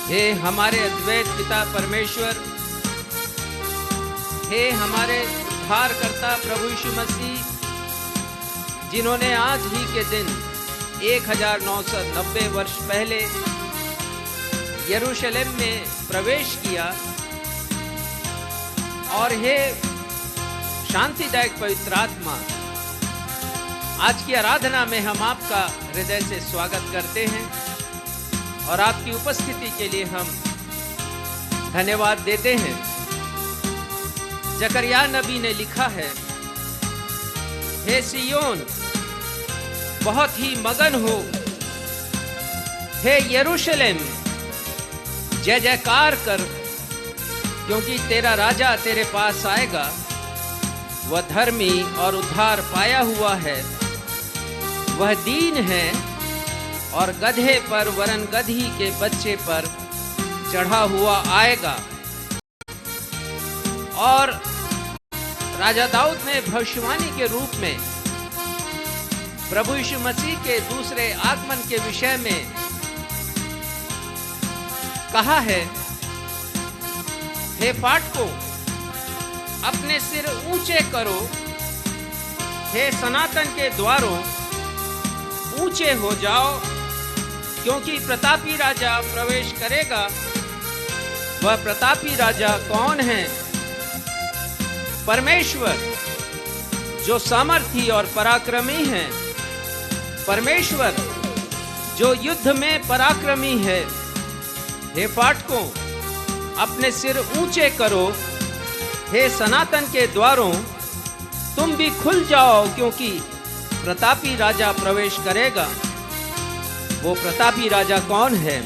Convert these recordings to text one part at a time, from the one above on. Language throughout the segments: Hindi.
हे हमारे अद्वैत पिता परमेश्वर, हे हमारे उद्धारकर्ता प्रभु यीशु मसीह, जिन्होंने आज ही के दिन 1990 वर्ष पहले यरूशलेम में प्रवेश किया, और हे शांतिदायक पवित्र आत्मा, आज की आराधना में हम आपका हृदय से स्वागत करते हैं और आपकी उपस्थिति के लिए हम धन्यवाद देते हैं। जकरिया नबी ने लिखा है, हे सियोन बहुत ही मगन हो, हे यरूशलेम जय जयकार कर, क्योंकि तेरा राजा तेरे पास आएगा, वह धर्मी और उद्धार पाया हुआ है, वह दीन है और गधे पर वरन गधी के बच्चे पर चढ़ा हुआ आएगा। और राजा दाऊद ने भविष्यवाणी के रूप में प्रभु यीशु मसीह के दूसरे आगमन के विषय में कहा है, हे फाटकों अपने सिर ऊंचे करो, हे सनातन के द्वारों ऊंचे हो जाओ, क्योंकि प्रतापी राजा प्रवेश करेगा। वह प्रतापी राजा कौन है? परमेश्वर जो सामर्थी और पराक्रमी है, परमेश्वर जो युद्ध में पराक्रमी है। हे फाटकों अपने सिर ऊंचे करो, हे सनातन के द्वारों तुम भी खुल जाओ, क्योंकि प्रतापी राजा प्रवेश करेगा। वो प्रतापी राजा कौन है?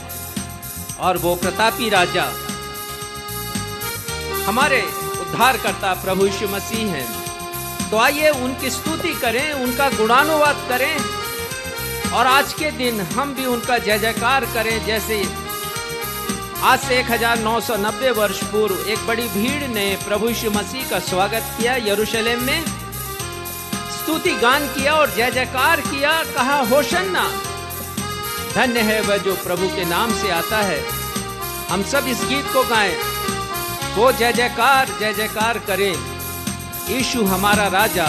और वो प्रतापी राजा हमारे उद्धारकर्ता प्रभु यीशु मसीह हैं। तो आइए उनकी स्तुति करें, उनका गुणानुवाद करें, और आज के दिन हम भी उनका जय जयकार करें। जैसे आज से 1990 वर्ष पूर्व एक बड़ी भीड़ ने प्रभु यीशु मसीह का स्वागत किया, यरूशलेम में स्तुति गान किया और जय जयकार किया, कहा होशन्ना, धन्य है वह जो प्रभु के नाम से आता है। हम सब इस गीत को गाएं, वो जय जयकार करें। यीशु हमारा राजा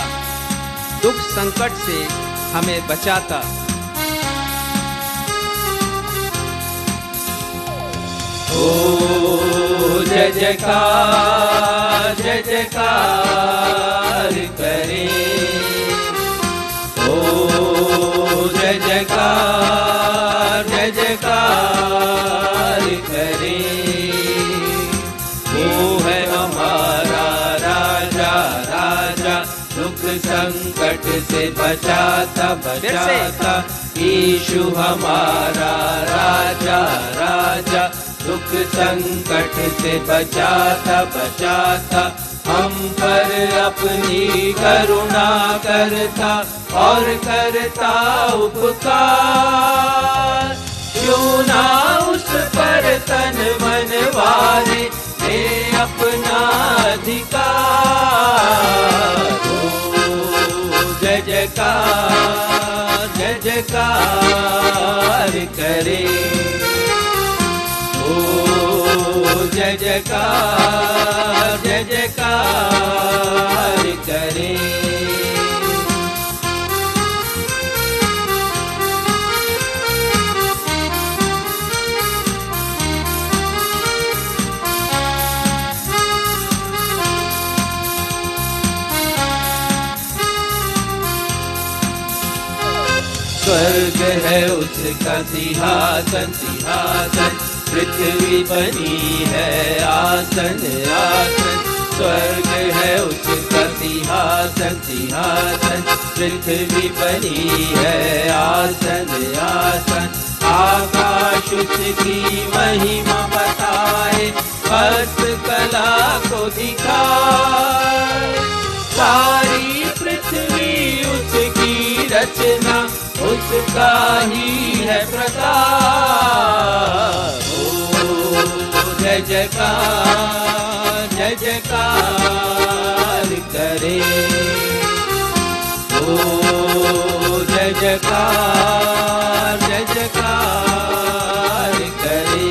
दुख संकट से हमें बचाता। ओ जय जयकार करें, ओ जय जयकार करें। वो है हमारा राजा, राजा दुख संकट से बचाता, बचाता। यीशु हमारा राजा, राजा दुख संकट से बचाता, बचाता। हम पर अपनी करुणा करता और करता उपकार, क्यों ना उस पर तन मन वारे दे अपना अधिकार। ओ जय जयकार करे, ओ जय जयकार करे। स्वर्ग है उसका सिंहासन, सिंहासन पृथ्वी बनी है आसन, आसन। स्वर्ग है उसका सिंहासन, सिंहासन पृथ्वी बनी है आसन, आसन। आकाश उसकी महिमा बताए, हस्त कला को दिखाए, सारी पृथ्वी उसकी रचना, उसका ही है प्रताप। ओ जय जयकार करे, ओ जय जयकार करे।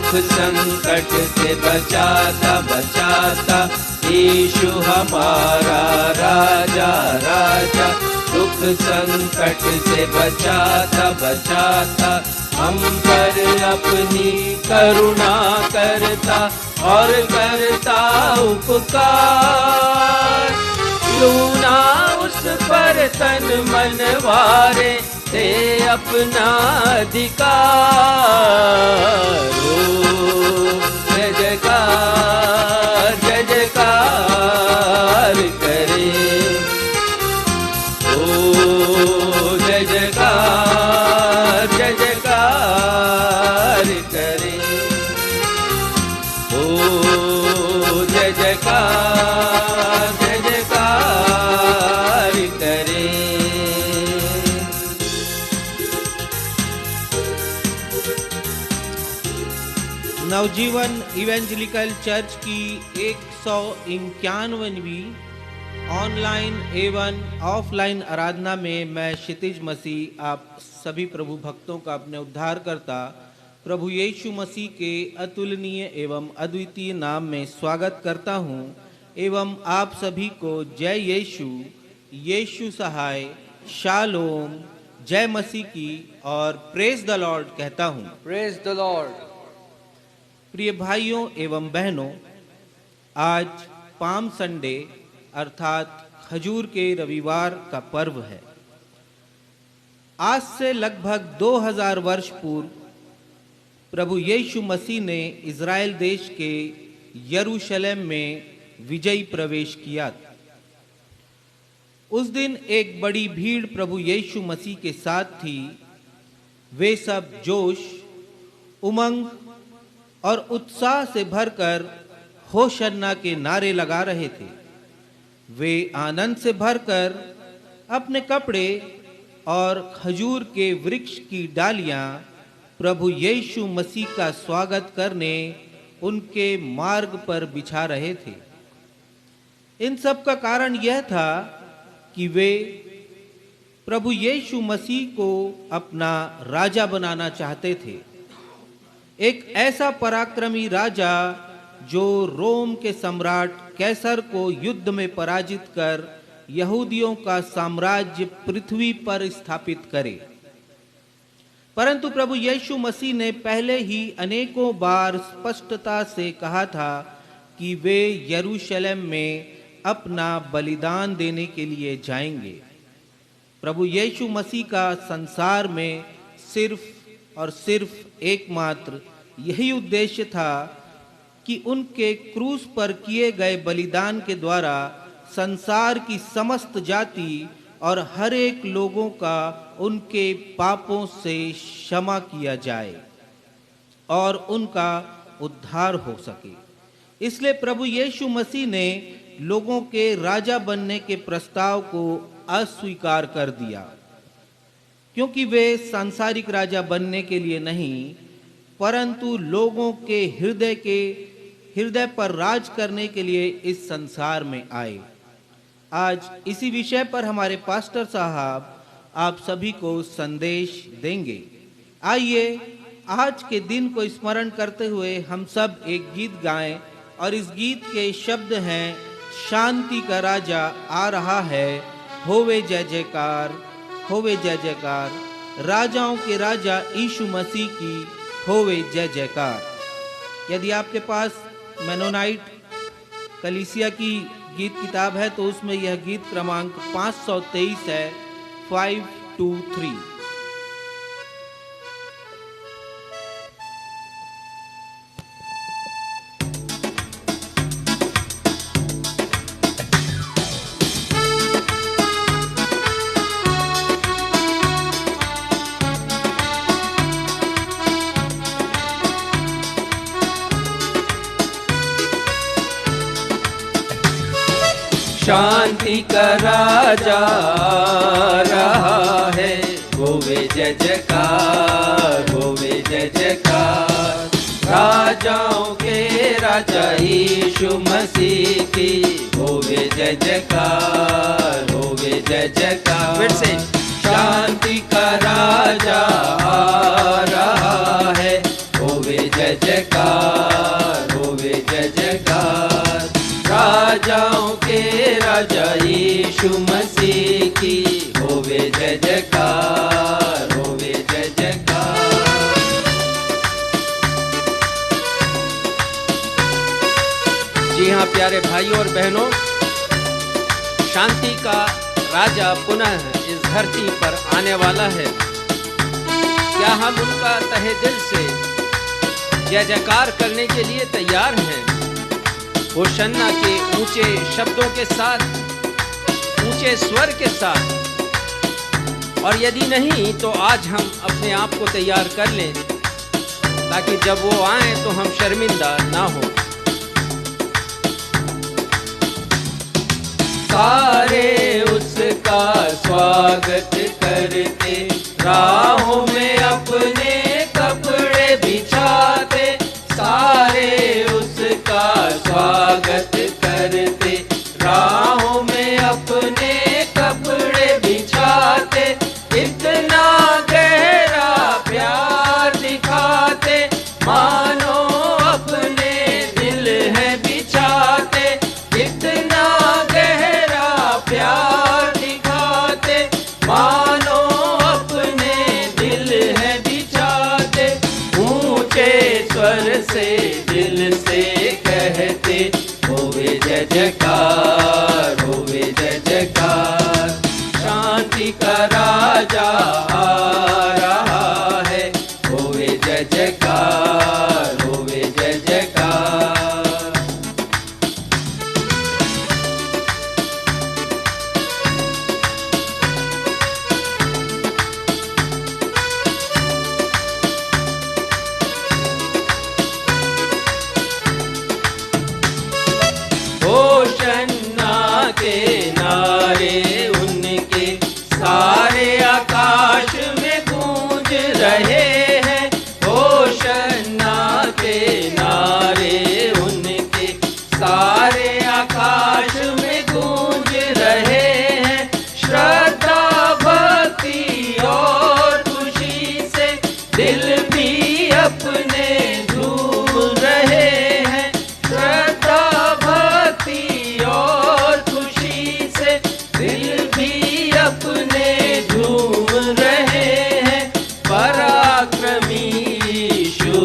दुख संकट से बचाता बचाता, यीशु हमारा राजा राजा। दुख संकट से बचाता बचाता, हम पर अपनी करुणा करता और करता उपकार। क्यों ना उस पर तन मन वारे, दे अपना अधिकार। जय जयकार जय जयकार करे, ओ जय जयकार करे, ओ जय जयकार करे। नवजीवन इवेंजेलिकल चर्च की 151वीं ऑनलाइन एवं ऑफलाइन आराधना में मैं क्षितिज मसीह आप सभी प्रभु भक्तों का अपने उद्धारकर्ता प्रभु यीशु मसीह के अतुलनीय एवं अद्वितीय नाम में स्वागत करता हूं एवं आप सभी को जय यीशु, यीशु सहाय, शालोम, जय मसीह की और प्रेज द लॉर्ड कहता हूं। Praise the Lord. प्रिय भाइयों एवं बहनों, आज पाम संडे अर्थात खजूर के रविवार का पर्व है। आज से लगभग 2000 वर्ष पूर्व प्रभु यीशु मसीह ने इज़राइल देश के यरूशलेम में विजयी प्रवेश किया। उस दिन एक बड़ी भीड़ प्रभु यीशु मसीह के साथ थी। वे सब जोश, उमंग और उत्साह से भरकर होशन्ना के नारे लगा रहे थे। वे आनंद से भरकर अपने कपड़े और खजूर के वृक्ष की डालियां प्रभु यीशु मसीह का स्वागत करने उनके मार्ग पर बिछा रहे थे। इन सब का कारण यह था कि वे प्रभु यीशु मसीह को अपना राजा बनाना चाहते थे। एक ऐसा पराक्रमी राजा जो रोम के सम्राट कैसर को युद्ध में पराजित कर यहूदियों का साम्राज्य पृथ्वी पर स्थापित करे। परंतु प्रभु यीशु मसीह ने पहले ही अनेकों बार स्पष्टता से कहा था कि वे यरूशलेम में अपना बलिदान देने के लिए जाएंगे। प्रभु यीशु मसीह का संसार में सिर्फ और सिर्फ एकमात्र यही उद्देश्य था कि उनके क्रूस पर किए गए बलिदान के द्वारा संसार की समस्त जाति और हर एक लोगों का उनके पापों से क्षमा किया जाए और उनका उद्धार हो सके। इसलिए प्रभु यीशु मसीह ने लोगों के राजा बनने के प्रस्ताव को अस्वीकार कर दिया, क्योंकि वे सांसारिक राजा बनने के लिए नहीं परंतु लोगों के हृदय पर राज करने के लिए इस संसार में आए। आज इसी विषय पर हमारे पास्टर साहब आप सभी को संदेश देंगे। आइए आज के दिन को स्मरण करते हुए हम सब एक गीत गाएं और इस गीत के शब्द हैं, शांति का राजा आ रहा है, होवे जय जयकार, होवे जय जयकार, राजाओं के राजा यीशु मसीह की होवे जय जयकार। यदि आपके पास मेनोनाइट कलीसिया की गीत किताब है तो उसमें यह गीत क्रमांक 523 है, 523। शांति का राजा आ रहा है, होवे जय जयकार, होवे जय जयकार, राजाओं के राजा यीशु मसीह की होवे जय जयकार, होवे जय जयकार। फिर से शांति का राजा आ रहा है, होवे जय जयकार, जयकार, राजाओं के राजा यीशु मसीह की होवे जय जयकार, होवे जय जयकार। जी हाँ प्यारे भाइयों और बहनों, शांति का राजा पुनः इस धरती पर आने वाला है। क्या हम उनका तहे दिल से जय जयकार करने के लिए तैयार हैं? होशन्ना के ऊंचे शब्दों के साथ, ऊंचे स्वर के साथ। और यदि नहीं तो आज हम अपने आप को तैयार कर लें, ताकि जब वो आए तो हम शर्मिंदा ना हो। सारे उसका स्वागत करते, राहों में अपने कपड़े बिछाते, सारे उसका स्वागत करते, राहों में अपने कपड़े बिछाते, इतना गहरा प्यार दिखाते, मानो अपने दिल है बिछाते, इतना गहरा प्यार दिखाते, मानो अपने दिल है बिछाते, ऊंचे स्वर से दिल से कहते, होवे जय जयकार, होवे जय जयकार, शांति का राजा आ रहा है, होवे जय जयकार, होवे जय जयकार। होशन्ना के नारे उनके सारे आकाश में गूंज रहे हैं, होशन्ना के नारे उनके सारे आकाश में गूंज रहे हैं, श्रद्धा भक्ति और खुशी से दिल भी अपने झूम रहे हैं, श्रद्धा भक्ति और खुशी से दिल भी अपने झूम रहे हैं, पराक्रमी यीशु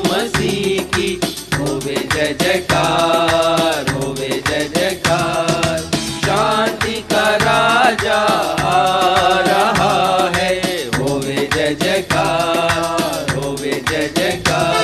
मसीह की होवे जय जयकार, होवे जय जयकार, शांति का राजा आ रहा है, होवे जय जयकार, होवे जय जयकार।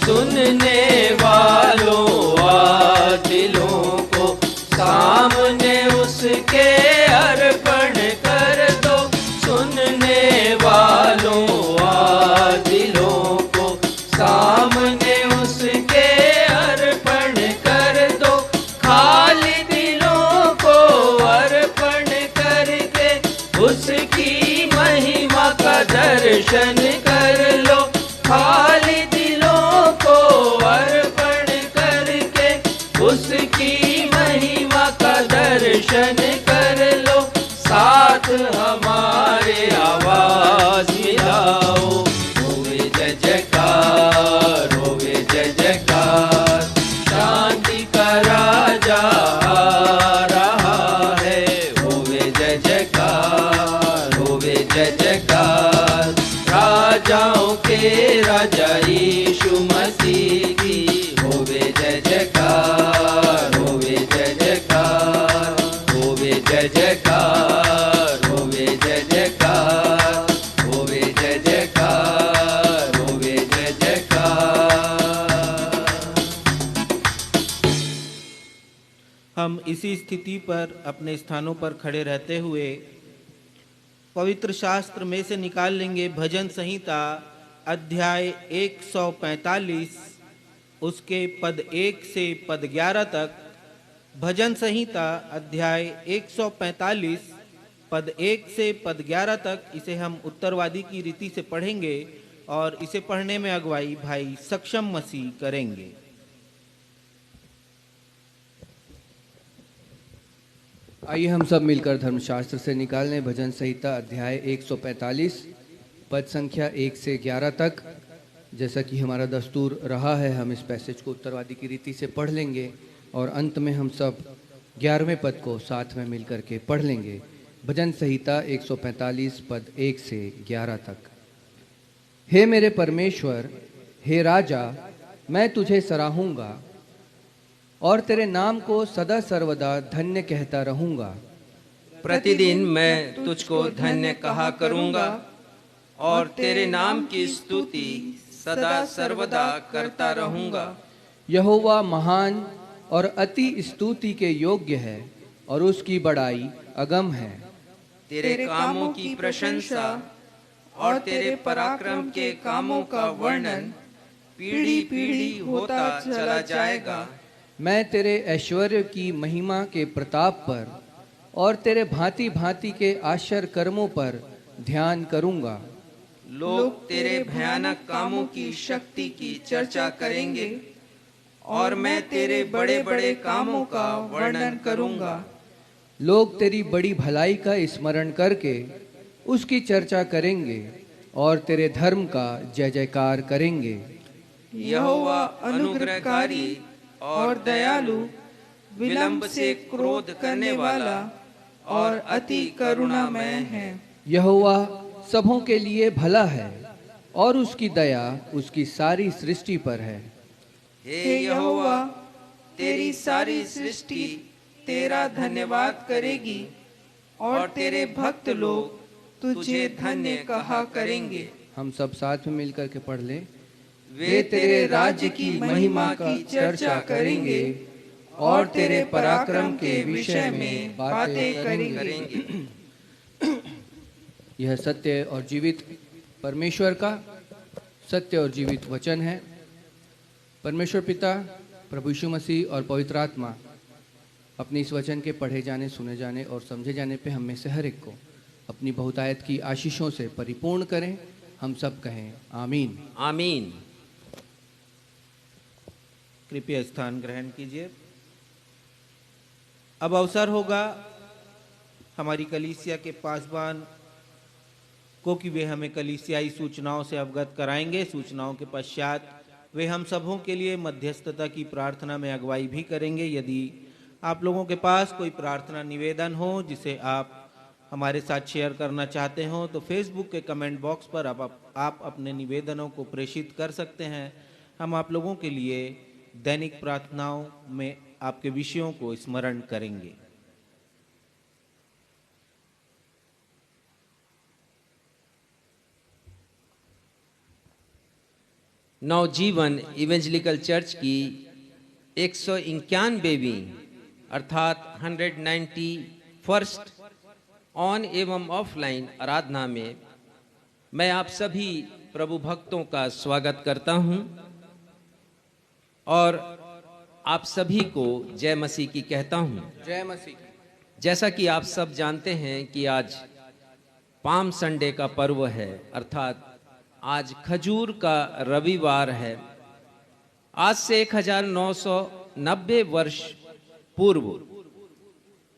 सुनने वालों आ दिलों को सामने उसके अर्पण कर दो, सुनने वालों आ दिलों को सामने उसके अर्पण कर दो, खाली दिलों को अर्पण करके उसकी महिमा का दर्शन कर लो, खाली दिलों को अर्पण करके उसकी महिमा का दर्शन कर लो, साथ हमारे आवाज मिलाओ, होवे जय जयकार, होवे जय जयकार, शांति का राजा आ रहा है, होवे जय जयकार, होवे जय जयकार, राजाओं के राजा यीशु मसीह की होवे जय जयकार, होवे जय जयकार, होवे जय जयकार, होवे जय जयकार, होवे जय जयकार, होवे जय जयकार। हम इसी स्थिति पर अपने स्थानों पर खड़े रहते हुए पवित्र शास्त्र में से निकाल लेंगे भजन संहिता अध्याय 145, उसके पद 1 से पद 11 तक। भजन संहिता अध्याय 145 पद 1 से पद 11 तक इसे हम उत्तरवादी की रीति से पढ़ेंगे और इसे पढ़ने में अगुवाई भाई सक्षम मसीह करेंगे। आइए हम सब मिलकर धर्मशास्त्र से निकालने भजन संहिता अध्याय 145 पद संख्या 1 से 11 तक। जैसा कि हमारा दस्तूर रहा है, हम इस पैसेज को उत्तरवादी की रीति से पढ़ लेंगे और अंत में हम सब 11वें पद को साथ में मिलकर के पढ़ लेंगे। भजन संहिता 145 पद 1 से 11 तक। हे मेरे परमेश्वर, हे राजा, मैं तुझे सराहूंगा और तेरे नाम को सदा सर्वदा धन्य कहता रहूंगा। प्रतिदिन मैं तुझको धन्य कहा करूंगा और तेरे नाम की स्तुति सदा सर्वदा करता रहूंगा। यहोवा महान और अति स्तुति के योग्य है और उसकी बड़ाई अगम है। तेरे कामों की प्रशंसा और तेरे पराक्रम के कामों का वर्णन पीढ़ी पीढ़ी होता चला जाएगा। मैं तेरे ऐश्वर्य की महिमा के प्रताप पर और तेरे भांति भांति के आश्चर्य कर्मों पर ध्यान करूंगा। लोग तेरे भयानक कामों की शक्ति की चर्चा करेंगे और मैं तेरे बड़े बड़े कामों का वर्णन करूंगा। लोग तेरी बड़ी भलाई का स्मरण करके उसकी चर्चा करेंगे और तेरे धर्म का जय जयकार करेंगे। यहोवा अनुग्रहकारी और दयालु, विलंब से क्रोध करने वाला और अति करुणामय है। यहोवा सबों के लिए भला है और उसकी दया उसकी सारी सृष्टि पर है। हे यहोवा, तेरी सारी सृष्टि तेरा धन्यवाद करेगी और तेरे भक्त लोग तुझे धन्य कहा करेंगे। हम सब साथ में मिलकर के पढ़ लें। वे तेरे राज्य की महिमा की चर्चा करेंगे और तेरे पराक्रम के विषय में बातें करेंगे। यह सत्य और जीवित परमेश्वर का सत्य और जीवित वचन है। परमेश्वर पिता, प्रभु यीशु मसीह और पवित्र आत्मा अपने इस वचन के पढ़े जाने, सुने जाने और समझे जाने पे हम में से हर एक को अपनी बहुतायत की आशीषों से परिपूर्ण करें। हम सब कहें आमीन। आमीन। कृपया स्थान ग्रहण कीजिए। अब अवसर होगा हमारी कलीसिया के पासवान को कि वे हमें कलीसियाई सूचनाओं से अवगत कराएंगे। सूचनाओं के पश्चात वे हम सबों के लिए मध्यस्थता की प्रार्थना में अगुवाई भी करेंगे। यदि आप लोगों के पास कोई प्रार्थना निवेदन हो जिसे आप हमारे साथ शेयर करना चाहते हो तो फेसबुक के कमेंट बॉक्स पर आप अपने निवेदनों को प्रेषित कर सकते हैं। हम आप लोगों के लिए दैनिक प्रार्थनाओं में आपके विषयों को स्मरण करेंगे। नवजीवन इवेंजलिकल चर्च की 191वीं अर्थात 191st ऑन एवं ऑफलाइन आराधना में मैं आप सभी प्रभु भक्तों का स्वागत करता हूं और आप सभी को जय मसीह की कहता हूं। जय मसीह। जैसा कि आप सब जानते हैं कि आज पाम संडे का पर्व है, अर्थात आज खजूर का रविवार है। आज से 1990 वर्ष पूर्व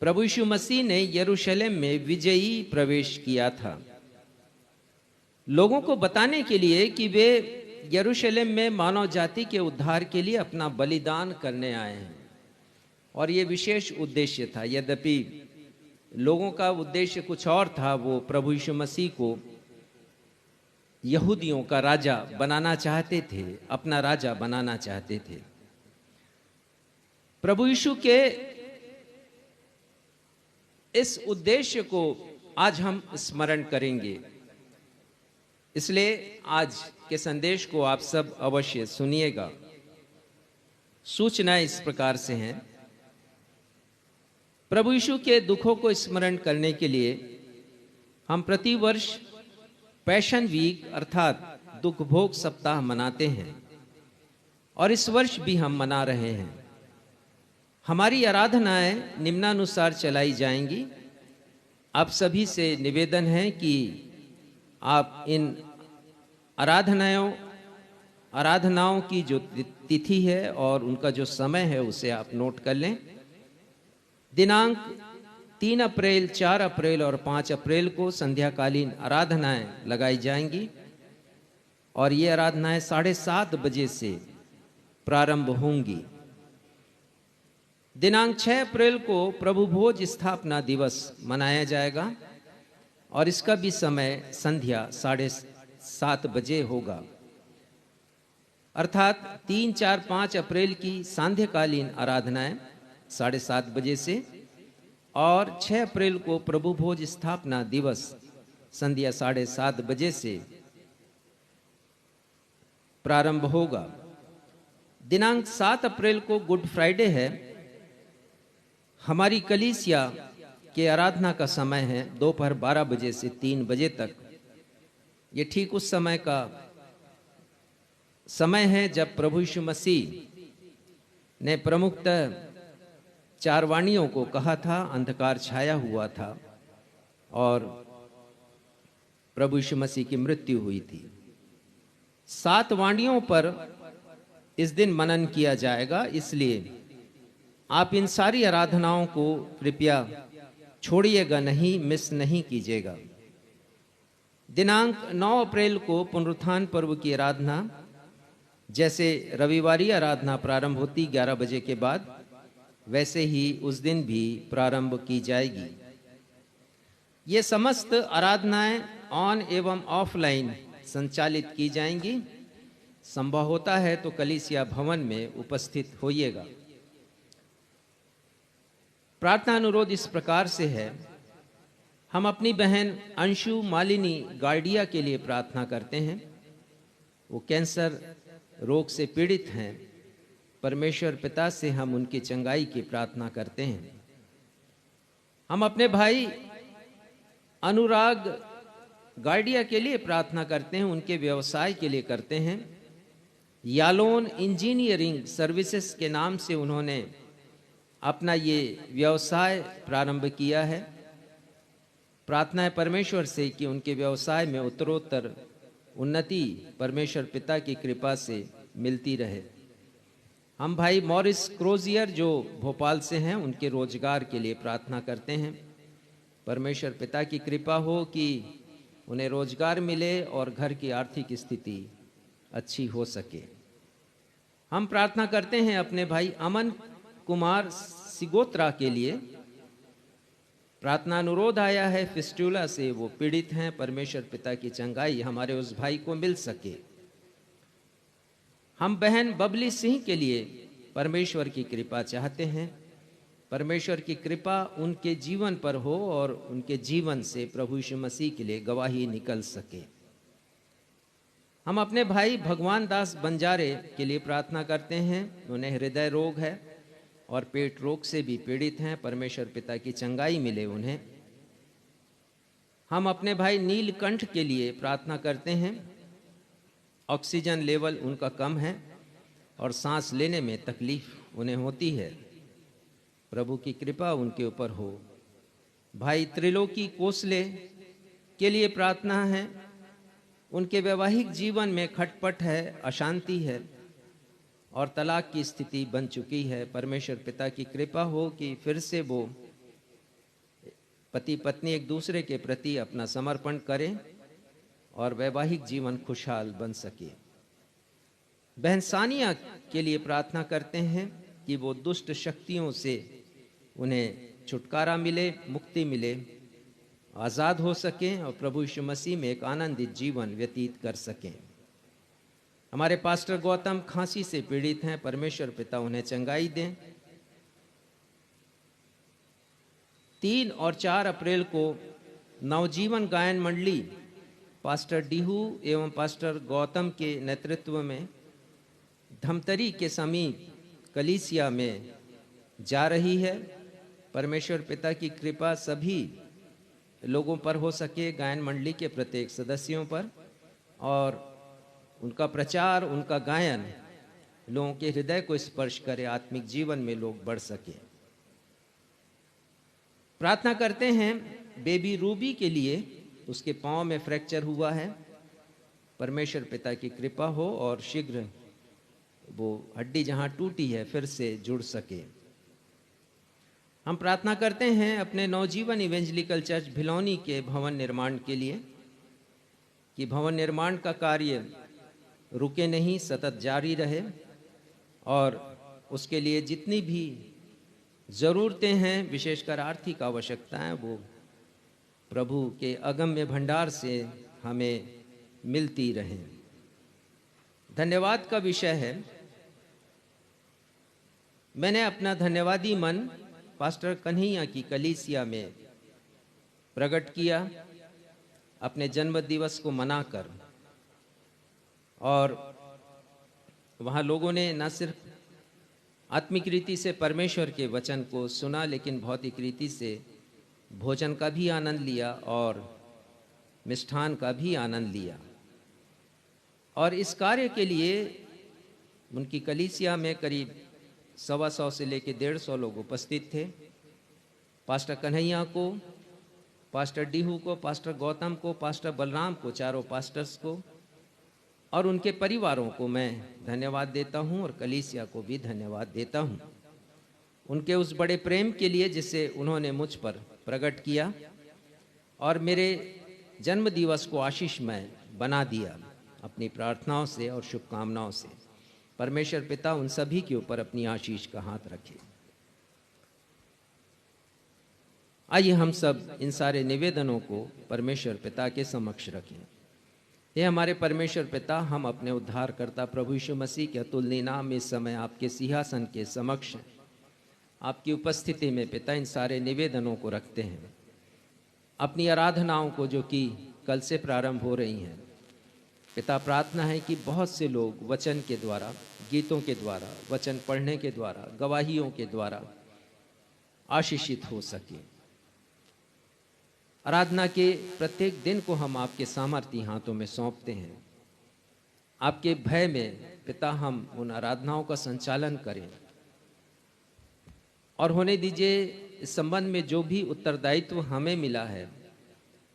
प्रभु यीशु मसीह ने यरूशलेम में विजयी प्रवेश किया था, लोगों को बताने के लिए कि वे यरूशलेम में मानव जाति के उद्धार के लिए अपना बलिदान करने आए हैं। और ये विशेष उद्देश्य था। यद्यपि लोगों का उद्देश्य कुछ और था, वो प्रभु यीशु मसीह को यहूदियों का राजा बनाना चाहते थे, अपना राजा बनाना चाहते थे। प्रभु यीशु के इस उद्देश्य को आज हम स्मरण करेंगे, इसलिए आज के संदेश को आप सब अवश्य सुनिएगा। सूचना इस प्रकार से हैं। प्रभु यीशु के दुखों को स्मरण करने के लिए हम प्रतिवर्ष पैशन वीक अर्थात दुख भोग सप्ताह मनाते हैं और इस वर्ष भी हम मना रहे हैं। हमारी आराधनाएं निम्नानुसार चलाई जाएंगी। आप सभी से निवेदन है कि आप इन आराधनाओं की जो तिथि है और उनका जो समय है उसे आप नोट कर लें। दिनांक 3 अप्रैल, 4 अप्रैल और 5 अप्रैल को संध्याकालीन आराधनाएं लगाई जाएंगी और ये आराधनाएं 7:30 बजे से प्रारंभ होंगी। दिनांक 6 अप्रैल को प्रभु भोज स्थापना दिवस मनाया जाएगा और इसका भी समय संध्या 7:30 बजे होगा। अर्थात 3, 4, 5 अप्रैल की सांध्यकालीन आराधनाएं 7:30 बजे से और 6 अप्रैल को प्रभु भोज स्थापना दिवस संध्या 7:30 बजे से प्रारंभ होगा। दिनांक 7 अप्रैल को गुड फ्राइडे है। हमारी कलीसिया के आराधना का समय है दोपहर 12 बजे से 3 बजे तक। ये ठीक उस समय का समय है जब प्रभु यीशु मसीह ने प्रमुखतः 4 वाणियों को कहा था, अंधकार छाया हुआ था और प्रभु यीशु मसीह की मृत्यु हुई थी। 7 वाणियों पर इस दिन मनन किया जाएगा, इसलिए आप इन सारी आराधनाओं को कृपया छोड़िएगा नहीं, मिस नहीं कीजिएगा। दिनांक 9 अप्रैल को पुनरुत्थान पर्व की आराधना, जैसे रविवारी आराधना प्रारंभ होती 11 बजे के बाद, वैसे ही उस दिन भी प्रारंभ की जाएगी। ये समस्त आराधनाएं ऑन एवं ऑफलाइन संचालित की जाएंगी। संभव होता है तो कलीसिया भवन में उपस्थित होइएगा। प्रार्थना अनुरोध इस प्रकार से है। हम अपनी बहन अंशु मालिनी गार्डिया के लिए प्रार्थना करते हैं। वो कैंसर रोग से पीड़ित हैं। परमेश्वर पिता से हम उनकी चंगाई की प्रार्थना करते हैं। हम अपने भाई अनुराग गार्डिया के लिए प्रार्थना करते हैं, उनके व्यवसाय के लिए करते हैं। यालोन इंजीनियरिंग सर्विसेज के नाम से उन्होंने अपना ये व्यवसाय प्रारंभ किया है। प्रार्थना है परमेश्वर से कि उनके व्यवसाय में उत्तरोत्तर उन्नति परमेश्वर पिता की कृपा से मिलती रहे। हम भाई मॉरिस क्रोजियर जो भोपाल से हैं, उनके रोजगार के लिए प्रार्थना करते हैं। परमेश्वर पिता की कृपा हो कि उन्हें रोजगार मिले और घर की आर्थिक स्थिति अच्छी हो सके। हम प्रार्थना करते हैं अपने भाई अमन कुमार सिगोत्रा के लिए। प्रार्थना अनुरोध आया है, फिस्टुला से वो पीड़ित हैं। परमेश्वर पिता की चंगाई हमारे उस भाई को मिल सके। हम बहन बबली सिंह के लिए परमेश्वर की कृपा चाहते हैं। परमेश्वर की कृपा उनके जीवन पर हो और उनके जीवन से प्रभु यीशु मसीह के लिए गवाही निकल सके। हम अपने भाई भगवान दास बंजारे के लिए प्रार्थना करते हैं। उन्हें हृदय रोग है और पेट रोग से भी पीड़ित हैं। परमेश्वर पिता की चंगाई मिले उन्हें। हम अपने भाई नीलकंठ के लिए प्रार्थना करते हैं। ऑक्सीजन लेवल उनका कम है और सांस लेने में तकलीफ उन्हें होती है। प्रभु की कृपा उनके ऊपर हो। भाई त्रिलोकी कोसले के लिए प्रार्थना है। उनके वैवाहिक जीवन में खटपट है, अशांति है और तलाक की स्थिति बन चुकी है। परमेश्वर पिता की कृपा हो कि फिर से वो पति पत्नी एक दूसरे के प्रति अपना समर्पण करें और वैवाहिक जीवन खुशहाल बन सके। बहन सानिया के लिए प्रार्थना करते हैं कि वो दुष्ट शक्तियों से उन्हें छुटकारा मिले, मुक्ति मिले, आज़ाद हो सकें और प्रभु यीशु मसीह में एक आनंदित जीवन व्यतीत कर सकें। हमारे पास्टर गौतम खांसी से पीड़ित हैं। परमेश्वर पिता उन्हें चंगाई दें। 3 और 4 अप्रैल को नवजीवन गायन मंडली पास्टर डीहू एवं पास्टर गौतम के नेतृत्व में धमतरी के समीप कलीसिया में जा रही है। परमेश्वर पिता की कृपा सभी लोगों पर हो सके, गायन मंडली के प्रत्येक सदस्यों पर, और उनका प्रचार, उनका गायन लोगों के हृदय को स्पर्श करे, आत्मिक जीवन में लोग बढ़ सके। प्रार्थना करते हैं बेबी रूबी के लिए। उसके पांव में फ्रैक्चर हुआ है। परमेश्वर पिता की कृपा हो और शीघ्र वो हड्डी जहां टूटी है फिर से जुड़ सके। हम प्रार्थना करते हैं अपने नवजीवन इवेंजलिकल चर्च भिलौनी के भवन निर्माण के लिए कि भवन निर्माण का कार्य रुके नहीं, सतत जारी रहे और उसके लिए जितनी भी ज़रूरतें हैं, विशेषकर आर्थिक आवश्यकताएं, वो प्रभु के अगम्य भंडार से हमें मिलती रहें। धन्यवाद का विषय है। मैंने अपना धन्यवादी मन पास्टर कन्हैया की कलीसिया में प्रकट किया अपने जन्म दिवस को मनाकर, और वहाँ लोगों ने न सिर्फ आत्मिक रीति से परमेश्वर के वचन को सुना, लेकिन भौतिक रीति से भोजन का भी आनंद लिया और मिष्ठान का भी आनंद लिया। और इस कार्य के लिए उनकी कलीसिया में करीब 125 से लेकर 150 लोग उपस्थित थे। पास्टर कन्हैया को, पास्टर डीहू को, पास्टर गौतम को, पास्टर बलराम को, चारों पास्टर्स को और उनके परिवारों को मैं धन्यवाद देता हूं और कलीसिया को भी धन्यवाद देता हूं उनके उस बड़े प्रेम के लिए जिसे उन्होंने मुझ पर प्रकट किया और मेरे जन्म दिवस को आशीषमय बना दिया अपनी प्रार्थनाओं से और शुभकामनाओं से। परमेश्वर पिता उन सभी के ऊपर अपनी आशीष का हाथ रखे। आइए हम सब इन सारे निवेदनों को परमेश्वर पिता के समक्ष रखें। हे हमारे परमेश्वर पिता, हम अपने उद्धारकर्ता प्रभु यीशु मसीह के अतुलनीय नाम में इस समय आपके सिंहासन के समक्ष आपकी उपस्थिति में पिता इन सारे निवेदनों को रखते हैं। अपनी आराधनाओं को जो कि कल से प्रारंभ हो रही हैं पिता, प्रार्थना है कि बहुत से लोग वचन के द्वारा, गीतों के द्वारा, वचन पढ़ने के द्वारा, गवाहियों के द्वारा आशीषित हो सके। आराधना के प्रत्येक दिन को हम आपके सामर्थी हाथों में सौंपते हैं। आपके भय में पिता हम उन आराधनाओं का संचालन करें और होने दीजिए इस संबंध में जो भी उत्तरदायित्व हमें मिला है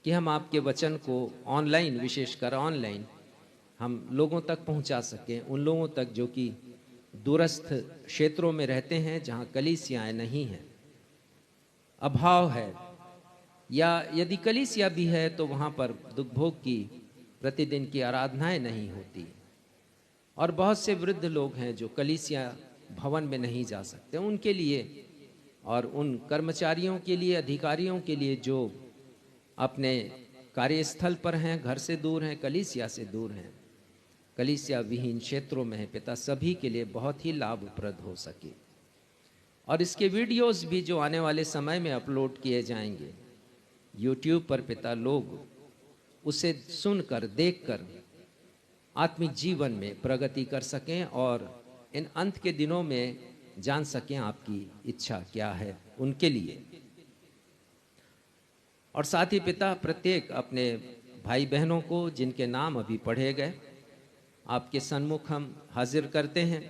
कि हम आपके वचन को ऑनलाइन, विशेषकर ऑनलाइन, हम लोगों तक पहुंचा सकें, उन लोगों तक जो कि दूरस्थ क्षेत्रों में रहते हैं, जहां कलीसियाएं नहीं हैं, अभाव है, या यदि कलीसिया भी है तो वहाँ पर दुख भोग की प्रतिदिन की आराधनाएं नहीं होती और बहुत से वृद्ध लोग हैं जो कलीसिया भवन में नहीं जा सकते। उनके लिए और उन कर्मचारियों के लिए, अधिकारियों के लिए जो अपने कार्यस्थल पर हैं, घर से दूर हैं, कलीसिया से दूर हैं, कलीसिया विहीन क्षेत्रों में है पिता, सभी के लिए बहुत ही लाभप्रद हो सके। और इसके वीडियोस भी जो आने वाले समय में अपलोड किए जाएंगे YouTube पर पिता, लोग उसे सुनकर, देखकर आत्मिक जीवन में प्रगति कर सकें और इन अंत के दिनों में जान सकें आपकी इच्छा क्या है उनके लिए। और साथ ही पिता, प्रत्येक अपने भाई बहनों को जिनके नाम अभी पढ़े गए आपके सन्मुख हम हाजिर करते हैं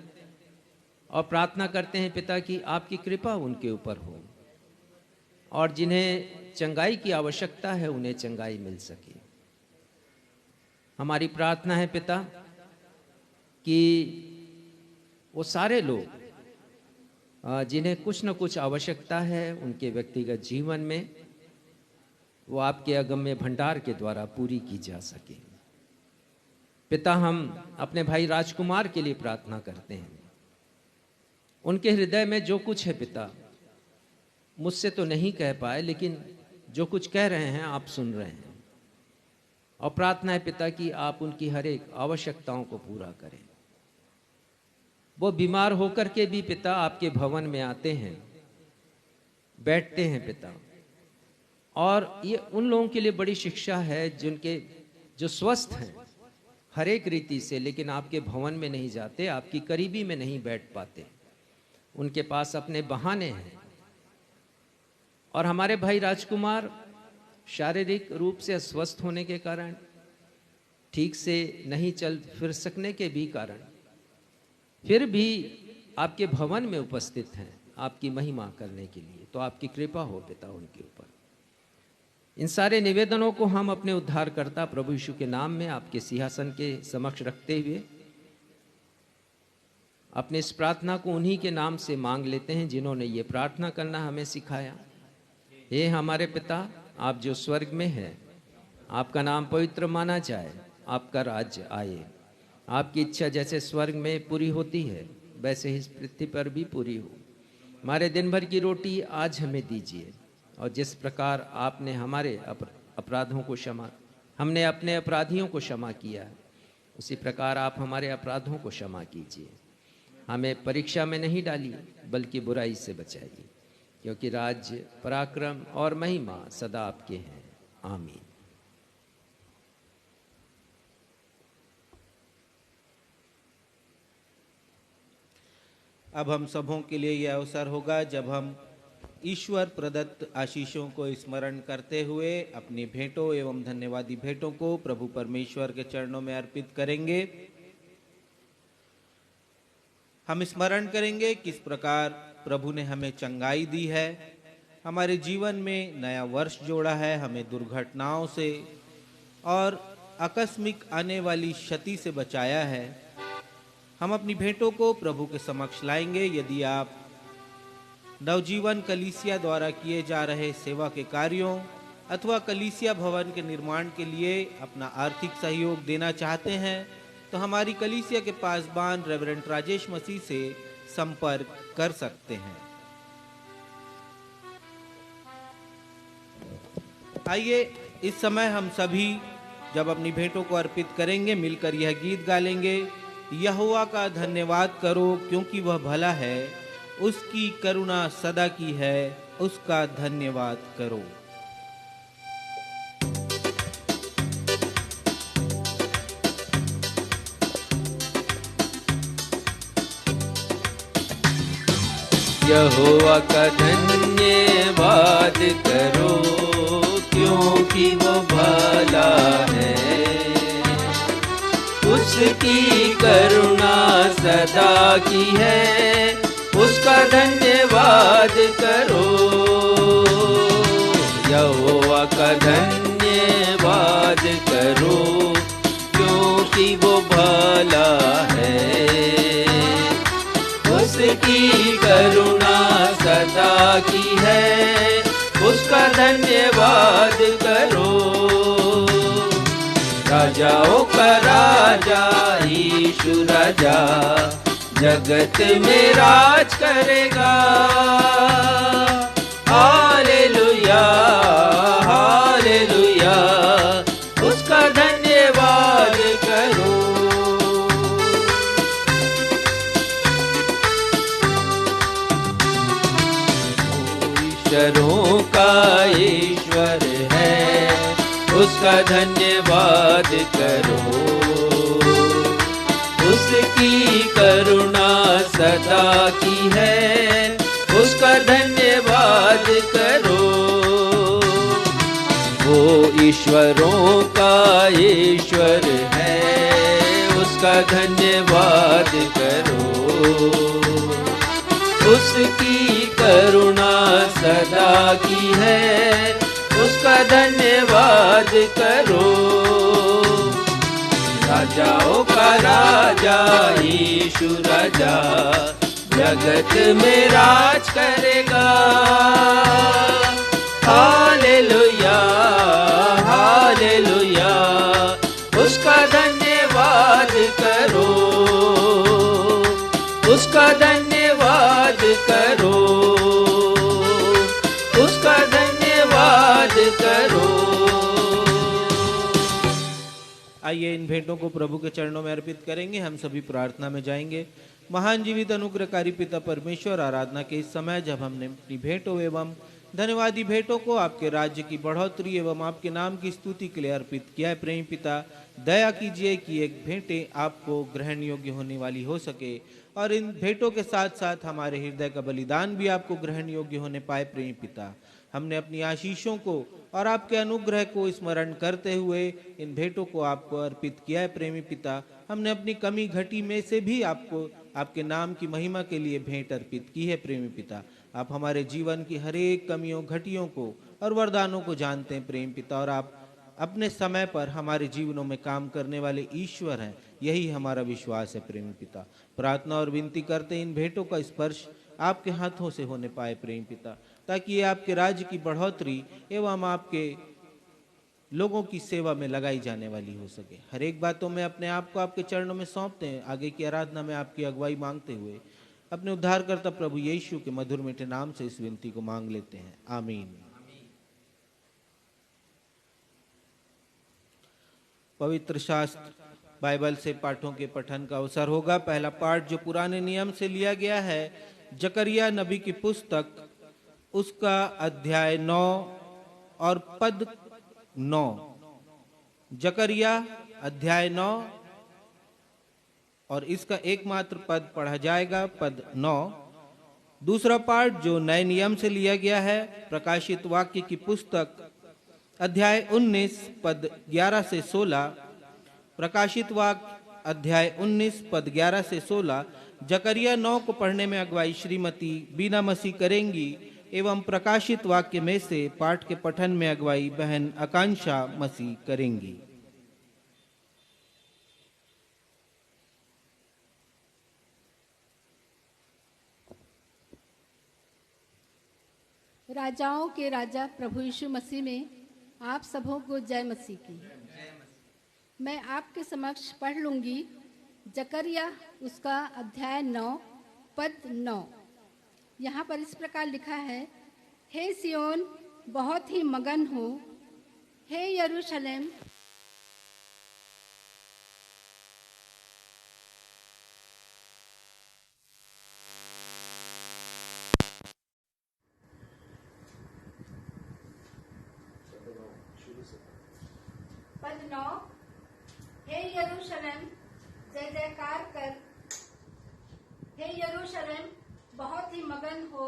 और प्रार्थना करते हैं पिता कि आपकी कृपा उनके ऊपर हो और जिन्हें चंगाई की आवश्यकता है उन्हें चंगाई मिल सके। हमारी प्रार्थना है पिता कि वो सारे लोग जिन्हें कुछ न कुछ आवश्यकता है उनके व्यक्तिगत जीवन में, वो आपके अगम्य भंडार के द्वारा पूरी की जा सके। पिता, हम अपने भाई राजकुमार के लिए प्रार्थना करते हैं। उनके हृदय में जो कुछ है पिता, मुझसे तो नहीं कह पाए, लेकिन जो कुछ कह रहे हैं आप सुन रहे हैं और प्रार्थना है पिता कि आप उनकी हर एक आवश्यकताओं को पूरा करें। वो बीमार होकर के भी पिता आपके भवन में आते हैं, बैठते हैं पिता, और ये उन लोगों के लिए बड़ी शिक्षा है जिनके जो स्वस्थ हैं हर एक रीति से, लेकिन आपके भवन में नहीं जाते, आपकी करीबी में नहीं बैठ पाते, उनके पास अपने बहाने हैं। और हमारे भाई राजकुमार शारीरिक रूप से अस्वस्थ होने के कारण, ठीक से नहीं चल फिर सकने के भी कारण, फिर भी आपके भवन में उपस्थित हैं आपकी महिमा करने के लिए। तो आपकी कृपा हो पिता उनके ऊपर। इन सारे निवेदनों को हम अपने उद्धारकर्ता प्रभु यीशु के नाम में आपके सिंहासन के समक्ष रखते हुए अपने इस प्रार्थना को उन्हीं के नाम से मांग लेते हैं जिन्होंने ये प्रार्थना करना हमें सिखाया। हे हमारे पिता, आप जो स्वर्ग में हैं, आपका नाम पवित्र माना जाए, आपका राज्य आए, आपकी इच्छा जैसे स्वर्ग में पूरी होती है वैसे ही इस पृथ्वी पर भी पूरी हो। हमारे दिन भर की रोटी आज हमें दीजिए, और जिस प्रकार आपने हमारे अपराधों को क्षमा, हमने अपने अपराधियों को क्षमा किया, उसी प्रकार आप हमारे अपराधों को क्षमा कीजिए। हमें परीक्षा में नहीं डालिए बल्कि बुराई से बचाइए, क्योंकि राज्य, पराक्रम और महिमा सदा आपके हैं। आमीन। अब हम सबों के लिए यह अवसर होगा जब हम ईश्वर प्रदत्त आशीषों को स्मरण करते हुए अपनी भेंटों एवं धन्यवादी भेंटों को प्रभु परमेश्वर के चरणों में अर्पित करेंगे। हम स्मरण करेंगे किस प्रकार प्रभु ने हमें चंगाई दी है, हमारे जीवन में नया वर्ष जोड़ा है, हमें दुर्घटनाओं से और आकस्मिक आने वाली क्षति से बचाया है। हम अपनी भेंटों को प्रभु के समक्ष लाएंगे। यदि आप नवजीवन कलीसिया द्वारा किए जा रहे सेवा के कार्यों अथवा कलीसिया भवन के निर्माण के लिए अपना आर्थिक सहयोग देना चाहते हैं तो हमारी कलीसिया के पासबान रेवरेंड राजेश मसीह से संपर्क कर सकते हैं। आइए इस समय हम सभी जब अपनी भेंटों को अर्पित करेंगे मिलकर यह गीत गा लेंगे। यहोवा का धन्यवाद करो क्योंकि वह भला है, उसकी करुणा सदा की है, उसका धन्यवाद करो। यहोवा का धन्यवाद करो क्योंकि वो भला है, उसकी करुणा सदा की है, उसका धन्यवाद करो। यहोवा का धन्यवाद करो क्योंकि वो भला है, उसकी करुणा सदा की है, उसका धन्यवाद करो। राजाओं का राजा यीशु राजा जगत में राज करेगा। हालेलुया हालेलुया, उसका धन्यवाद करो। ईश्वरों का ईश्वर है, उसका धन्यवाद करो। उसकी करुणा सदा की है, उसका धन्यवाद करो। वो ईश्वरों का ईश्वर है, उसका धन्यवाद करो। उसकी करुणा सदा की है, उसका धन्यवाद करो। राजाओं का राजा यीशु राजा जगत में राज करेगा। हालेलुया हालेलुया, उसका धन्यवाद करो, उसका धन्यवाद करो, उसका धन्यवाद करो। आइए इन भेंटों को प्रभु के चरणों में अर्पित करेंगे। हम सभी प्रार्थना में जाएंगे। महान जीवित अनुग्रहकारी पिता परमेश्वर, आराधना के इस समय जब हमने अपनी भेंटों एवं धन्यवादी भेंटों को आपके राज्य की बढ़ोतरी एवं आपके नाम की स्तुति के लिए अर्पित किया है, प्रेम पिता दया कीजिए कि एक भेंटें आपको ग्रहण योग्य होने वाली हो सके और इन भेंटों के साथ साथ हमारे हृदय का बलिदान भी आपको ग्रहण योग्य होने पाए। प्रेम पिता, हमने अपनी आशीषों को और आपके अनुग्रह को स्मरण करते हुए इन भेंटों को आपको अर्पित किया है। प्रेमी पिता, हमने अपनी कमी घटी में से भी आपको आपके नाम की महिमा के लिए भेंट अर्पित की है। प्रेमी पिता, आप हमारे जीवन की हर एक कमियों घटियों को और वरदानों को जानते हैं। प्रेम पिता, और आप अपने समय पर हमारे जीवनों में काम करने वाले ईश्वर हैं। यही हमारा विश्वास है प्रेमी पिता। प्रार्थना और विनती करते इन भेंटों का स्पर्श आपके हाथों से होने पाए प्रेमी पिता, ताकि ये आपके राज्य की बढ़ोतरी एवं आपके लोगों की सेवा में लगाई जाने वाली हो सके। हर एक बातों में अपने आप को आपके चरणों में सौंपते हैं। आगे की आराधना में आपकी अगुवाई मांगते हुए अपने उद्धारकर्ता प्रभु यीशु के मधुर मीठे नाम से इस विनती को मांग लेते हैं, आमीन। पवित्र शास्त्र बाइबल से पाठों के पठन का अवसर होगा। पहला पाठ जो पुराने नियम से लिया गया है, जकरिया नबी की पुस्तक, उसका अध्याय 9 और पद 9। जकरिया अध्याय 9 और इसका एकमात्र पद पढ़ा जाएगा, पद 9। दूसरा पाठ जो नए नियम से लिया गया है, प्रकाशित वाक्य की पुस्तक, अध्याय 19 पद 11 से 16। प्रकाशित वाक्य अध्याय 19 पद 11 से 16। जकरिया 9 को पढ़ने में अगुवाई श्रीमती बीना मसीह करेंगी एवं प्रकाशित वाक्य में से पाठ के पठन में अगुवाई बहन आकांक्षा मसीह करेंगी। राजाओं के राजा प्रभु यीशु मसीह में आप सबों को जय मसीह की। मैं आपके समक्ष पढ़ लूंगी जकरिया उसका अध्याय 9 पद 9। यहाँ पर इस प्रकार लिखा है, हे सियोन बहुत ही मगन हो, हे यरूशलेम पद 9, हे यरूशलेम जय जयकार कर, हे यरूशलेम बहुत ही मगन हो,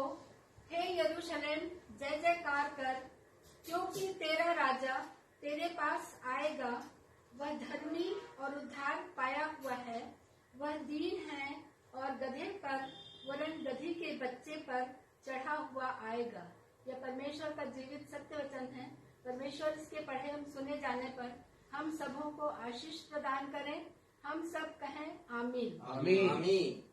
हे यरूशलेम जय जयकार कर, क्योंकि तेरा राजा तेरे पास आएगा। वह धर्मी और उद्धार पाया हुआ है, वह दीन है और गधे पर वरन गधी के बच्चे पर चढ़ा हुआ आएगा। यह परमेश्वर का जीवित सत्य वचन है। परमेश्वर इसके पढ़े हम सुने जाने पर हम सबों को आशीष प्रदान करें। हम सब कहें आमीन आमीन आमीन।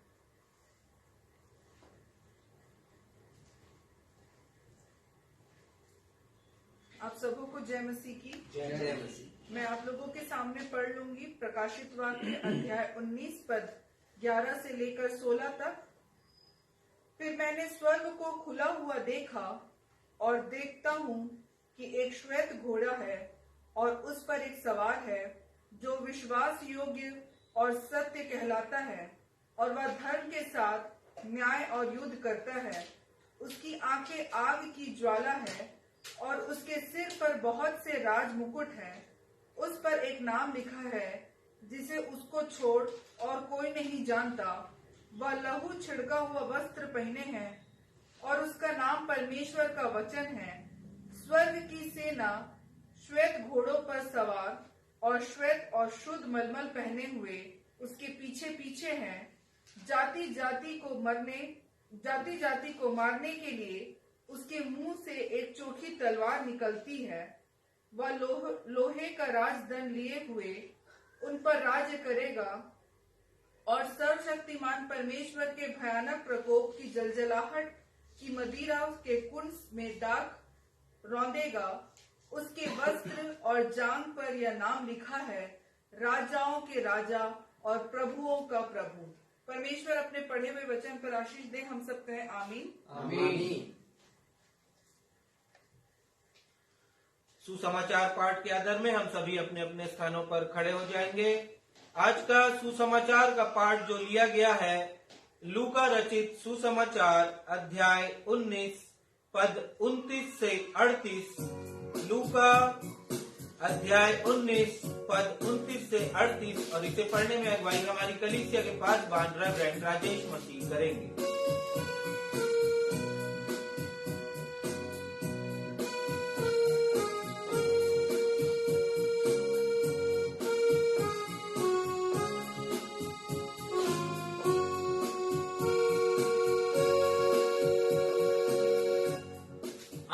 आप सबों को जय मसीह की। जय मसीह। मैं आप लोगों के सामने पढ़ लूंगी प्रकाशित वाक्य अध्याय 19 पद 11 से लेकर 16 तक। फिर मैंने स्वर्ग को खुला हुआ देखा और देखता हूँ कि एक श्वेत घोड़ा है और उस पर एक सवार है जो विश्वास योग्य और सत्य कहलाता है, और वह धर्म के साथ न्याय और युद्ध करता है। उसकी आंखें आग की ज्वाला है और उसके सिर पर बहुत से राज मुकुट हैं। उस पर एक नाम लिखा है जिसे उसको छोड़ और कोई नहीं जानता। वह लहू छिड़का हुआ वस्त्र पहने हैं और उसका नाम परमेश्वर का वचन है। स्वर्ग की सेना श्वेत घोड़ों पर सवार और श्वेत और शुद्ध मलमल पहने हुए उसके पीछे पीछे हैं। जाति जाति को मारने के लिए उसके मुंह से एक चोखी तलवार निकलती है। वह लोहे का राजदंड लिए हुए उन पर राज्य करेगा और सर्वशक्तिमान परमेश्वर के भयानक प्रकोप की जलजलाहट की मदिरा के कुंड में दाख रौंदेगा। उसके वस्त्र और जांग पर यह नाम लिखा है, राजाओं के राजा और प्रभुओं का प्रभु। परमेश्वर अपने पढ़े हुए वचन पर आशीष दे। हम सब कहें आमीन आमीन। सुसमाचार पाठ के आधार में हम सभी अपने अपने स्थानों पर खड़े हो जाएंगे। आज का सुसमाचार का पाठ जो लिया गया है, लूका रचित सुसमाचार अध्याय 19 पद 29 से 38। लूका अध्याय 19 पद 29 से 38, और इसे पढ़ने में अगुवाई हमारी कलीसिया के पासवान रेवरेंड राजेश मसीह करेंगे।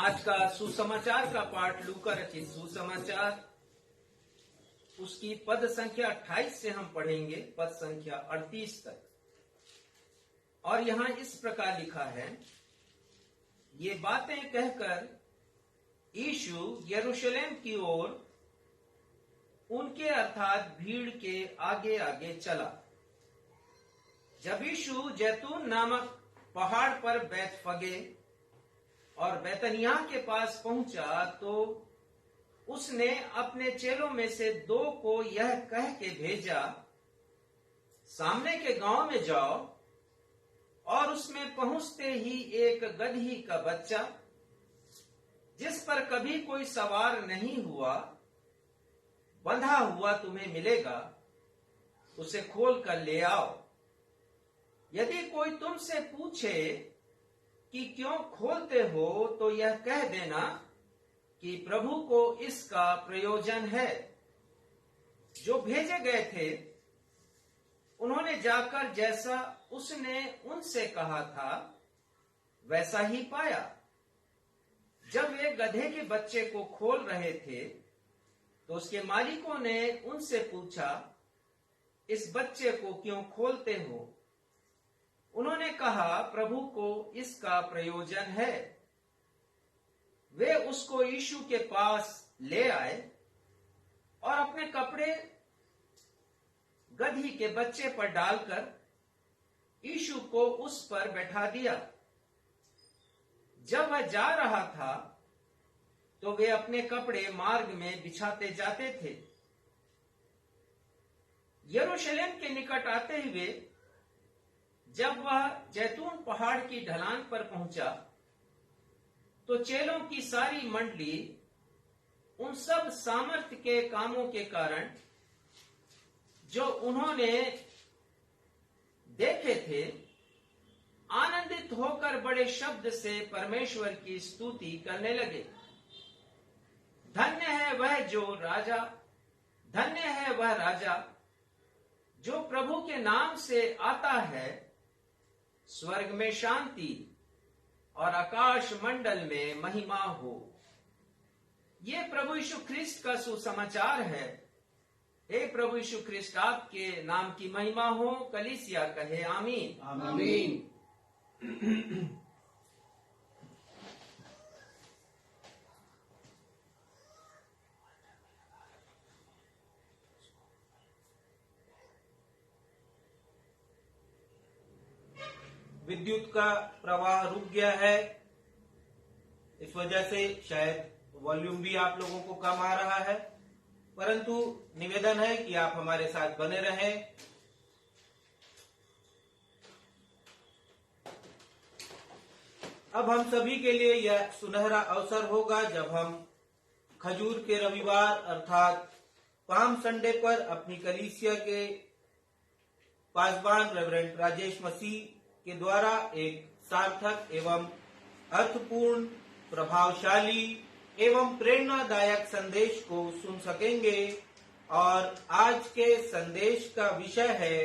आज का सुसमाचार का पाठ लूका रचित सुसमाचार उसकी पद संख्या 28 से हम पढ़ेंगे पद संख्या 38 तक। और यहां इस प्रकार लिखा है, ये बातें कहकर यीशु यरूशलेम की ओर उनके अर्थात भीड़ के आगे आगे चला। जब यीशु जैतून नामक पहाड़ पर बैतफगे और बैतनिय्याह के पास पहुंचा तो उसने अपने चेलों में से 2 को यह कह के भेजा, सामने के गांव में जाओ और उसमें पहुंचते ही एक गदही का बच्चा जिस पर कभी कोई सवार नहीं हुआ, बंधा हुआ तुम्हें मिलेगा, उसे खोल कर ले आओ। यदि कोई तुमसे पूछे कि क्यों खोलते हो तो यह कह देना कि प्रभु को इसका प्रयोजन है। जो भेजे गए थे उन्होंने जाकर जैसा उसने उनसे कहा था वैसा ही पाया। जब वे गधे के बच्चे को खोल रहे थे तो उसके मालिकों ने उनसे पूछा, इस बच्चे को क्यों खोलते हो? उन्होंने कहा, प्रभु को इसका प्रयोजन है। वे उसको यीशु के पास ले आए और अपने कपड़े गधी के बच्चे पर डालकर यीशु को उस पर बैठा दिया। जब वह जा रहा था तो वे अपने कपड़े मार्ग में बिछाते जाते थे। यरूशलेम के निकट आते हुए जब वह जैतून पहाड़ की ढलान पर पहुंचा तो चेलों की सारी मंडली उन सब सामर्थ्य के कामों के कारण जो उन्होंने देखे थे आनंदित होकर बड़े शब्द से परमेश्वर की स्तुति करने लगे। धन्य है वह राजा जो प्रभु के नाम से आता है। स्वर्ग में शांति और आकाश मंडल में महिमा हो। ये प्रभु यीशु ख्रिस्त का सुसमाचार है। हे प्रभु यीशु ख्रिस्त, आपके नाम की महिमा हो। कलीसिया कहे आमीन। आमीन। विद्युत का प्रवाह रुक गया है, इस वजह से शायद वॉल्यूम भी आप लोगों को कम आ रहा है, परंतु निवेदन है कि आप हमारे साथ बने रहें। अब हम सभी के लिए यह सुनहरा अवसर होगा जब हम खजूर के रविवार अर्थात पाम संडे पर अपनी कलीसिया के पासवान रेवरेंड राजेश मसीह के द्वारा एक सार्थक एवं अर्थपूर्ण, प्रभावशाली एवं प्रेरणादायक संदेश को सुन सकेंगे। और आज के संदेश का विषय है,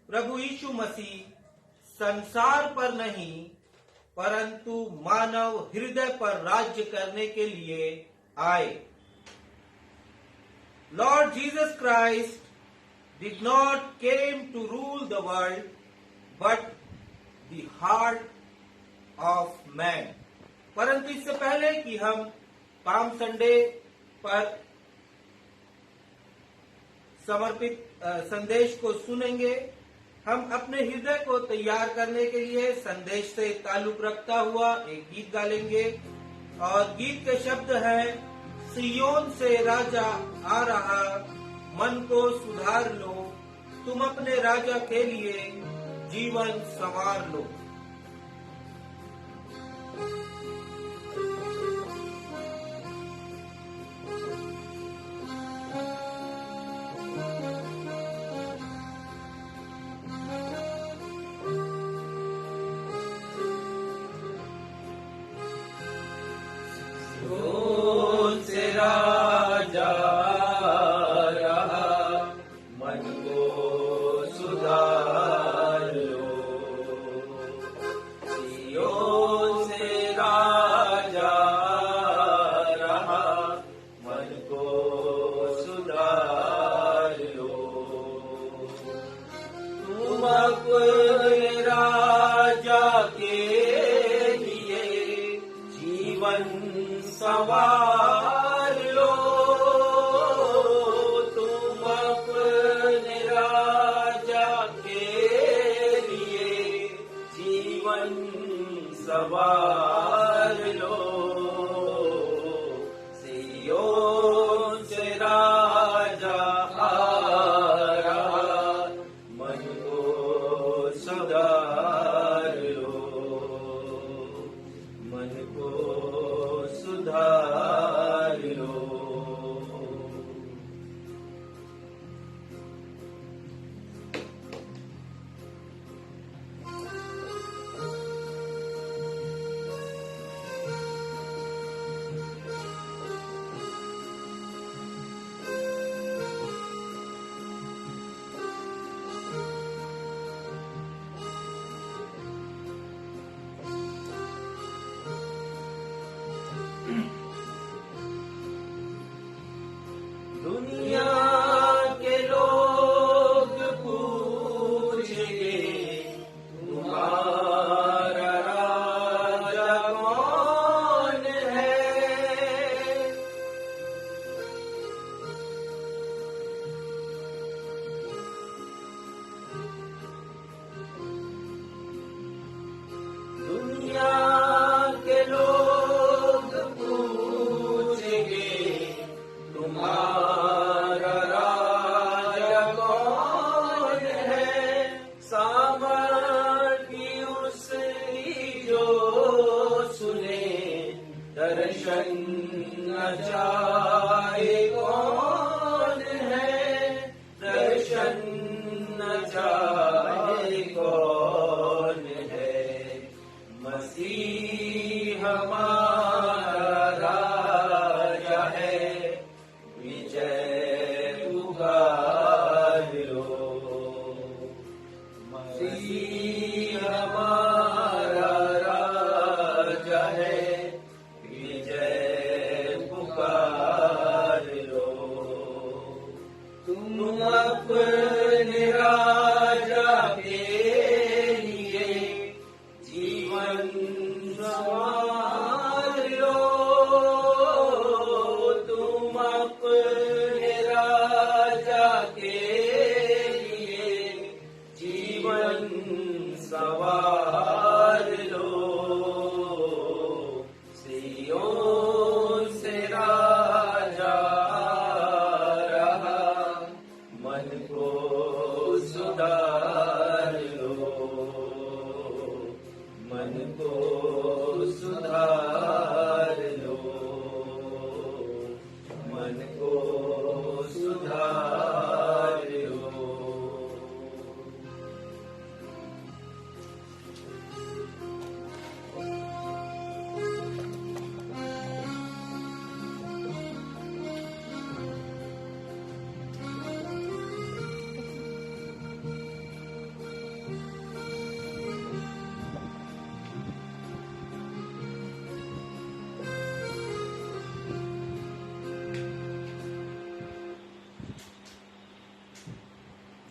प्रभु यीशु मसीह संसार पर नहीं परंतु मानव हृदय पर राज्य करने के लिए आए। Lord Jesus Christ did not came to rule the world, but the heart of man. परंतु इससे पहले कि हम पाम संडे पर समर्पित संदेश को सुनेंगे, हम अपने हृदय को तैयार करने के लिए संदेश से ताल्लुक रखता हुआ एक गीत गालेंगे। और गीत के शब्द हैं, सियोन से राजा आ रहा, मन को सुधार लो, तुम अपने राजा के लिए जीवन संवार लो। सियोन से राजा रहा, मन को सुधार लो,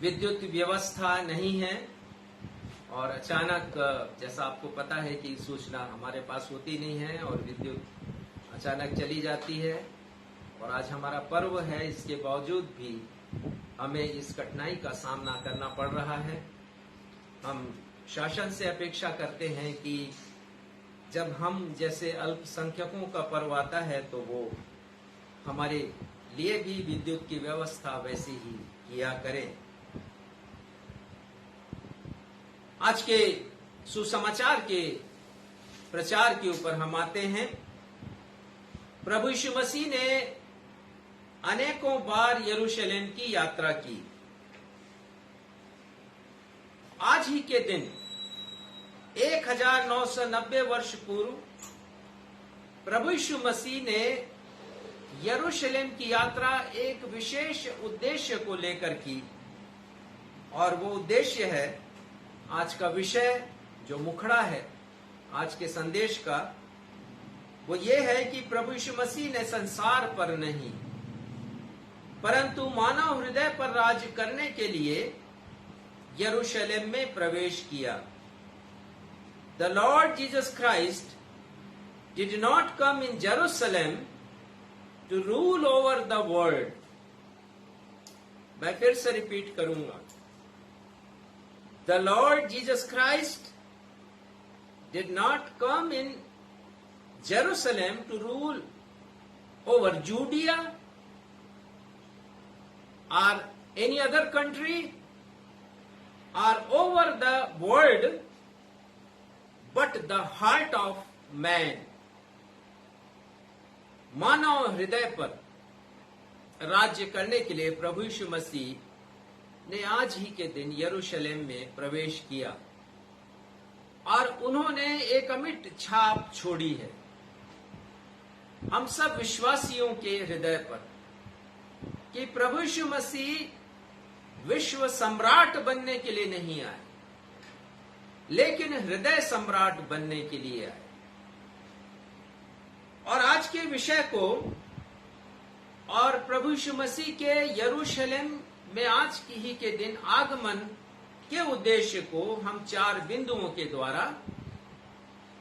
विद्युत व्यवस्था नहीं है और अचानक, जैसा आपको पता है कि सूचना हमारे पास होती नहीं है और विद्युत अचानक चली जाती है, और आज हमारा पर्व है, इसके बावजूद भी हमें इस कठिनाई का सामना करना पड़ रहा है। हम शासन से अपेक्षा करते हैं कि जब हम जैसे अल्पसंख्यकों का पर्व आता है तो वो हमारे लिए भी विद्युत की व्यवस्था वैसी ही किया करें। आज के सुसमाचार के प्रचार के ऊपर हम आते हैं। प्रभु यीशु मसीह ने अनेकों बार यरूशलेम की यात्रा की। आज ही के दिन 1990 वर्ष पूर्व प्रभु यीशु मसीह ने यरूशलेम की यात्रा एक विशेष उद्देश्य को लेकर की, और वो उद्देश्य है आज का विषय जो मुखड़ा है आज के संदेश का, वो ये है कि प्रभु यीशु मसीह ने संसार पर नहीं परंतु मानव हृदय पर राज करने के लिए यरूशलेम में प्रवेश किया। The Lord Jesus Christ did not come in Jerusalem to rule over the world. मैं फिर से रिपीट करूंगा। The Lord Jesus Christ did not come in Jerusalem to rule over Judea or any other country or over the world, but the heart of man. मानव हृदय पर राज्य करने के लिए प्रभु यीशु मसीह ने आज ही के दिन यरूशलेम में प्रवेश किया, और उन्होंने एक अमिट छाप छोड़ी है हम सब विश्वासियों के हृदय पर कि प्रभु यीशु मसीह विश्व सम्राट बनने के लिए नहीं आए, लेकिन हृदय सम्राट बनने के लिए आए। और आज के विषय को और प्रभु यीशु मसीह के यरूशलेम में आज की ही के दिन आगमन के उद्देश्य को हम 4 बिंदुओं के द्वारा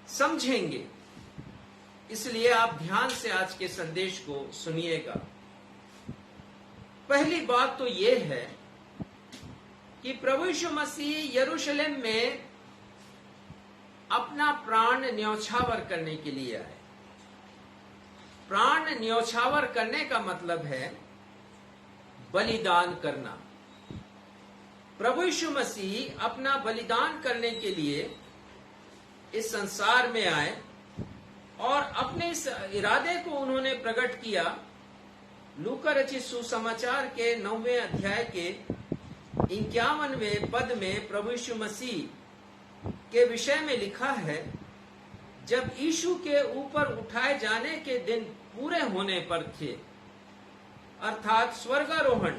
समझेंगे। इसलिए आप ध्यान से आज के संदेश को सुनिएगा। पहली बात तो यह है कि प्रभु यीशु मसीह यरूशलेम में अपना प्राण न्यौछावर करने के लिए आए। प्राण न्यौछावर करने का मतलब है बलिदान करना। प्रभु यीशु मसीह अपना बलिदान करने के लिए इस संसार में आए, और अपने इस इरादे को उन्होंने प्रकट किया। लूका रचित सुसमाचार के 9वें अध्याय के 51वें पद में प्रभु यीशु मसीह के विषय में लिखा है, जब यीशु के ऊपर उठाए जाने के दिन पूरे होने पर थे, अर्थात स्वर्गारोहण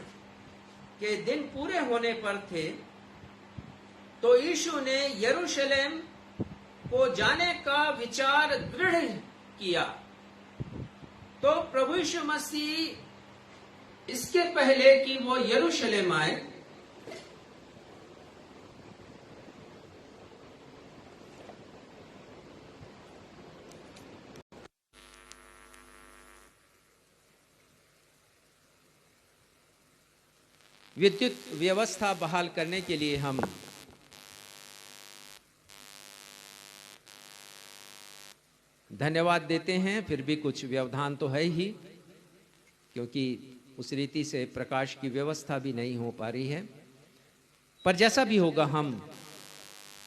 के दिन पूरे होने पर थे, तो यीशु ने यरूशलेम को जाने का विचार दृढ़ किया। तो प्रभु यीशु मसीह इसके पहले कि वो यरूशलेम आए, विद्युत व्यवस्था बहाल करने के लिए हम धन्यवाद देते हैं। फिर भी कुछ व्यवधान तो है ही, क्योंकि उस रीति से प्रकाश की व्यवस्था भी नहीं हो पा रही है, पर जैसा भी होगा हम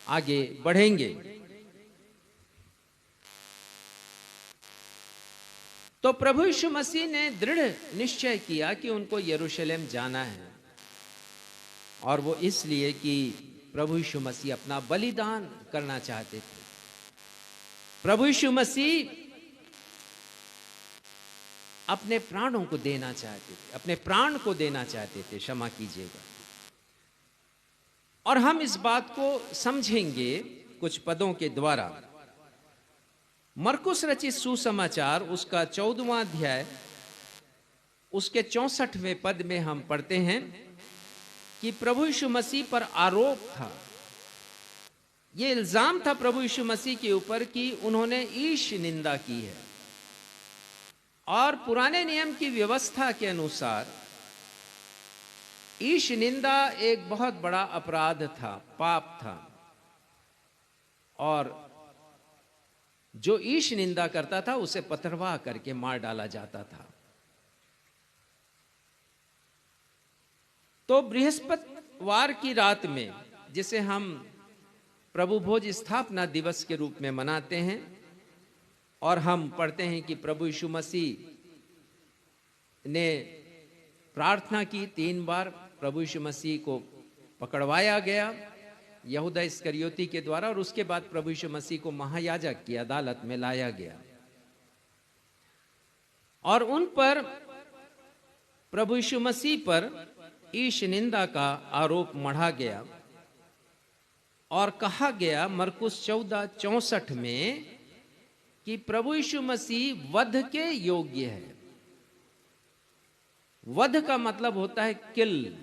आगे बढ़ेंगे। तो प्रभु यीशु मसीह ने दृढ़ निश्चय किया कि उनको यरूशलेम जाना है, और वो इसलिए कि प्रभु यीशु मसीह अपना बलिदान करना चाहते थे। प्रभु यीशु मसीह अपने प्राणों को देना चाहते थे, अपने प्राण को देना चाहते थे, क्षमा कीजिएगा। और हम इस बात को समझेंगे कुछ पदों के द्वारा। मरकुस रचित सुसमाचार उसका 14वां अध्याय उसके 64वें पद में हम पढ़ते हैं, कि प्रभु यीशु मसीह पर आरोप था, ये इल्जाम था प्रभु यीशु मसीह के ऊपर कि उन्होंने ईश निंदा की है। और पुराने नियम की व्यवस्था के अनुसार ईश निंदा एक बहुत बड़ा अपराध था, पाप था, और जो ईश निंदा करता था उसे पथरवाह करके मार डाला जाता था। तो बृहस्पतिवार की रात में, जिसे हम प्रभु भोज स्थापना दिवस के रूप में मनाते हैं, और हम पढ़ते हैं कि प्रभु यीशु मसीह ने प्रार्थना की 3 बार, प्रभु यीशु मसीह को पकड़वाया गया यहूदा इस्करियोती के द्वारा, और उसके बाद प्रभु यीशु मसीह को महायाजक की अदालत में लाया गया और उन पर, प्रभु यीशु मसीह पर ईश निंदा का आरोप मढ़ा गया और कहा गया मरकुस 14:64 में कि प्रभु यीशु मसीह वध के योग्य है। वध का मतलब होता है किल,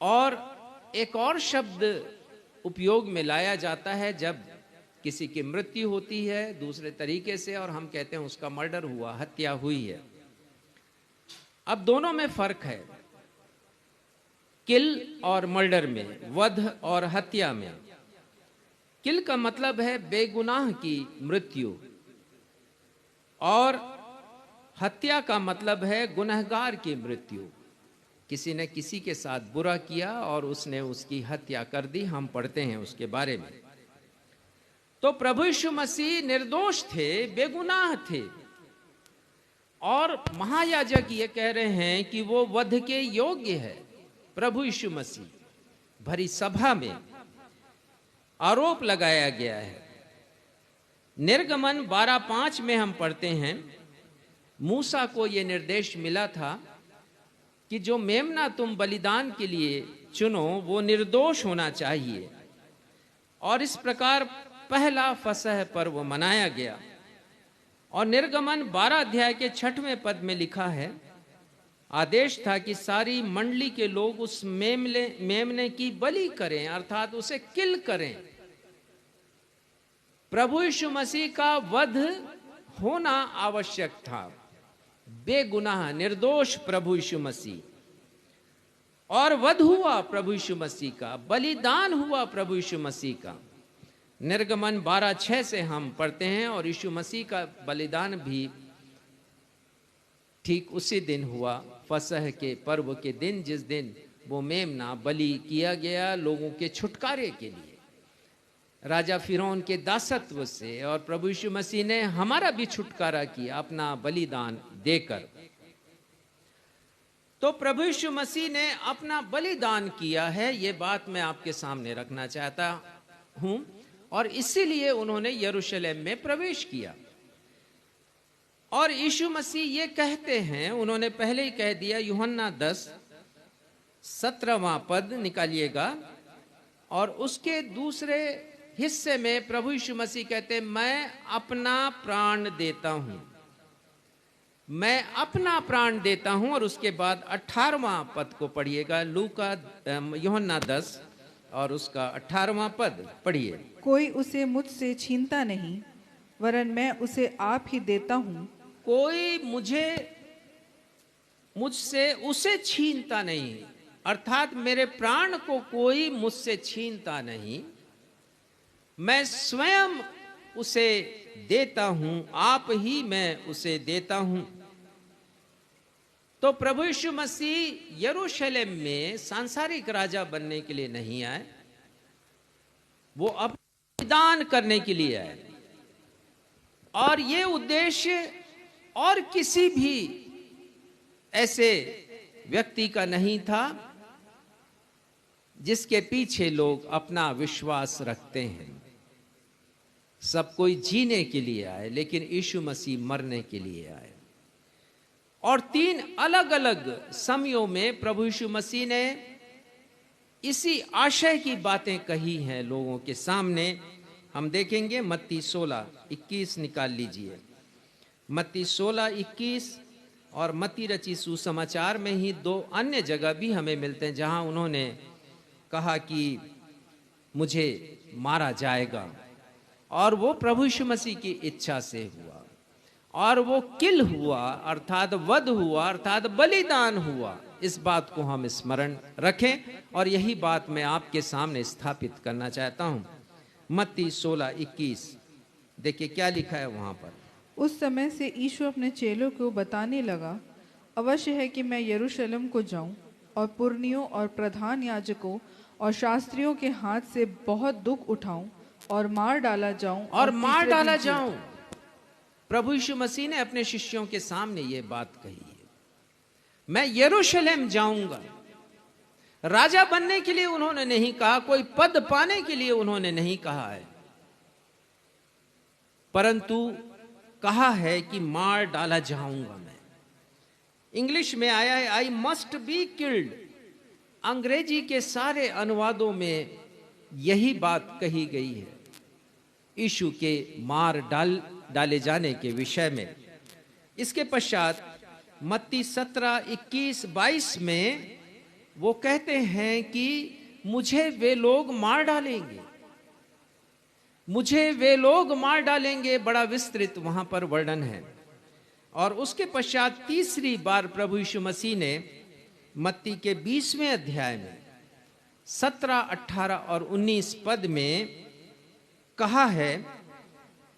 और एक और शब्द उपयोग में लाया जाता है जब किसी की मृत्यु होती है दूसरे तरीके से, और हम कहते हैं उसका मर्डर हुआ, हत्या हुई है। अब दोनों में फर्क है, किल और मर्डर में, वध और हत्या में। किल का मतलब है बेगुनाह की मृत्यु, और हत्या का मतलब है गुनहगार की मृत्यु। किसी ने किसी के साथ बुरा किया और उसने उसकी हत्या कर दी, हम पढ़ते हैं उसके बारे में। तो प्रभु यीशु मसीह निर्दोष थे, बेगुनाह थे, और महायाजक ये कह रहे हैं कि वो वध के योग्य है। प्रभु यीशु मसीह भरी सभा में आरोप लगाया गया है। निर्गमन 12:5 में हम पढ़ते हैं, मूसा को यह निर्देश मिला था कि जो मेमना तुम बलिदान के लिए चुनो वो निर्दोष होना चाहिए, और इस प्रकार पहला फसह पर्व मनाया गया। और निर्गमन 12 अध्याय के 6वें पद में लिखा है, आदेश था कि सारी मंडली के लोग उस मेमने की बलि करें, अर्थात उसे किल करें। प्रभु यीशु मसीह का वध होना आवश्यक था, बेगुनाह निर्दोष प्रभु यीशु मसीह, और वध हुआ प्रभु यीशु मसीह का, बलिदान हुआ प्रभु यीशु मसीह का। निर्गमन 12:6 से हम पढ़ते हैं, और यीशु मसीह का बलिदान भी ठीक उसी दिन हुआ, फसह के पर्व के दिन, जिस दिन वो मेमना बलि किया गया लोगों के छुटकारे के लिए, राजा फिरौन के दासत्व से, और प्रभु यीशु मसीह ने हमारा भी छुटकारा किया अपना बलिदान देकर। तो प्रभु यीशु मसीह ने अपना बलिदान किया है, ये बात मैं आपके सामने रखना चाहता हूं, और इसीलिए उन्होंने यरूशलेम में प्रवेश किया। और यीशु मसीह ये कहते हैं, उन्होंने पहले ही कह दिया, यूहन्ना 10:17 पद निकालिएगा, और उसके दूसरे हिस्से में प्रभु यीशु मसीह कहते हैं, मैं अपना प्राण देता हूं, मैं अपना प्राण देता हूं। और उसके बाद 18वां पद को पढ़िएगा, यूहन्ना 10 और उसका 18वां पद पढ़िए। कोई उसे मुझसे छीनता नहीं, वरन मैं उसे आप ही देता हूं। कोई मुझसे उसे छीनता नहीं, अर्थात मेरे प्राण को कोई मुझसे छीनता नहीं, मैं स्वयं उसे देता हूं, आप ही मैं उसे देता हूं। तो प्रभु यीशु मसीह यरूशलेम में सांसारिक राजा बनने के लिए नहीं आए, वो अपना बलिदान करने के लिए आए। और ये उद्देश्य और किसी भी ऐसे व्यक्ति का नहीं था जिसके पीछे लोग अपना विश्वास रखते हैं। सब कोई जीने के लिए आए, लेकिन यीशु मसीह मरने के लिए आए। और 3 अलग अलग समयों में प्रभु यीशु मसीह ने इसी आशय की बातें कही हैं लोगों के सामने। हम देखेंगे मत्ती 16:21 निकाल लीजिए, मत्ती 16:21 और मत्ती रची सुसमाचार में ही 2 अन्य जगह भी हमें मिलते हैं जहां उन्होंने कहा कि मुझे मारा जाएगा, और वो प्रभु यीशु मसीह की इच्छा से हुआ, और वो किल हुआ अर्थात वध हुआ अर्थात बलिदान हुआ। इस बात को हम स्मरण रखें और यही बात मैं आपके सामने स्थापित करना चाहता हूं। मत्ती 16:21 देखिए क्या लिखा है वहां पर। उस समय से यीशु अपने चेलों को बताने लगा, अवश्य है कि मैं यरूशलेम को जाऊं और पुरनियों और प्रधान याजकों और शास्त्रियों के हाथ से बहुत दुख उठाऊं और मार डाला जाऊं। प्रभु यीशु मसीह ने अपने शिष्यों के सामने ये बात कही है, मैं यरूशलेम जाऊंगा। राजा बनने के लिए उन्होंने नहीं कहा, कोई पद पाने के लिए उन्होंने नहीं कहा है, परंतु कहा है कि मार डाला जाऊंगा मैं। इंग्लिश में आया है आई मस्ट बी किल्ड। अंग्रेजी के सारे अनुवादों में यही बात कही गई है यीशु के मार डाले जाने के विषय में। इसके पश्चात मत्ती 17:21-22 में वो कहते हैं कि मुझे वे लोग मार डालेंगे, मुझे वे लोग मार डालेंगे। बड़ा विस्तृत वहां पर वर्णन है। और उसके पश्चात तीसरी बार प्रभु यीशु मसीह ने मत्ती के 20वें अध्याय में 17, 18 और 19 पद में कहा है,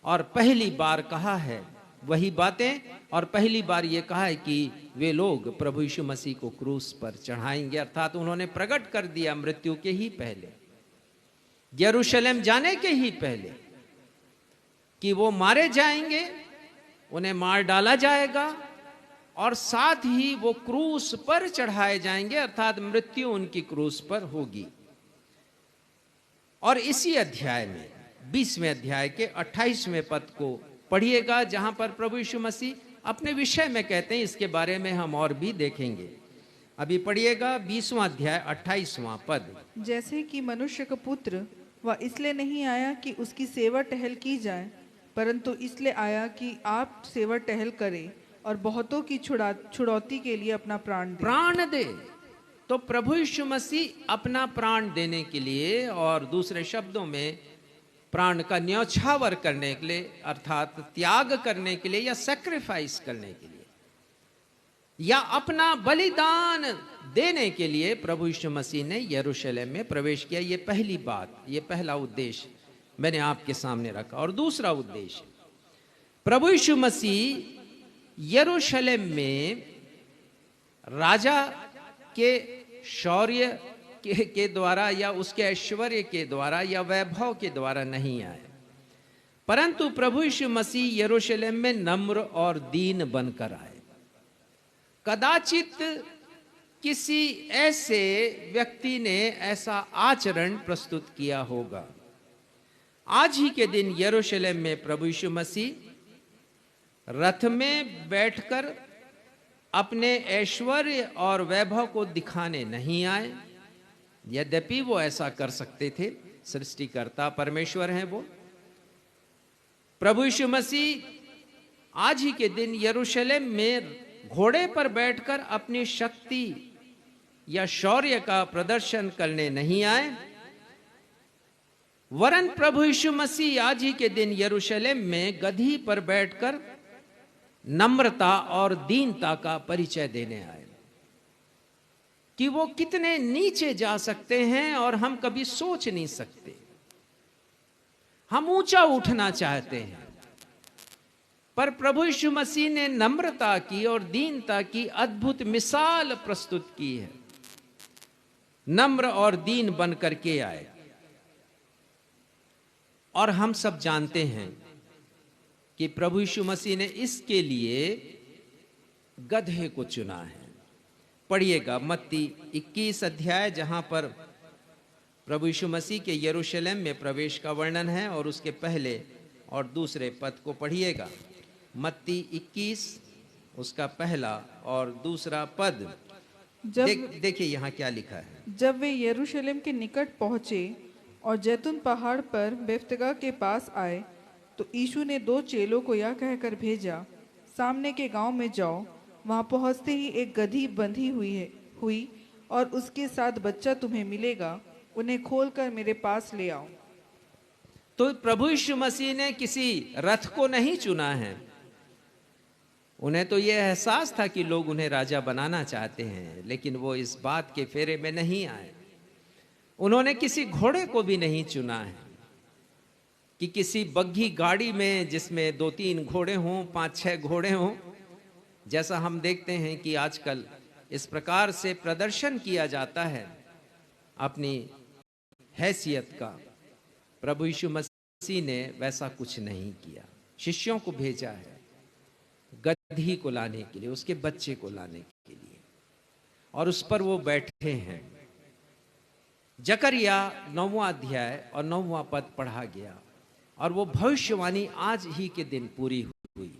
और पहली बार कहा है वही बातें, और पहली बार यह कहा है कि वे लोग प्रभु यीशु मसीह को क्रूस पर चढ़ाएंगे, अर्थात उन्होंने प्रकट कर दिया मृत्यु के ही पहले, यरूशलेम जाने के ही पहले, कि वो मारे जाएंगे, उन्हें मार डाला जाएगा और साथ ही वो क्रूस पर चढ़ाए जाएंगे, अर्थात मृत्यु उनकी क्रूस पर होगी। और इसी अध्याय में 20वें अध्याय के 28वें पद को पढ़िएगा, जहां पर प्रभु यीशु मसीह अपने विषय में कहते हैं। इसके बारे में हम और भी देखेंगे। अभी पढ़िएगा 20वां अध्याय 28वां पद। जैसे कि मनुष्य का पुत्र वह इसलिए नहीं आया कि उसकी सेवा टहल की जाए, परंतु इसलिए आया कि आप सेवा टहल करें और बहुतों की छुड़ौती के लिए अपना प्राण दे। तो प्रभु यीशु मसीह अपना प्राण देने के लिए, और दूसरे शब्दों में प्राण का न्यौछावर करने के लिए, अर्थात त्याग करने के लिए या सैक्रिफाइस करने के लिए या अपना बलिदान देने के लिए प्रभु यीशु मसीह ने यरूशलेम में प्रवेश किया। ये पहली बात, ये पहला उद्देश्य मैंने आपके सामने रखा। और दूसरा उद्देश्य, प्रभु यीशु मसीह यरूशलेम में राजा के शौर्य के द्वारा या उसके ऐश्वर्य के द्वारा या वैभव के द्वारा नहीं आए, परंतु प्रभु यीशु मसीह यरूशलेम में नम्र और दीन बनकर आए। कदाचित किसी ऐसे व्यक्ति ने ऐसा आचरण प्रस्तुत किया होगा। आज ही के दिन यरूशलेम में प्रभु यीशु मसीह रथ में बैठकर अपने ऐश्वर्य और वैभव को दिखाने नहीं आए, यद्यपि वो ऐसा कर सकते थे, सृष्टिकर्ता परमेश्वर हैं वो। प्रभु यीशु मसीह आज ही के दिन यरूशलेम में घोड़े पर बैठकर अपनी शक्ति या शौर्य का प्रदर्शन करने नहीं आए, वरन प्रभु यीशु मसीह आज ही के दिन यरूशलेम में गधी पर बैठकर नम्रता और दीनता का परिचय देने आए कि वो कितने नीचे जा सकते हैं और हम कभी सोच नहीं सकते। हम ऊंचा उठना चाहते हैं, पर प्रभु यीशु मसीह ने नम्रता की और दीनता की अद्भुत मिसाल प्रस्तुत की है। नम्र और दीन बन करके आए। और हम सब जानते हैं कि प्रभु यीशु मसीह ने इसके लिए गधे को चुना है। पढ़िएगा मत्ती 21 अध्याय, जहां पर प्रभु यीशु मसीह के यरूशलेम में प्रवेश का वर्णन है, और उसके पहले और दूसरे पद को पढ़िएगा। मत्ती 21 उसका पहला और दूसरा पद। देखिए यहाँ क्या लिखा है। जब वे यरूशलेम के निकट पहुंचे और जैतून पहाड़ पर बेफ्तगा के पास आए, तो यीशु ने 2 चेलों को यह कहकर भेजा, सामने के गांव में जाओ वहां पहुंचते ही एक गधी बंधी हुई और उसके साथ बच्चा तुम्हें मिलेगा, उन्हें खोलकर मेरे पास ले आओ। तो प्रभु यीशु मसीह ने किसी रथ को नहीं चुना है। उन्हें तो यह एहसास था कि लोग उन्हें राजा बनाना चाहते हैं, लेकिन वो इस बात के फेरे में नहीं आए। उन्होंने किसी घोड़े को भी नहीं चुना है कि किसी बग्घी गाड़ी में जिसमें 2-3 घोड़े हों, 5-6 घोड़े हों, जैसा हम देखते हैं कि आजकल इस प्रकार से प्रदर्शन किया जाता है अपनी हैसियत का। प्रभु यीशु मसीह ने वैसा कुछ नहीं किया। शिष्यों को भेजा है गधी को लाने के लिए, उसके बच्चे को लाने के लिए, और उस पर वो बैठे हैं। जकरिया 9वां अध्याय और 9वां पद पढ़ा गया, और वो भविष्यवाणी आज ही के दिन पूरी हुई।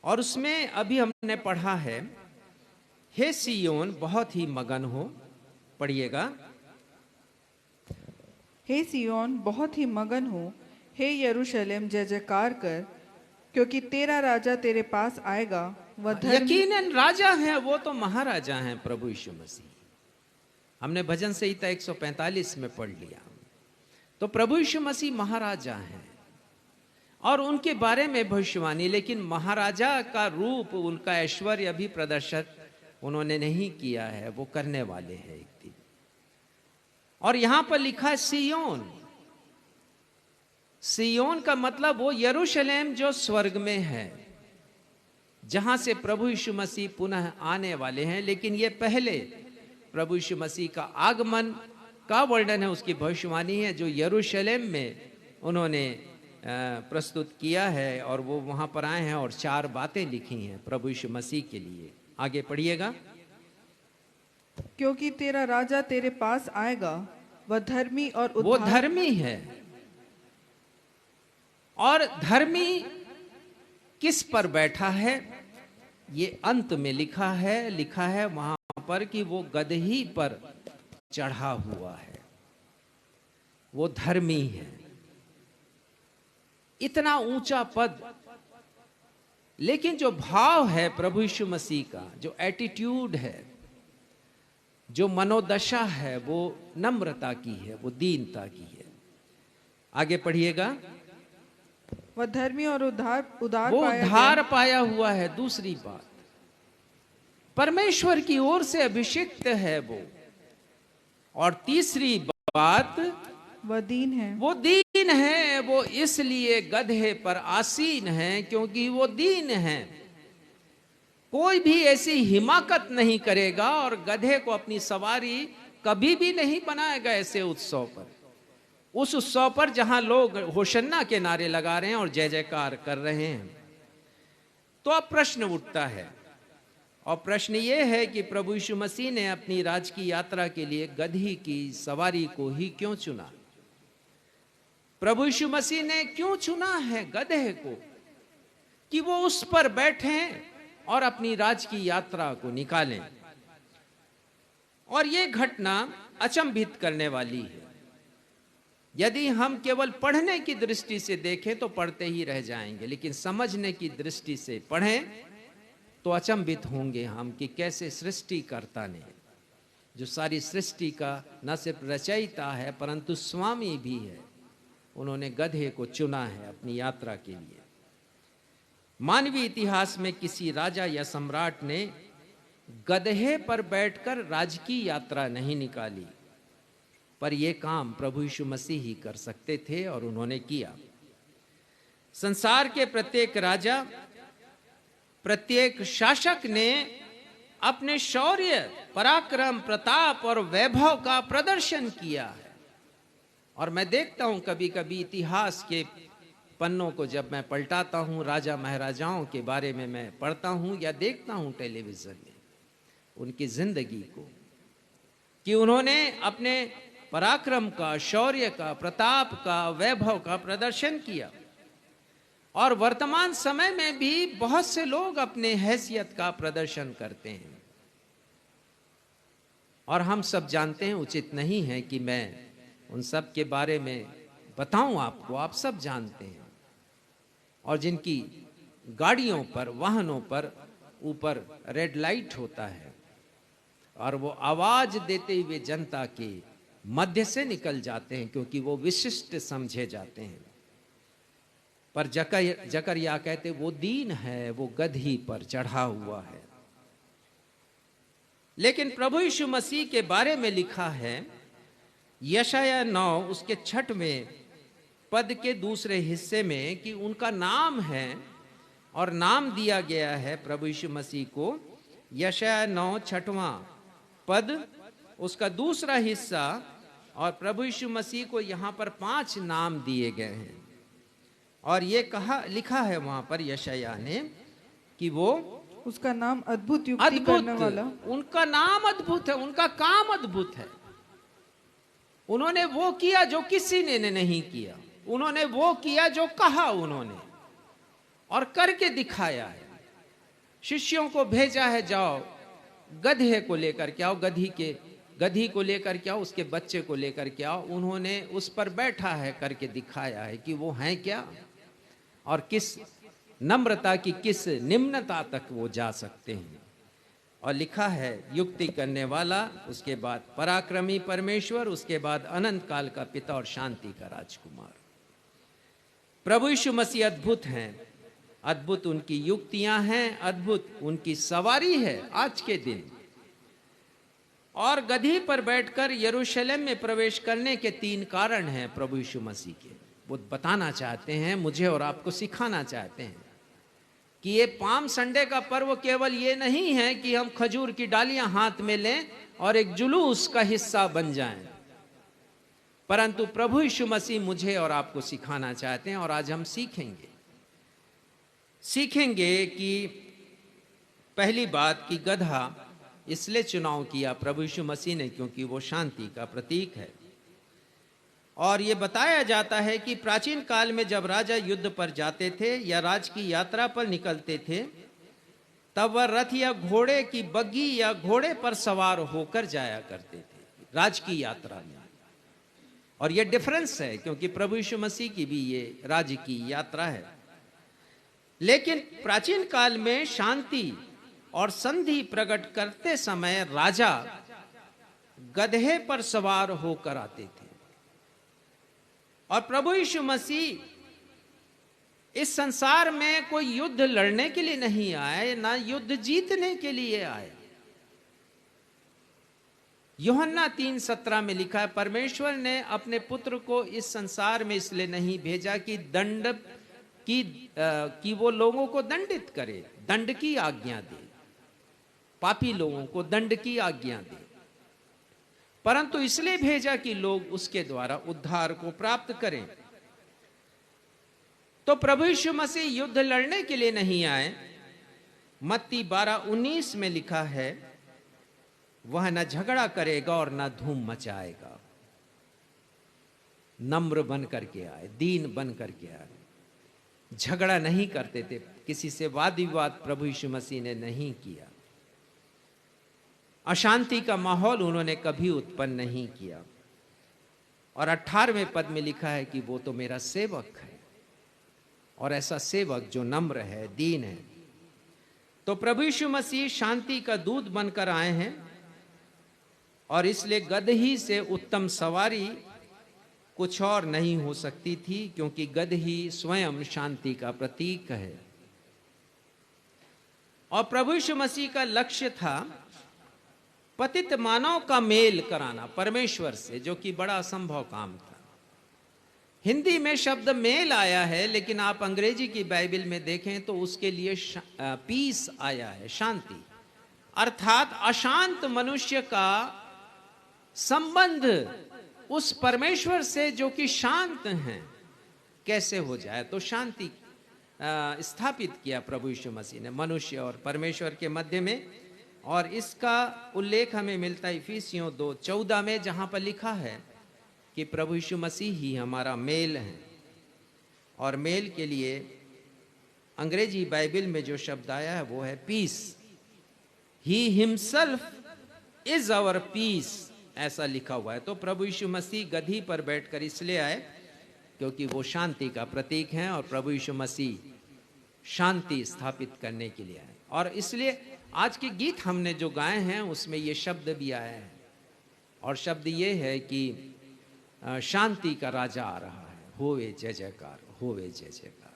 और उसमें अभी हमने पढ़ा है, हे सिय्योन बहुत ही मगन हो। पढ़िएगा। हे सिय्योन बहुत ही मगन हो, हे यरूशलेम जय जयकार कर, क्योंकि तेरा राजा तेरे पास आएगा। वह यकीनन राजा है, वो तो महाराजा हैं प्रभु यीशु मसीह। हमने भजन संहिता 145 में पढ़ लिया। तो प्रभु यीशु मसीह महाराजा हैं और उनके बारे में भविष्यवाणी, लेकिन महाराजा का रूप, उनका ऐश्वर्य अभी प्रदर्शित उन्होंने नहीं किया है, वो करने वाले हैं एक दिन। और यहां पर लिखा है सिय्योन। सिय्योन का मतलब वो यरूशलेम जो स्वर्ग में है, जहां से प्रभु यीशु मसीह पुनः आने वाले हैं। लेकिन ये पहले प्रभु यीशु मसीह का आगमन का वर्णन है, उसकी भविष्यवाणी है जो यरूशलेम में उन्होंने प्रस्तुत किया है, और वो वहां पर आए हैं और 4 बातें लिखी हैं प्रभु यीशु मसीह के लिए। आगे पढ़िएगा। क्योंकि तेरा राजा तेरे पास आएगा, वह धर्मी और वो धर्मी है। और धर्मी किस पर बैठा है? ये अंत में लिखा है वहां पर कि वो गदही पर चढ़ा हुआ है, वो धर्मी है। इतना ऊंचा पद, लेकिन जो भाव है प्रभु यीशु मसीह का, जो एटीट्यूड है, जो मनोदशा है, वो नम्रता की है, वो दीनता की है। आगे पढ़िएगा। वह धर्मी और उदार वो उद्धार पाया हुआ है। दूसरी बात, परमेश्वर की ओर से अभिषिक्त है वो। और तीसरी बात, वह दीन है। वो दीन है। वो इसलिए गधे पर आसीन है क्योंकि वो दीन है। कोई भी ऐसी हिमाकत नहीं करेगा और गधे को अपनी सवारी कभी भी नहीं बनाएगा ऐसे उत्सव पर। उस उत्सव पर जहां लोग होशन्ना के नारे लगा रहे हैं और जय जयकार कर रहे हैं। तो अब प्रश्न उठता है, और प्रश्न ये है कि प्रभु यीशु मसीह ने अपनी राज की यात्रा के लिए गधी की सवारी को ही क्यों चुना? प्रभु यीशु मसीह ने क्यों चुना है गधे को कि वो उस पर बैठें और अपनी राज की यात्रा को निकालें? और ये घटना अचंभित करने वाली है। यदि हम केवल पढ़ने की दृष्टि से देखें तो पढ़ते ही रह जाएंगे, लेकिन समझने की दृष्टि से पढ़ें तो अचंभित होंगे हम कि कैसे सृष्टिकर्ता ने, जो सारी सृष्टि का न सिर्फ रचयिता है परंतु स्वामी भी है, उन्होंने गधे को चुना है अपनी यात्रा के लिए। मानवीय इतिहास में किसी राजा या सम्राट ने गधे पर बैठकर राज की यात्रा नहीं निकाली, पर यह काम प्रभु यीशु मसीह ही कर सकते थे और उन्होंने किया। संसार के प्रत्येक राजा, प्रत्येक शासक ने अपने शौर्य, पराक्रम, प्रताप और वैभव का प्रदर्शन किया है। और मैं देखता हूं कभी कभी इतिहास के पन्नों को जब मैं पलटाता हूं, राजा महाराजाओं के बारे में मैं पढ़ता हूं या देखता हूं टेलीविजन में उनकी जिंदगी को, कि उन्होंने अपने पराक्रम का, शौर्य का, प्रताप का, वैभव का प्रदर्शन किया। और वर्तमान समय में भी बहुत से लोग अपने हैसियत का प्रदर्शन करते हैं। और हम सब जानते हैं, उचित नहीं है कि मैं उन सब के बारे में बताऊं आपको, आप सब जानते हैं। और जिनकी गाड़ियों पर, वाहनों पर ऊपर रेड लाइट होता है और वो आवाज देते हुए जनता के मध्य से निकल जाते हैं, क्योंकि वो विशिष्ट समझे जाते हैं। पर जकरिया कहते वो दीन है, वो गदही पर चढ़ा हुआ है। लेकिन प्रभु यीशु मसीह के बारे में लिखा है यशायाह 9 उसके 6वें पद के दूसरे हिस्से में कि उनका नाम है, और नाम दिया गया है प्रभु यीशु मसीह को। यशायाह 9 6वां पद उसका दूसरा हिस्सा, और प्रभु यीशु मसीह को यहाँ पर 5 नाम दिए गए हैं। और ये लिखा है वहां पर यशायाह ने कि वो उसका नाम अद्भुत युक्ति करने वाला, उनका नाम अद्भुत है, उनका काम अद्भुत है। उन्होंने वो किया जो किसी ने नहीं किया, उन्होंने वो किया जो कहा उन्होंने और करके दिखाया है। शिष्यों को भेजा है, जाओ गधे को लेकर के आओ, गधी को लेकर के आओ, उसके बच्चे को लेकर के आओ। उन्होंने उस पर बैठा है, करके दिखाया है कि वो हैं क्या और किस नम्रता की, किस निम्नता तक वो जा सकते हैं। और लिखा है युक्ति करने वाला, उसके बाद पराक्रमी परमेश्वर, उसके बाद अनंत काल का पिता और शांति का राजकुमार। प्रभु यीशु मसीह अद्भुत हैं, अद्भुत उनकी युक्तियां हैं, अद्भुत उनकी सवारी है आज के दिन। और गधी पर बैठकर यरूशलेम में प्रवेश करने के 3 कारण हैं प्रभु यीशु मसीह के। वो बताना चाहते हैं, मुझे और आपको सिखाना चाहते हैं कि ये पाम संडे का पर्व केवल ये नहीं है कि हम खजूर की डालियां हाथ में लें और एक जुलूस का हिस्सा बन जाएं, परंतु प्रभु यीशु मसीह मुझे और आपको सिखाना चाहते हैं। और आज हम सीखेंगे कि पहली बात कि गधा इसलिए चुनाव किया प्रभु यीशु मसीह ने क्योंकि वो शांति का प्रतीक है। और ये बताया जाता है कि प्राचीन काल में जब राजा युद्ध पर जाते थे या राज की यात्रा पर निकलते थे, तब वह रथ या घोड़े की बग्गी या घोड़े पर सवार होकर जाया करते थे राज की यात्रा में। और ये डिफरेंस है क्योंकि प्रभु यीशु मसीह की भी ये राज की यात्रा है। लेकिन प्राचीन काल में शांति और संधि प्रकट करते समय राजा गधे पर सवार होकर आते थे। और प्रभु यीशु मसीह इस संसार में कोई युद्ध लड़ने के लिए नहीं आए, ना युद्ध जीतने के लिए आए। यूहन्ना 3:17 में लिखा है, परमेश्वर ने अपने पुत्र को इस संसार में इसलिए नहीं भेजा कि दंड कि वो लोगों को दंडित करे, दंड की आज्ञा दे, पापी लोगों को दंड की आज्ञा दे, परंतु इसलिए भेजा कि लोग उसके द्वारा उद्धार को प्राप्त करें। तो प्रभु यीशु मसीह युद्ध लड़ने के लिए नहीं आए। मत्ती 12:19 में लिखा है, वह न झगड़ा करेगा और न धूम मचाएगा। नम्र बन करके आए, दीन बन करके आए, झगड़ा नहीं करते थे, किसी से वाद विवाद प्रभु यीशु मसीह ने नहीं किया, अशांति का माहौल उन्होंने कभी उत्पन्न नहीं किया। और 18वें पद में लिखा है कि वो तो मेरा सेवक है, और ऐसा सेवक जो नम्र है, दीन है। तो प्रभु यीशु मसीह शांति का दूत बनकर आए हैं, और इसलिए गदही से उत्तम सवारी कुछ और नहीं हो सकती थी, क्योंकि गदही स्वयं शांति का प्रतीक है। और प्रभु यीशु मसीह का लक्ष्य था पतित मानव का मेल कराना परमेश्वर से, जो कि बड़ा असंभव काम था। हिंदी में शब्द मेल आया है, लेकिन आप अंग्रेजी की बाइबल में देखें तो उसके लिए पीस आया है, शांति, अर्थात अशांत मनुष्य का संबंध उस परमेश्वर से जो कि शांत हैं कैसे हो जाए। तो शांति स्थापित किया प्रभु यीशु मसीह ने मनुष्य और परमेश्वर के मध्य में। और इसका उल्लेख हमें मिलता है इफिसियों 2:14 में, जहां पर लिखा है कि प्रभु यीशु मसीह ही हमारा मेल है। और मेल के लिए अंग्रेजी बाइबल में जो शब्द आया है वो है peace. He himself is our peace, ऐसा लिखा हुआ है। तो प्रभु यीशु मसीह गधी पर बैठकर इसलिए आए क्योंकि वो शांति का प्रतीक हैं, और प्रभु यीशु मसीह शांति स्थापित करने के लिए आए। और इसलिए आज के गीत हमने जो गाए हैं उसमें ये शब्द भी आए हैं, और शब्द ये है कि शांति का राजा आ रहा है, होवे जय जयकार, होवे जय जयकार।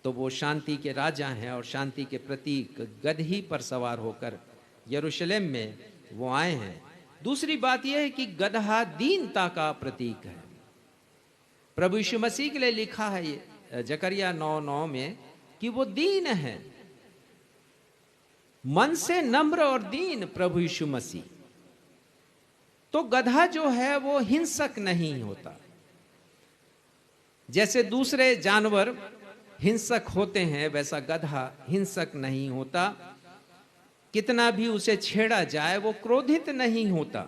तो वो शांति के राजा हैं और शांति के प्रतीक गदही पर सवार होकर यरूशलेम में वो आए हैं। दूसरी बात यह है कि गदहा दीनता का प्रतीक है। प्रभु यीशु मसीह के लिए लिखा है ये जकरिया 9:9 में कि वो दीन है, मन से नम्र और दीन प्रभु यीशु मसीह। तो गधा जो है वो हिंसक नहीं होता, जैसे दूसरे जानवर हिंसक होते हैं वैसा गधा हिंसक नहीं होता। कितना भी उसे छेड़ा जाए वो क्रोधित नहीं होता,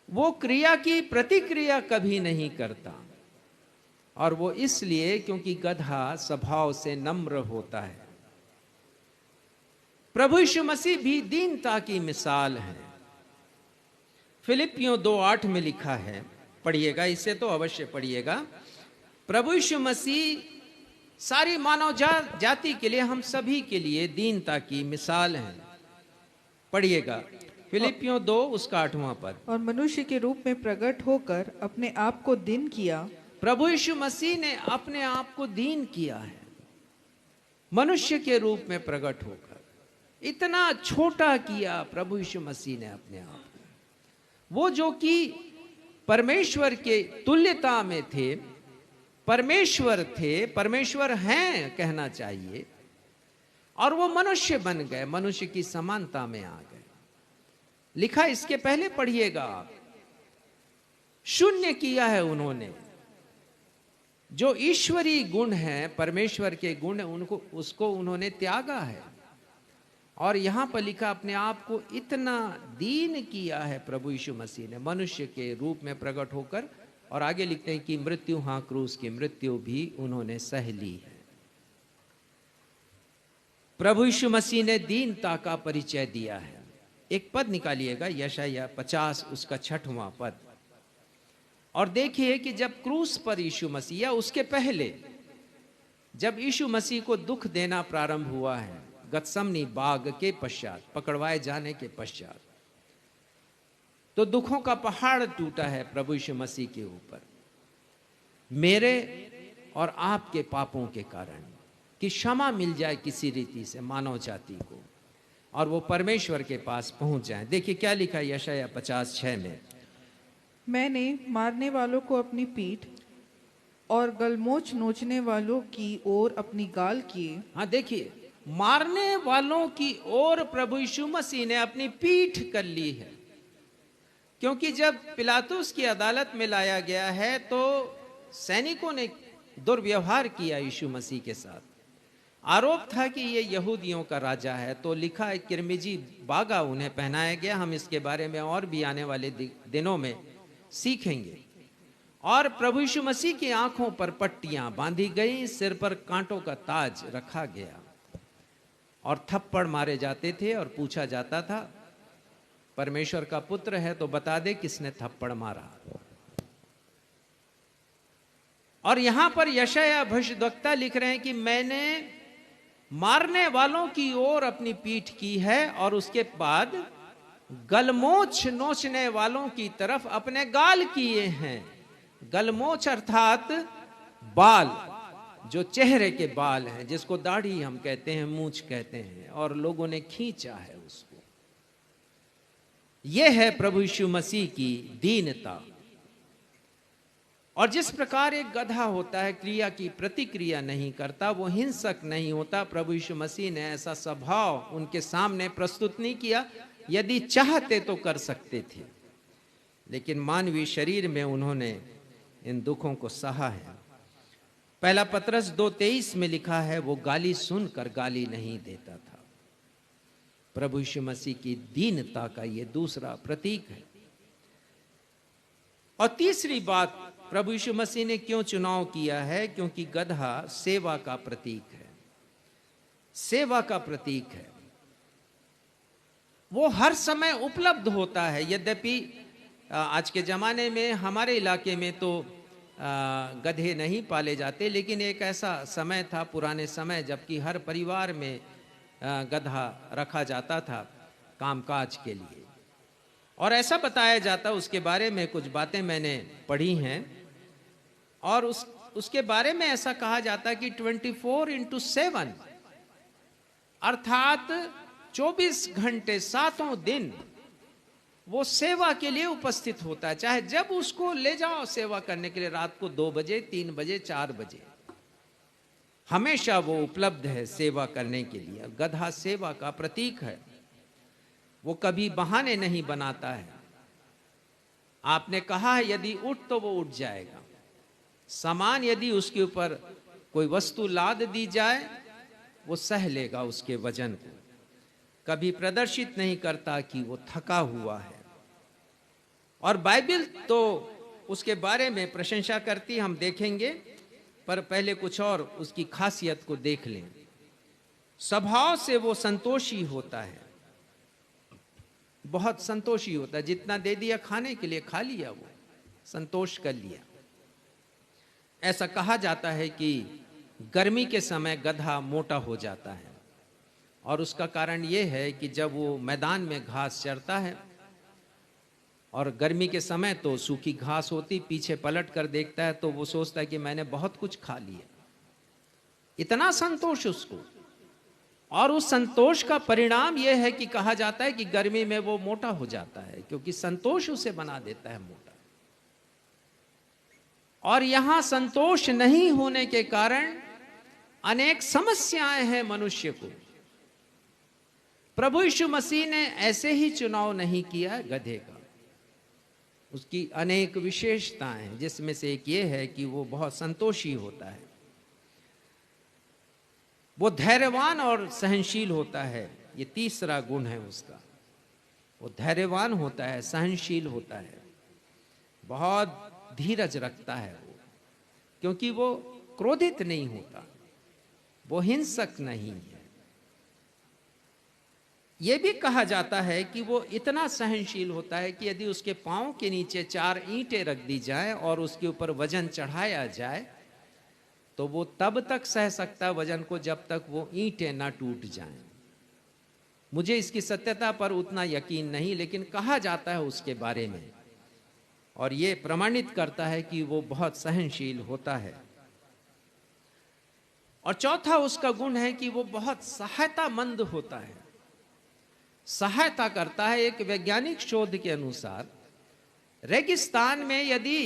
वो क्रिया की प्रतिक्रिया कभी नहीं करता, और वो इसलिए क्योंकि गधा स्वभाव से नम्र होता है। प्रभु यीशु मसीह भी दीनता की मिसाल है। फिलिपियों 2:8 में लिखा है, पढ़िएगा, इसे तो अवश्य पढ़िएगा। प्रभु यीशु मसीह सारी मानव जाति के लिए, हम सभी के लिए दीनता की मिसाल है। पढ़िएगा फिलिपियों 2 उसका 8वां पद। और मनुष्य के रूप में प्रकट होकर अपने आप को दीन किया। प्रभु यीशु मसीह ने अपने आप को दीन किया है, मनुष्य के रूप में प्रकट होकर इतना छोटा किया प्रभु यीशु मसीह ने अपने आप को। वो जो कि परमेश्वर के तुल्यता में थे, परमेश्वर थे, परमेश्वर हैं कहना चाहिए, और वो मनुष्य बन गए, मनुष्य की समानता में आ गए। लिखा, इसके पहले पढ़िएगा आप, शून्य किया है उन्होंने। जो ईश्वरीय गुण है, परमेश्वर के गुण, उनको उसको उन्होंने त्यागा है। और यहां पर लिखा, अपने आप को इतना दीन किया है प्रभु यीशु मसीह ने, मनुष्य के रूप में प्रकट होकर। और आगे लिखते हैं कि मृत्यु, हां क्रूस की मृत्यु भी उन्होंने सह ली है। प्रभु यीशु मसीह ने दीनता का परिचय दिया है। एक पद निकालिएगा, यशायाह 50 उसका 6वां पद, और देखिए कि जब क्रूस पर यीशु मसीह, या उसके पहले जब यीशु मसीह को दुख देना प्रारंभ हुआ है, गतसमनी बाग के पश्चात, पकड़वाए जाने के पश्चात, तो दुखों का पहाड़ टूटा है प्रभु यीशु मसीह के ऊपर, मेरे और आपके पापों के कारण, कि क्षमा मिल जाए किसी रीति से मानव जाति को, और वो परमेश्वर के पास पहुंच जाए। देखिए क्या लिखा है यशायाह 50:6 में, मैंने मारने वालों को अपनी पीठ और गलमोच नोचने वालों की ओर अपनी गाल किए। हाँ देखिए, मारने वालों की ओर प्रभु यीशु मसीह ने अपनी पीठ कर ली है। क्योंकि जब पिलातुस की अदालत में लाया गया है तो सैनिकों ने दुर्व्यवहार किया यीशु मसीह के साथ। आरोप था कि ये यहूदियों का राजा है, तो लिखा है किरमिजी बागा उन्हें पहनाया गया। हम इसके बारे में और भी आने वाले दिनों में सीखेंगे। और प्रभु यीशु मसीह की आंखों पर पट्टियां बांधी गई, सिर पर कांटों का ताज रखा गया, और थप्पड़ मारे जाते थे, और पूछा जाता था, परमेश्वर का पुत्र है तो बता दे किसने थप्पड़ मारा। और यहां पर यशायाह भविष्यद्वक्ता लिख रहे हैं कि मैंने मारने वालों की ओर अपनी पीठ की है, और उसके बाद गलमोच नोचने वालों की तरफ अपने गाल किए हैं। गलमोच अर्थात बाल, जो चेहरे के बाल हैं, जिसको दाढ़ी हम कहते हैं, मूंछ कहते हैं, और लोगों ने खींचा है उसको। यह है प्रभु यीशु मसीह की दीनता। और जिस प्रकार एक गधा होता है, क्रिया की प्रतिक्रिया नहीं करता, वो हिंसक नहीं होता, प्रभु यीशु मसीह ने ऐसा स्वभाव उनके सामने प्रस्तुत नहीं किया। यदि चाहते तो कर सकते थे, लेकिन मानवीय शरीर में उन्होंने इन दुखों को सहा है। पहला पतरस 2:23 में लिखा है, वो गाली सुनकर गाली नहीं देता था। प्रभु यीशु मसीह की दीनता का ये दूसरा प्रतीक है। और तीसरी बात, प्रभु यीशु मसीह ने क्यों चुनाव किया है? क्योंकि गधा सेवा का प्रतीक है, सेवा का प्रतीक है। वो हर समय उपलब्ध होता है। यद्यपि आज के जमाने में हमारे इलाके में तो गधे नहीं पाले जाते, लेकिन एक ऐसा समय था पुराने समय जबकि हर परिवार में गधा रखा जाता था कामकाज के लिए। और ऐसा बताया जाता, उसके बारे में कुछ बातें मैंने पढ़ी हैं, और उसके बारे में ऐसा कहा जाता कि 24/7 अर्थात 24 घंटे 7 दिन वो सेवा के लिए उपस्थित होता है। चाहे जब उसको ले जाओ सेवा करने के लिए, रात को 2 बजे, 3 बजे, 4 बजे, हमेशा वो उपलब्ध है सेवा करने के लिए। गधा सेवा का प्रतीक है, वो कभी बहाने नहीं बनाता है। आपने कहा है यदि उठ तो वो उठ जाएगा। सामान यदि उसके ऊपर कोई वस्तु लाद दी जाए वो सह लेगा उसके वजन को, कभी प्रदर्शित नहीं करता कि वो थका हुआ है। और बाइबल तो उसके बारे में प्रशंसा करती, हम देखेंगे, पर पहले कुछ और उसकी खासियत को देख लें। स्वभाव से वो संतोषी होता है, बहुत संतोषी होता है। जितना दे दिया खाने के लिए खा लिया, वो संतोष कर लिया। ऐसा कहा जाता है कि गर्मी के समय गधा मोटा हो जाता है, और उसका कारण ये है कि जब वो मैदान में घास चरता है और गर्मी के समय तो सूखी घास होती, पीछे पलट कर देखता है तो वो सोचता है कि मैंने बहुत कुछ खा लिया। इतना संतोष उसको, और उस संतोष का परिणाम यह है कि कहा जाता है कि गर्मी में वो मोटा हो जाता है, क्योंकि संतोष उसे बना देता है मोटा। और यहां संतोष नहीं होने के कारण अनेक समस्याएं हैं मनुष्य को। प्रभु यीशु मसीह ने ऐसे ही चुनाव नहीं किया गधे का, उसकी अनेक विशेषताएं हैं, जिसमें से एक ये है कि वो बहुत संतोषी होता है, वो धैर्यवान और सहनशील होता है। ये तीसरा गुण है उसका, वो धैर्यवान होता है, सहनशील होता है, बहुत धीरज रखता है वो, क्योंकि वो क्रोधित नहीं होता, वो हिंसक नहीं है। ये भी कहा जाता है कि वो इतना सहनशील होता है कि यदि उसके पांव के नीचे 4 ईंटें रख दी जाएं और उसके ऊपर वजन चढ़ाया जाए तो वो तब तक सह सकता है वजन को जब तक वो ईंटें ना टूट जाएं। मुझे इसकी सत्यता पर उतना यकीन नहीं, लेकिन कहा जाता है उसके बारे में, और ये प्रमाणित करता है कि वो बहुत सहनशील होता है। और चौथा उसका गुण है कि वो बहुत सहायतामंद होता है, सहायता करता है। एक वैज्ञानिक शोध के अनुसार रेगिस्तान में यदि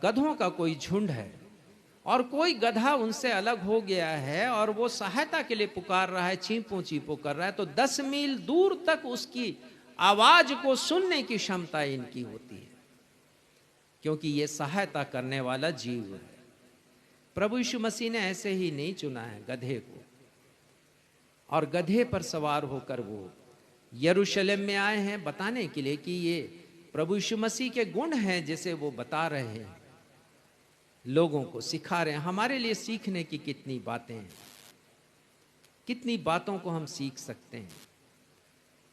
गधों का कोई झुंड है और कोई गधा उनसे अलग हो गया है और वो सहायता के लिए पुकार रहा है, चींपो चींपो कर रहा है, तो 10 मील दूर तक उसकी आवाज को सुनने की क्षमता इनकी होती है, क्योंकि ये सहायता करने वाला जीव है। प्रभु यीशु मसीह ने ऐसे ही नहीं चुना है गधे को, और गधे पर सवार होकर वो यरूशलेम में आए हैं बताने के लिए कि ये प्रभु यीशु मसीह के गुण हैं, जिसे वो बता रहे हैं, लोगों को सिखा रहे हैं। हमारे लिए सीखने की कितनी बातें हैं, कितनी बातों को हम सीख सकते हैं।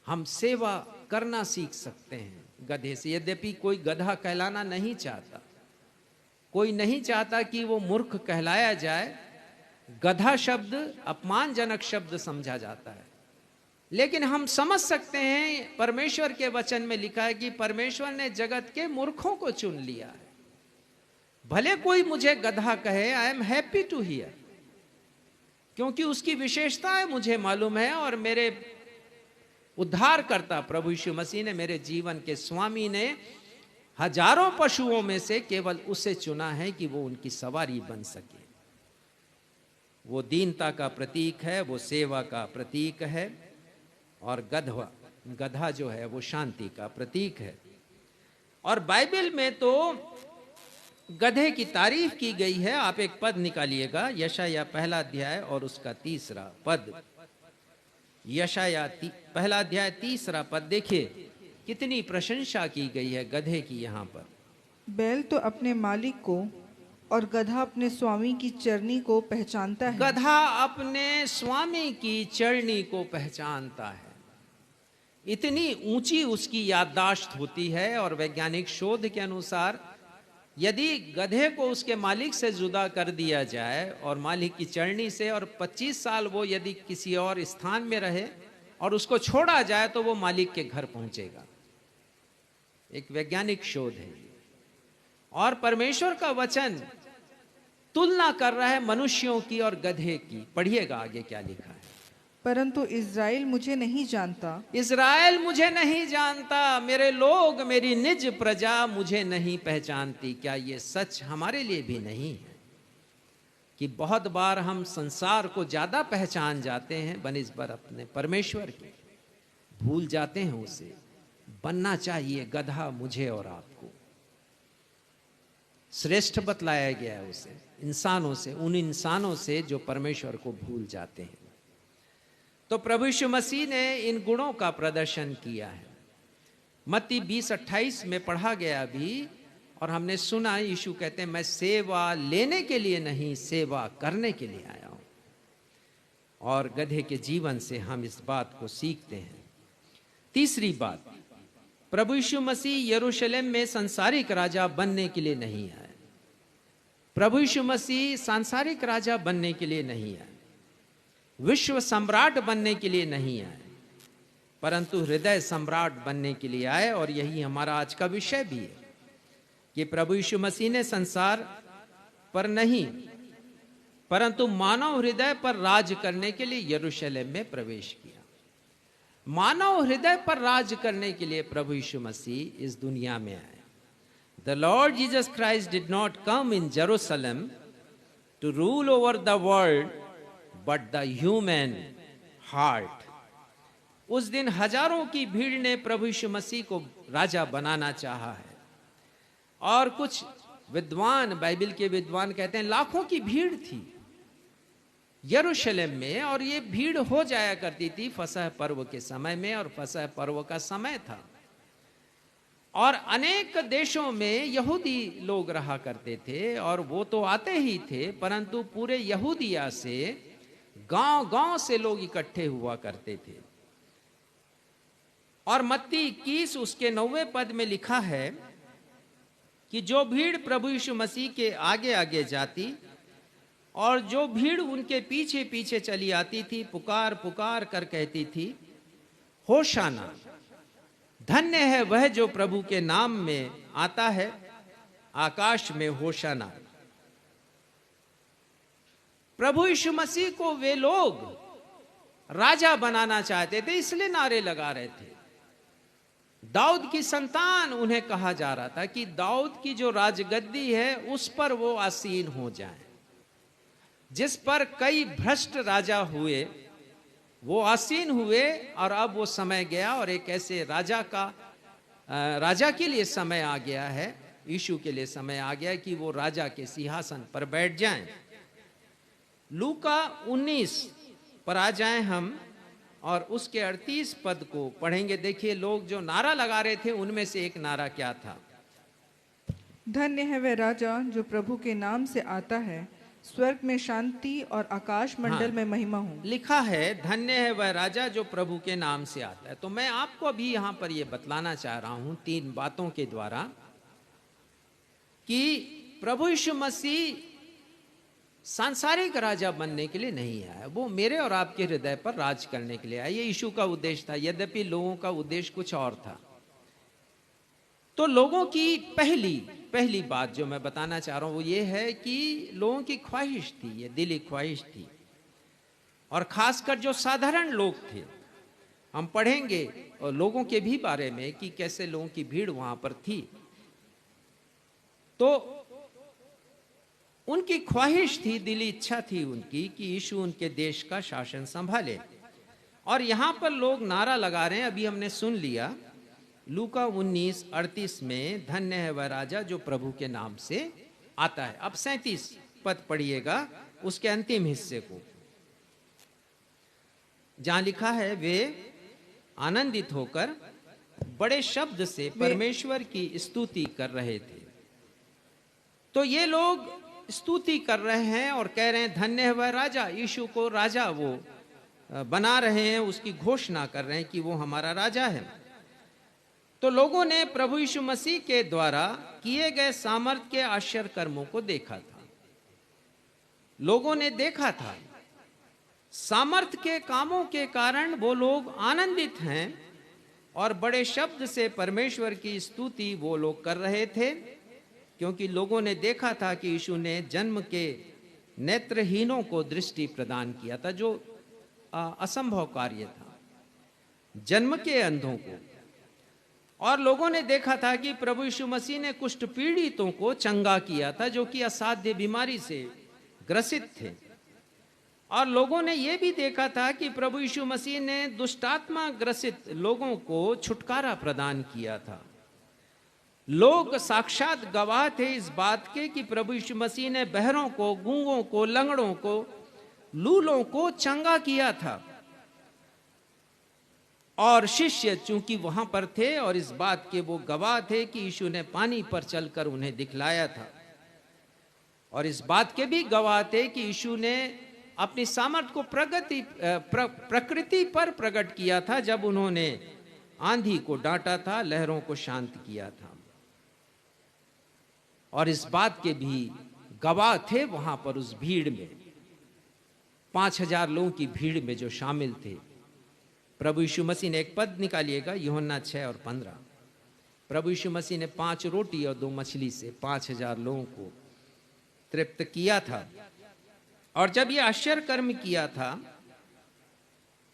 हम सेवा करना सीख सकते हैं गधे से। यद्यपि कोई गधा कहलाना नहीं चाहता, कोई नहीं चाहता कि वो मूर्ख कहलाया जाए। गधा शब्द अपमानजनक शब्द समझा जाता है, लेकिन हम समझ सकते हैं परमेश्वर के वचन में लिखा है कि परमेश्वर ने जगत के मूर्खों को चुन लिया है। भले कोई मुझे गधा कहे, I am happy to hear, क्योंकि उसकी विशेषताएं मुझे मालूम है, और मेरे उद्धारकर्ता प्रभु यीशु मसीह ने, मेरे जीवन के स्वामी ने हजारों पशुओं में से केवल उसे चुना है कि वो उनकी सवारी बन सके। वो दीनता का प्रतीक है, वो सेवा का प्रतीक है, और गधा जो है वो शांति का प्रतीक है। और बाइबल में तो गधे की तारीफ की गई है। आप एक पद निकालिएगा, यशाया 1 अध्याय और उसका 3 पद। यशाया 1 अध्याय 3 पद देखिए, कितनी प्रशंसा की गई है गधे की यहाँ पर। बैल तो अपने मालिक को और गधा अपने स्वामी की चरनी को पहचानता है। गधा अपने स्वामी की चरनी को पहचानता है। इतनी ऊंची उसकी याददाश्त होती है, और वैज्ञानिक शोध के अनुसार यदि गधे को उसके मालिक से जुदा कर दिया जाए और मालिक की चरनी से, और 25 साल वो यदि किसी और स्थान में रहे और उसको छोड़ा जाए तो वो मालिक के घर पहुंचेगा। एक वैज्ञानिक शोध है। और परमेश्वर का वचन तुलना कर रहा है मनुष्यों की और गधे की। पढ़िएगा आगे क्या लिखा है। परंतु इज़राइल मुझे नहीं जानता, इज़राइल मुझे नहीं जानता, मेरे लोग, मेरी निज प्रजा मुझे नहीं पहचानती। क्या ये सच हमारे लिए भी नहीं है कि बहुत बार हम संसार को ज्यादा पहचान जाते हैं बनिस्बत अपने परमेश्वर के, भूल जाते हैं उसे। बनना चाहिए गधा मुझे और आपको, श्रेष्ठ बतलाया गया है उसे इंसानों से, उन इंसानों से जो परमेश्वर को भूल जाते हैं। तो प्रभु यीशु मसीह ने इन गुणों का प्रदर्शन किया है। मत्ती 20:28 में पढ़ा गया भी, और हमने सुना यीशु कहते हैं मैं सेवा लेने के लिए नहीं, सेवा करने के लिए आया हूं। और गधे के जीवन से हम इस बात को सीखते हैं। तीसरी बात, प्रभु यीशु मसीह यरूशलेम में सांसारिक राजा बनने के लिए नहीं आए। प्रभु यीशु मसीह सांसारिक राजा बनने के लिए नहीं आए, विश्व सम्राट बनने के लिए नहीं आए, परंतु हृदय सम्राट बनने के लिए आए। और यही हमारा आज का विषय भी है कि प्रभु यीशु मसीह ने संसार पर नहीं परंतु मानव हृदय पर राज करने के लिए यरूशलेम में प्रवेश किया। मानव हृदय पर राज करने के लिए प्रभु यीशु मसीह इस दुनिया में आए। The Lord Jesus Christ did not come in Jerusalem to rule over the world, but the human heart. उस दिन हजारों की भीड़ ने प्रभु यीशु मसीह को राजा बनाना चाहा है। और कुछ विद्वान, बाइबल के विद्वान कहते हैं लाखों की भीड़ थी यरूशलेम में, और ये भीड़ हो जाया करती थी फसह पर्व के समय में, और फसह पर्व का समय था। और अनेक देशों में यहूदी लोग रहा करते थे, और वो तो आते ही थे, परंतु पूरे यहूदिया से गांव गांव से लोग इकट्ठे हुआ करते थे। और मत्ती 21 उसके 9वें पद में लिखा है कि जो भीड़ प्रभु यीशु मसीह के आगे आगे जाती और जो भीड़ उनके पीछे पीछे चली आती थी, पुकार पुकार कर कहती थी, होशाना, धन्य है वह जो प्रभु के नाम में आता है, आकाश में होशाना। प्रभु यीशु मसीह को वे लोग राजा बनाना चाहते थे, इसलिए नारे लगा रहे थे। दाऊद की संतान उन्हें कहा जा रहा था कि दाऊद की जो राजगद्दी है उस पर वो आसीन हो जाएं। जिस पर कई भ्रष्ट राजा हुए वो आसीन हुए, और अब वो समय गया और एक ऐसे राजा के लिए समय आ गया है, यीशु के लिए समय आ गया कि वो राजा के सिंहासन पर बैठ जाएं। लूका 19 पर आ जाएं हम, और उसके 38 पद को पढ़ेंगे। देखिए लोग जो नारा लगा रहे थे उनमें से एक नारा क्या था। धन्य है वह राजा जो प्रभु के नाम से आता है, स्वर्ग में शांति और आकाश मंडल में महिमा हो। लिखा है धन्य है वह राजा जो प्रभु के नाम से आता है। तो मैं आपको अभी यहां पर यह बतलाना चाह रहा हूं 3 बातों के द्वारा कि प्रभु यीशु मसीह सांसारिक राजा बनने के लिए नहीं आया, वो मेरे और आपके हृदय पर राज करने के लिए आया। ये यीशु का उद्देश्य था, यद्यपि लोगों का उद्देश्य कुछ और था। तो लोगों की पहली बात जो मैं बताना चाह रहा हूं वो ये है कि लोगों की ख्वाहिश थी, ये दिली ख्वाहिश थी, और खासकर जो साधारण लोग थे, हम पढ़ेंगे और लोगों के भी बारे में कि कैसे लोगों की भीड़ वहां पर थी। तो उनकी ख्वाहिश थी, दिली इच्छा थी उनकी कि यीशु उनके देश का शासन संभाले। और यहां पर लोग नारा लगा रहे हैं, अभी हमने सुन लिया लूका 19:38 में, धन्य है वह राजा जो प्रभु के नाम से आता है। अब 37 पद पढ़िएगा उसके अंतिम हिस्से को, जहां लिखा है वे आनंदित होकर बड़े शब्द से परमेश्वर की स्तुति कर रहे थे। तो ये लोग स्तुति कर रहे हैं और कह रहे हैं धन्य है वह राजा, यीशु को राजा वो बना रहे हैं, उसकी घोषणा कर रहे हैं कि वो हमारा राजा है। तो लोगों ने प्रभु यीशु मसीह के द्वारा किए गए सामर्थ के आश्चर्य कर्मों को देखा था। लोगों ने देखा था सामर्थ के कामों के कारण वो लोग आनंदित हैं और बड़े शब्द से परमेश्वर की स्तुति वो लोग कर रहे थे, क्योंकि लोगों ने देखा था कि यीशु ने जन्म के नेत्रहीनों को दृष्टि प्रदान किया था, जो असंभव कार्य था, जन्म के अंधों को। और लोगों ने देखा था कि प्रभु यीशु मसीह ने कुष्ठ पीड़ितों को चंगा किया था, जो कि असाध्य बीमारी से ग्रसित थे। और लोगों ने यह भी देखा था कि प्रभु यीशु मसीह ने दुष्टात्मा ग्रसित लोगों को छुटकारा प्रदान किया था। लोग साक्षात गवाह थे इस बात के कि प्रभु यीशु मसीह ने बहरों को, गूंगों को, लंगड़ों को, लूलों को चंगा किया था। और शिष्य चूंकि वहां पर थे और इस बात के वो गवाह थे कि यीशु ने पानी पर चलकर उन्हें दिखलाया था, और इस बात के भी गवाह थे कि यीशु ने अपनी सामर्थ को प्रकृति पर प्रकट किया था, जब उन्होंने आंधी को डांटा था, लहरों को शांत किया था। और इस बात के भी गवाह थे वहां पर उस भीड़ में, 5000 लोगों की भीड़ में जो शामिल थे। प्रभु यीशु मसीह ने एक पद निकालिएगा, यूहन्ना 6 और 15। प्रभु यीशु मसीह ने 5 रोटी और 2 मछली से 5000 लोगों को तृप्त किया था। और जब ये आश्चर्य कर्म किया था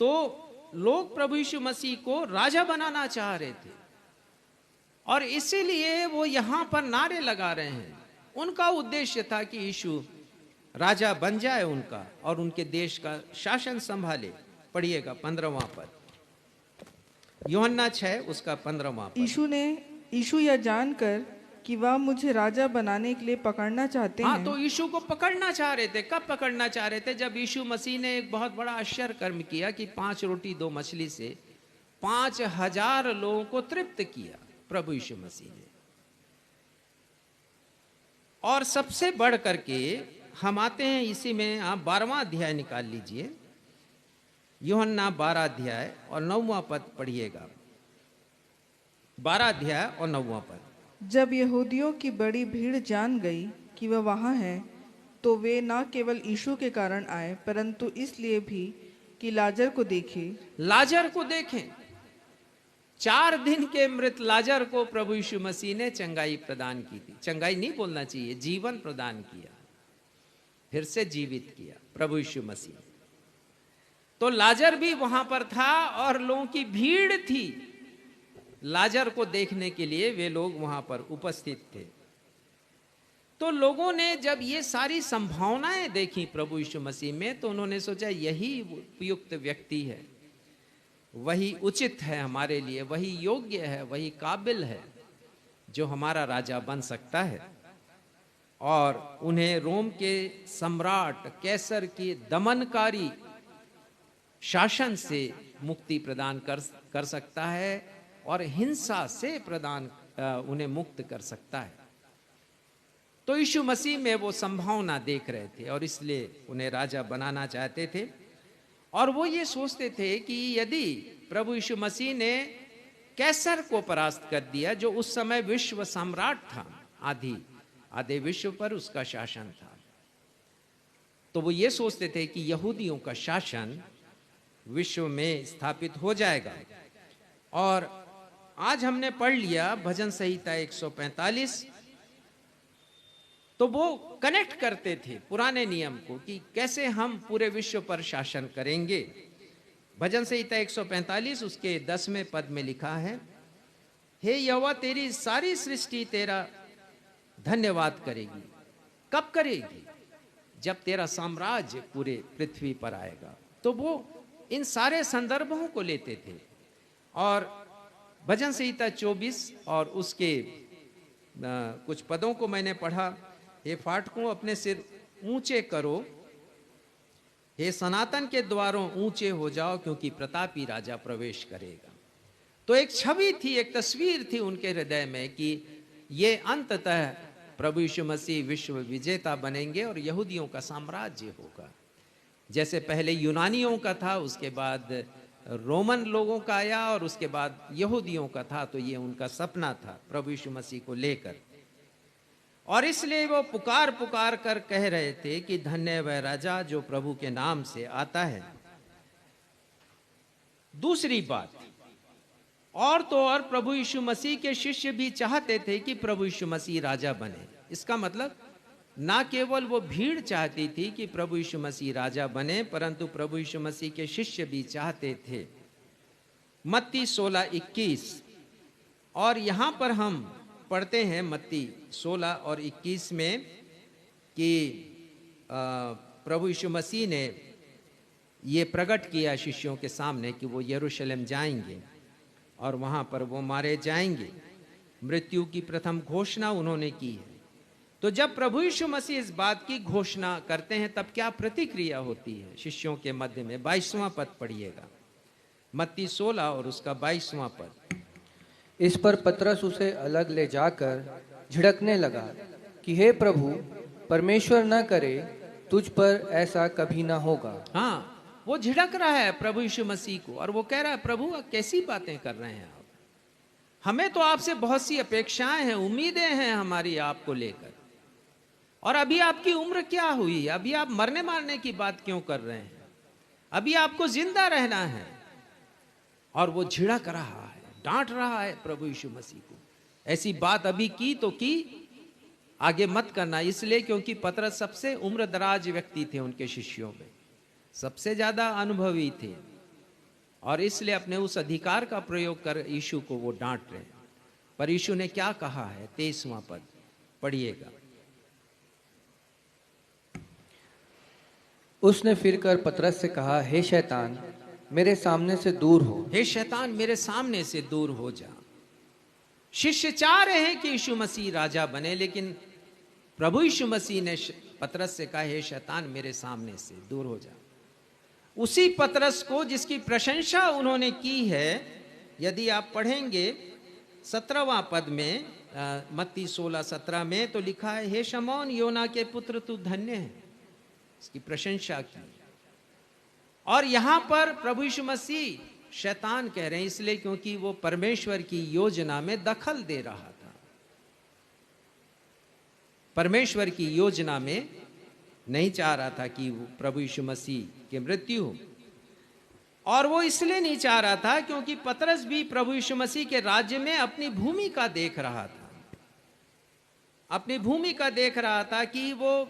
तो लोग प्रभु यीशु मसीह को राजा बनाना चाह रहे थे, और इसीलिए वो यहां पर नारे लगा रहे हैं। उनका उद्देश्य था कि यीशु राजा बन जाए उनका और उनके देश का शासन संभाले। पढ़िएगा 15वां पद, यूहन्ना 6 उसका 15वां पद। यीशु यह जानकर कि वह मुझे राजा बनाने के लिए पकड़ना चाहते हैं। तो यीशु को पकड़ना चाह रहे थे। कब पकड़ना चाह रहे थे? जब यीशु मसीह ने एक बहुत बड़ा आश्चर्य कर्म किया कि 5 रोटी 2 मछली से 5000 लोगों को तृप्त किया प्रभु यीशु मसीह ने। और सबसे बढ़ करके हम आते हैं इसी में, आप 12वां अध्याय निकाल लीजिए, यूहन्ना 12 अध्याय और 9वां पद पढ़िएगा। 12 अध्याय और 9वां पद। जब यहूदियों की बड़ी भीड़ जान गई कि वह वहाँ है, तो वे न केवल यीशु के कारण आए, परंतु इसलिए भी कि लाजर को देखें। लाजर को देखें। 4 दिन के मृत लाजर को प्रभु यीशु मसीह ने चंगाई प्रदान की थी। चंगाई नहीं बोलना चाहिए, जीवन प्रदान किया, फिर से जीवित किया प्रभु यीशु मसीह। तो लाजर भी वहां पर था और लोगों की भीड़ थी लाजर को देखने के लिए, वे लोग वहां पर उपस्थित थे। तो लोगों ने जब ये सारी संभावनाएं देखी प्रभु यीशु मसीह में, तो उन्होंने सोचा यही उपयुक्त व्यक्ति है, वही उचित है हमारे लिए, वही योग्य है, वही काबिल है जो हमारा राजा बन सकता है। और उन्हें रोम के सम्राट कैसर की दमनकारी शासन से मुक्ति प्रदान कर सकता है और हिंसा से उन्हें मुक्त कर सकता है। तो यीशु मसीह में वो संभावना देख रहे थे और इसलिए उन्हें राजा बनाना चाहते थे। और वो ये सोचते थे कि यदि प्रभु यीशु मसीह ने कैसर को परास्त कर दिया, जो उस समय विश्व सम्राट था, आधे विश्व पर उसका शासन था, तो वो ये सोचते थे कि यहूदियों का शासन विश्व में स्थापित हो जाएगा। और आज हमने पढ़ लिया भजन संहिता 145, तो वो कनेक्ट करते थे पुराने नियम को कि कैसे हम पूरे विश्व पर शासन करेंगे। भजन संहिता 145 उसके 10वें पद में लिखा है, हे यहोवा तेरी सारी सृष्टि तेरा धन्यवाद करेगी। कब करेगी? जब तेरा साम्राज्य पूरे पृथ्वी पर आएगा। तो वो इन सारे संदर्भों को लेते थे। और भजन संहिता 24 और उसके कुछ पदों को मैंने पढ़ा, हे फाटकों अपने सिर ऊंचे करो, हे सनातन के द्वारों ऊंचे हो जाओ, क्योंकि प्रतापी राजा प्रवेश करेगा। तो एक छवि थी, एक तस्वीर थी उनके हृदय में कि ये अंततः प्रभु यीशु मसीह विश्व विजेता बनेंगे और यहूदियों का साम्राज्य होगा। जैसे पहले यूनानियों का था, उसके बाद रोमन लोगों का आया और उसके बाद यहूदियों का था, तो ये उनका सपना था प्रभु यीशु मसीह को लेकर। और इसलिए वो पुकार पुकार कर कह रहे थे कि धन्य वह राजा जो प्रभु के नाम से आता है। दूसरी बात, और तो और प्रभु यीशु मसीह के शिष्य भी चाहते थे कि प्रभु यीशु मसीह राजा बने। इसका मतलब ना केवल वो भीड़ चाहती थी कि प्रभु यीशु मसीह राजा बने, परंतु प्रभु यीशु मसीह के शिष्य भी चाहते थे। मत्ती 16:21, और यहां पर हम पढ़ते हैं मत्ती 16 और 21 में कि प्रभु यीशु मसीह ने ये प्रकट किया शिष्यों के सामने कि वो यरूशलेम जाएंगे और वहां पर वो मारे जाएंगे। मृत्यु की प्रथम घोषणा उन्होंने की है। तो जब प्रभु यीशु मसीह इस बात की घोषणा करते हैं तब क्या प्रतिक्रिया होती है शिष्यों के मध्य में? 22वां पद पढ़िएगा, मत्ती 16 और उसका 22वां पद। इस पर पतरस उसे अलग ले जाकर झिड़कने लगा कि हे प्रभु, परमेश्वर न करे, तुझ पर ऐसा कभी ना होगा। हाँ, वो झिड़क रहा है प्रभु यीशु मसीह को और वो कह रहा है प्रभु कैसी बातें कर रहे हैं आप? हमें तो आपसे बहुत सी अपेक्षाएं हैं, उम्मीदें हैं हमारी आपको लेकर, और अभी आपकी उम्र क्या हुई? अभी आप मरने मारने की बात क्यों कर रहे हैं? अभी आपको जिंदा रहना है। और वो झिड़क रहा है, डांट रहा है प्रभु यीशु मसीह को। ऐसी बात अभी की तो की, आगे मत करना। इसलिए क्योंकि पतरस सबसे उम्रदराज व्यक्ति थे उनके शिष्यों में, सबसे ज्यादा अनुभवी थे, और इसलिए अपने उस अधिकार का प्रयोग कर यीशु को वो डांट रहे हैं। पर यीशु ने क्या कहा है? 23वां पद पढ़िएगा। उसने फिर कर पतरस से कहा, हे शैतान, मेरे सामने से दूर हो। हे शैतान, मेरे सामने से दूर हो जा। शिष्य चाह रहे हैं कि यीशु मसीह राजा बने, लेकिन प्रभु यीशु मसीह ने पतरस से कहा, हे शैतान, मेरे सामने से दूर हो जा। उसी पतरस को जिसकी प्रशंसा उन्होंने की है, यदि आप पढ़ेंगे 17वां पद में, मत्ती 16:17 में, तो लिखा है, हे शमौन योना के पुत्र, तू धन्य है। इसकी प्रशंसा की। और यहां पर प्रभु यीशु मसीह शैतान कह रहे हैं, इसलिए क्योंकि वो परमेश्वर की योजना में दखल दे रहा था। परमेश्वर की योजना में नहीं चाह रहा था कि वो प्रभु यीशु मसीह की मृत्यु हो। और वो इसलिए नहीं चाह रहा था क्योंकि पतरस भी प्रभु यीशु मसीह के राज्य में अपनी भूमिका देख रहा था। अपनी भूमिका देख रहा था कि वो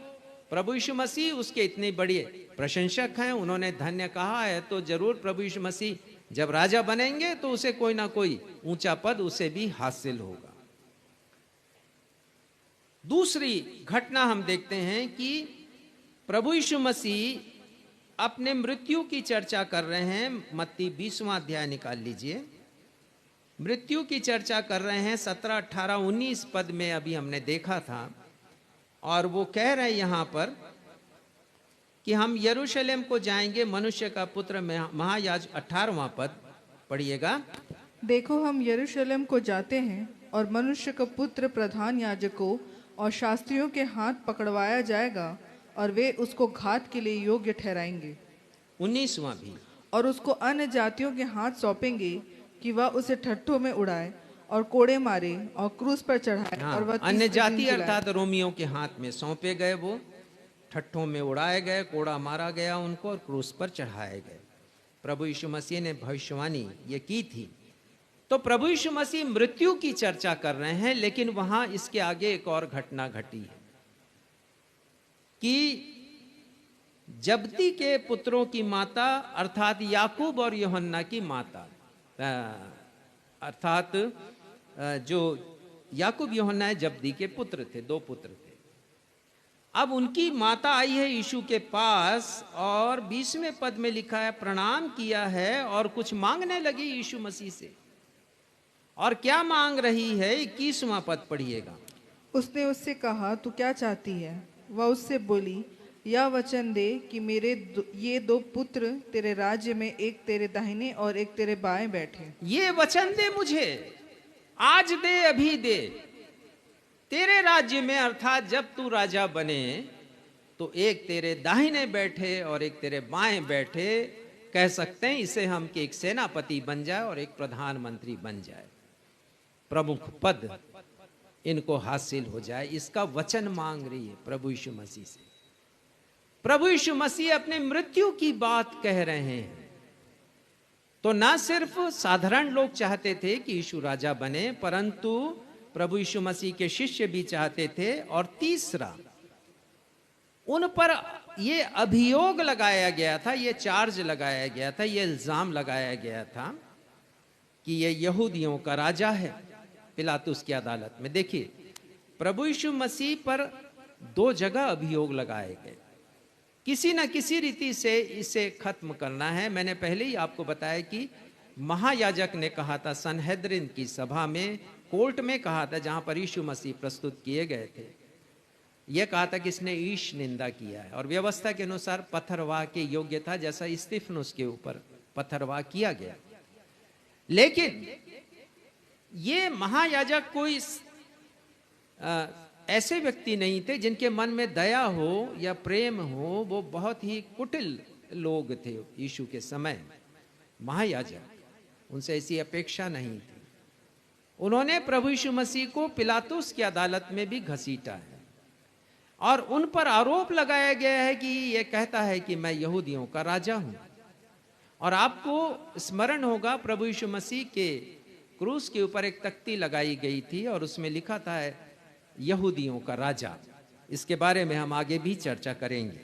प्रभु यीशु मसीह उसके इतने बड़े प्रशंसक हैं, उन्होंने धन्य कहा है, तो जरूर प्रभु यीशु मसीह जब राजा बनेंगे तो उसे कोई ना कोई ऊंचा पद उसे भी हासिल होगा। दूसरी घटना हम देखते हैं कि प्रभु यीशु मसीह अपने मृत्यु की चर्चा कर रहे हैं। मत्ती 20वां अध्याय निकाल लीजिए। मृत्यु की चर्चा कर रहे हैं। 17, 18, 19 पद में अभी हमने देखा था, और वो कह रहे हैं यहां पर कि हम यरूशलेम को जाएंगे, मनुष्य का पुत्र महायाज। 18वां पद पढ़िएगा। देखो, हम यरूशलेम को जाते हैं और मनुष्य का पुत्र प्रधान याजकों और शास्त्रियों के हाथ पकड़वाया जाएगा, और वे उसको घात के लिए योग्य ठहराएंगे। 19वां भी। और उसको अन्य जातियों के हाथ सौंपेंगे कि वह उसे ठट्ठों में उड़ाए और कोड़े मारे और क्रूस पर चढ़ाए। हाँ, और वह अन्य जाति अर्थात रोमियों के हाथ में सौंपे गए, वो ठट्ठों में उड़ाए गए, कोड़ा मारा गया उनको और क्रूस पर चढ़ाए गए। प्रभु यीशु मसीह ने भविष्यवाणी ये की थी। तो प्रभु यीशु मसीह मृत्यु की चर्चा कर रहे हैं, लेकिन वहां इसके आगे एक और घटना घटी है कि जब्दी के पुत्रों की माता अर्थात याकूब और यूहन्ना की माता, अर्थात जो याकूब यूहन्ना जब्दी के पुत्र थे, 2 पुत्र थे। अब उनकी माता आई है यीशु के पास, और 20वें पद में लिखा है, प्रणाम किया है और कुछ मांगने लगी यीशु मसीह से। और क्या मांग रही है? 21वां पद पढ़िएगा। उसने उससे कहा, तू क्या चाहती है? वह उससे बोली, यह वचन दे कि मेरे ये 2 पुत्र तेरे राज्य में एक तेरे दाहिने और एक तेरे बाएं बैठे। ये वचन दे मुझे, आज दे, अभी दे। तेरे राज्य में अर्थात जब तू राजा बने तो एक तेरे दाहिने बैठे और एक तेरे बाएं बैठे, कह सकते हैं इसे हम कि एक सेनापति बन जाए और एक प्रधानमंत्री बन जाए, प्रमुख पद इनको हासिल हो जाए, इसका वचन मांग रही है प्रभु यीशु मसीह से। प्रभु यीशु मसीह अपने मृत्यु की बात कह रहे हैं। तो ना सिर्फ साधारण लोग चाहते थे कि यीशु राजा बने, परंतु प्रभु यीशु मसीह के शिष्य भी चाहते थे। और तीसरा, उन पर ये अभियोग लगाया गया था, ये चार्ज लगाया गया था, ये इल्जाम लगाया गया था कि ये यहूदियों का राजा है। पिलातुस की अदालत में देखिए, प्रभु यीशु मसीह पर 2 जगह अभियोग लगाए गए। किसी न किसी रीति से इसे खत्म करना है। मैंने पहले ही आपको बताया कि महायाजक ने कहा था, सनहेद्रिन की सभा में, कोर्ट में कहा था, जहां पर यीशु मसीह प्रस्तुत किए गए थे, यह कहा था कि इसने ईश निंदा किया है और व्यवस्था के अनुसार पत्थरवाह के योग्य था, जैसा स्तिफनुस के ऊपर पत्थरवाह किया गया। लेकिन ये महायाजक कोई ऐसे व्यक्ति नहीं थे जिनके मन में दया हो या प्रेम हो। वो बहुत ही कुटिल लोग थे यीशु के समय। महायाजक, उनसे ऐसी अपेक्षा नहीं थी। उन्होंने प्रभु यीशु मसीह को पिलातुस की अदालत में भी घसीटा है और उन पर आरोप लगाया गया है कि ये कहता है कि मैं यहूदियों का राजा हूं। और आपको स्मरण होगा, प्रभु यीशु मसीह के क्रूस के ऊपर एक तख्ती लगाई गई थी और उसमें लिखा था यहूदियों का राजा। इसके बारे में हम आगे भी चर्चा करेंगे।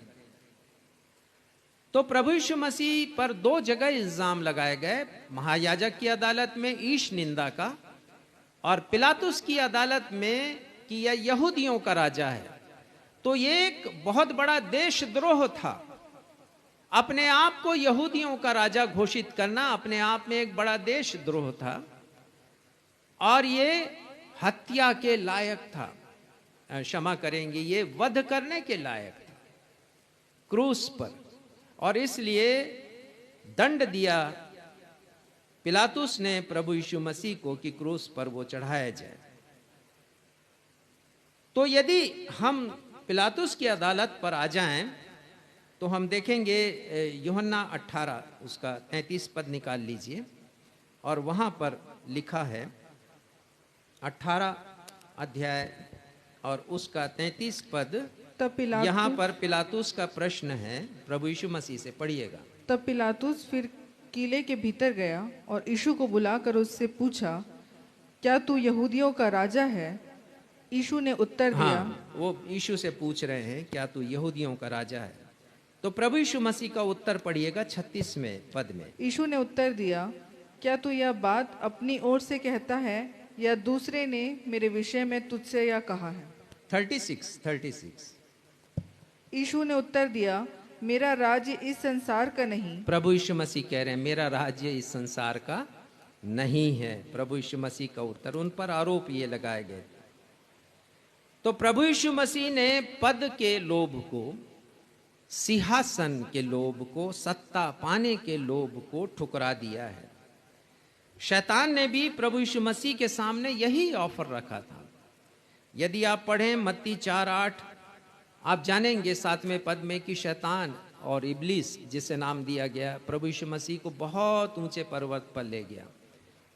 तो प्रभु यीशु मसीह पर 2 जगह इल्जाम लगाए गए, महायाजक की अदालत में ईश निंदा का और पिलातुस की अदालत में कि यह यहूदियों का राजा है। तो ये एक बहुत बड़ा देशद्रोह था। अपने आप को यहूदियों का राजा घोषित करना अपने आप में एक बड़ा देशद्रोह था और ये हत्या के लायक था। क्षमा करेंगे, ये वध करने के लायक था क्रूस पर। और इसलिए दंड दिया पिलातुस ने प्रभु यीशु मसीह को कि क्रूस पर वो चढ़ाया जाए। तो यदि हम पिलातुस की अदालत पर आ जाएं तो हम देखेंगे यूहन्ना 18 उसका 33 पद निकाल लीजिए और वहां पर लिखा है 18 अध्याय और उसका 33 पद। तब पिलातुस, यहाँ पर पिलातुस का प्रश्न है प्रभु यीशु मसीह से, पढ़िएगा। तब पिलातुस फिर किले के भीतर गया और यीशु को बुलाकर उससे पूछा, क्या तू यहूदियों का राजा है? यीशु ने उत्तर दिया, वो यीशु से पूछ रहे हैं क्या तू यहूदियों का राजा है। तो प्रभु यीशु मसीह का उत्तर पढ़िएगा 36वें पद में। यीशु ने उत्तर दिया, क्या तू यह बात अपनी ओर से कहता है या दूसरे ने मेरे विषय में तुझसे यह कहा है? 36। यीशु ने उत्तर दिया, मेरा राज्य इस संसार का नहीं। प्रभु यीशु मसीह कह रहे हैं मेरा राज्य इस संसार का नहीं है। प्रभु यीशु मसीह का उत्तर, उन पर आरोप ये लगाए गए। तो प्रभु यीशु मसीह ने पद के लोभ को, सिंहासन के लोभ को, सत्ता पाने के लोभ को ठुकरा दिया है। शैतान ने भी प्रभु यीशु मसीह के सामने यही ऑफर रखा था। यदि आप पढ़ें मत्ती 4:8, आप जानेंगे 7वें पद में कि शैतान और इब्लीस, जिसे नाम दिया गया, प्रभु यीशु मसीह को बहुत ऊंचे पर्वत पर ले गया।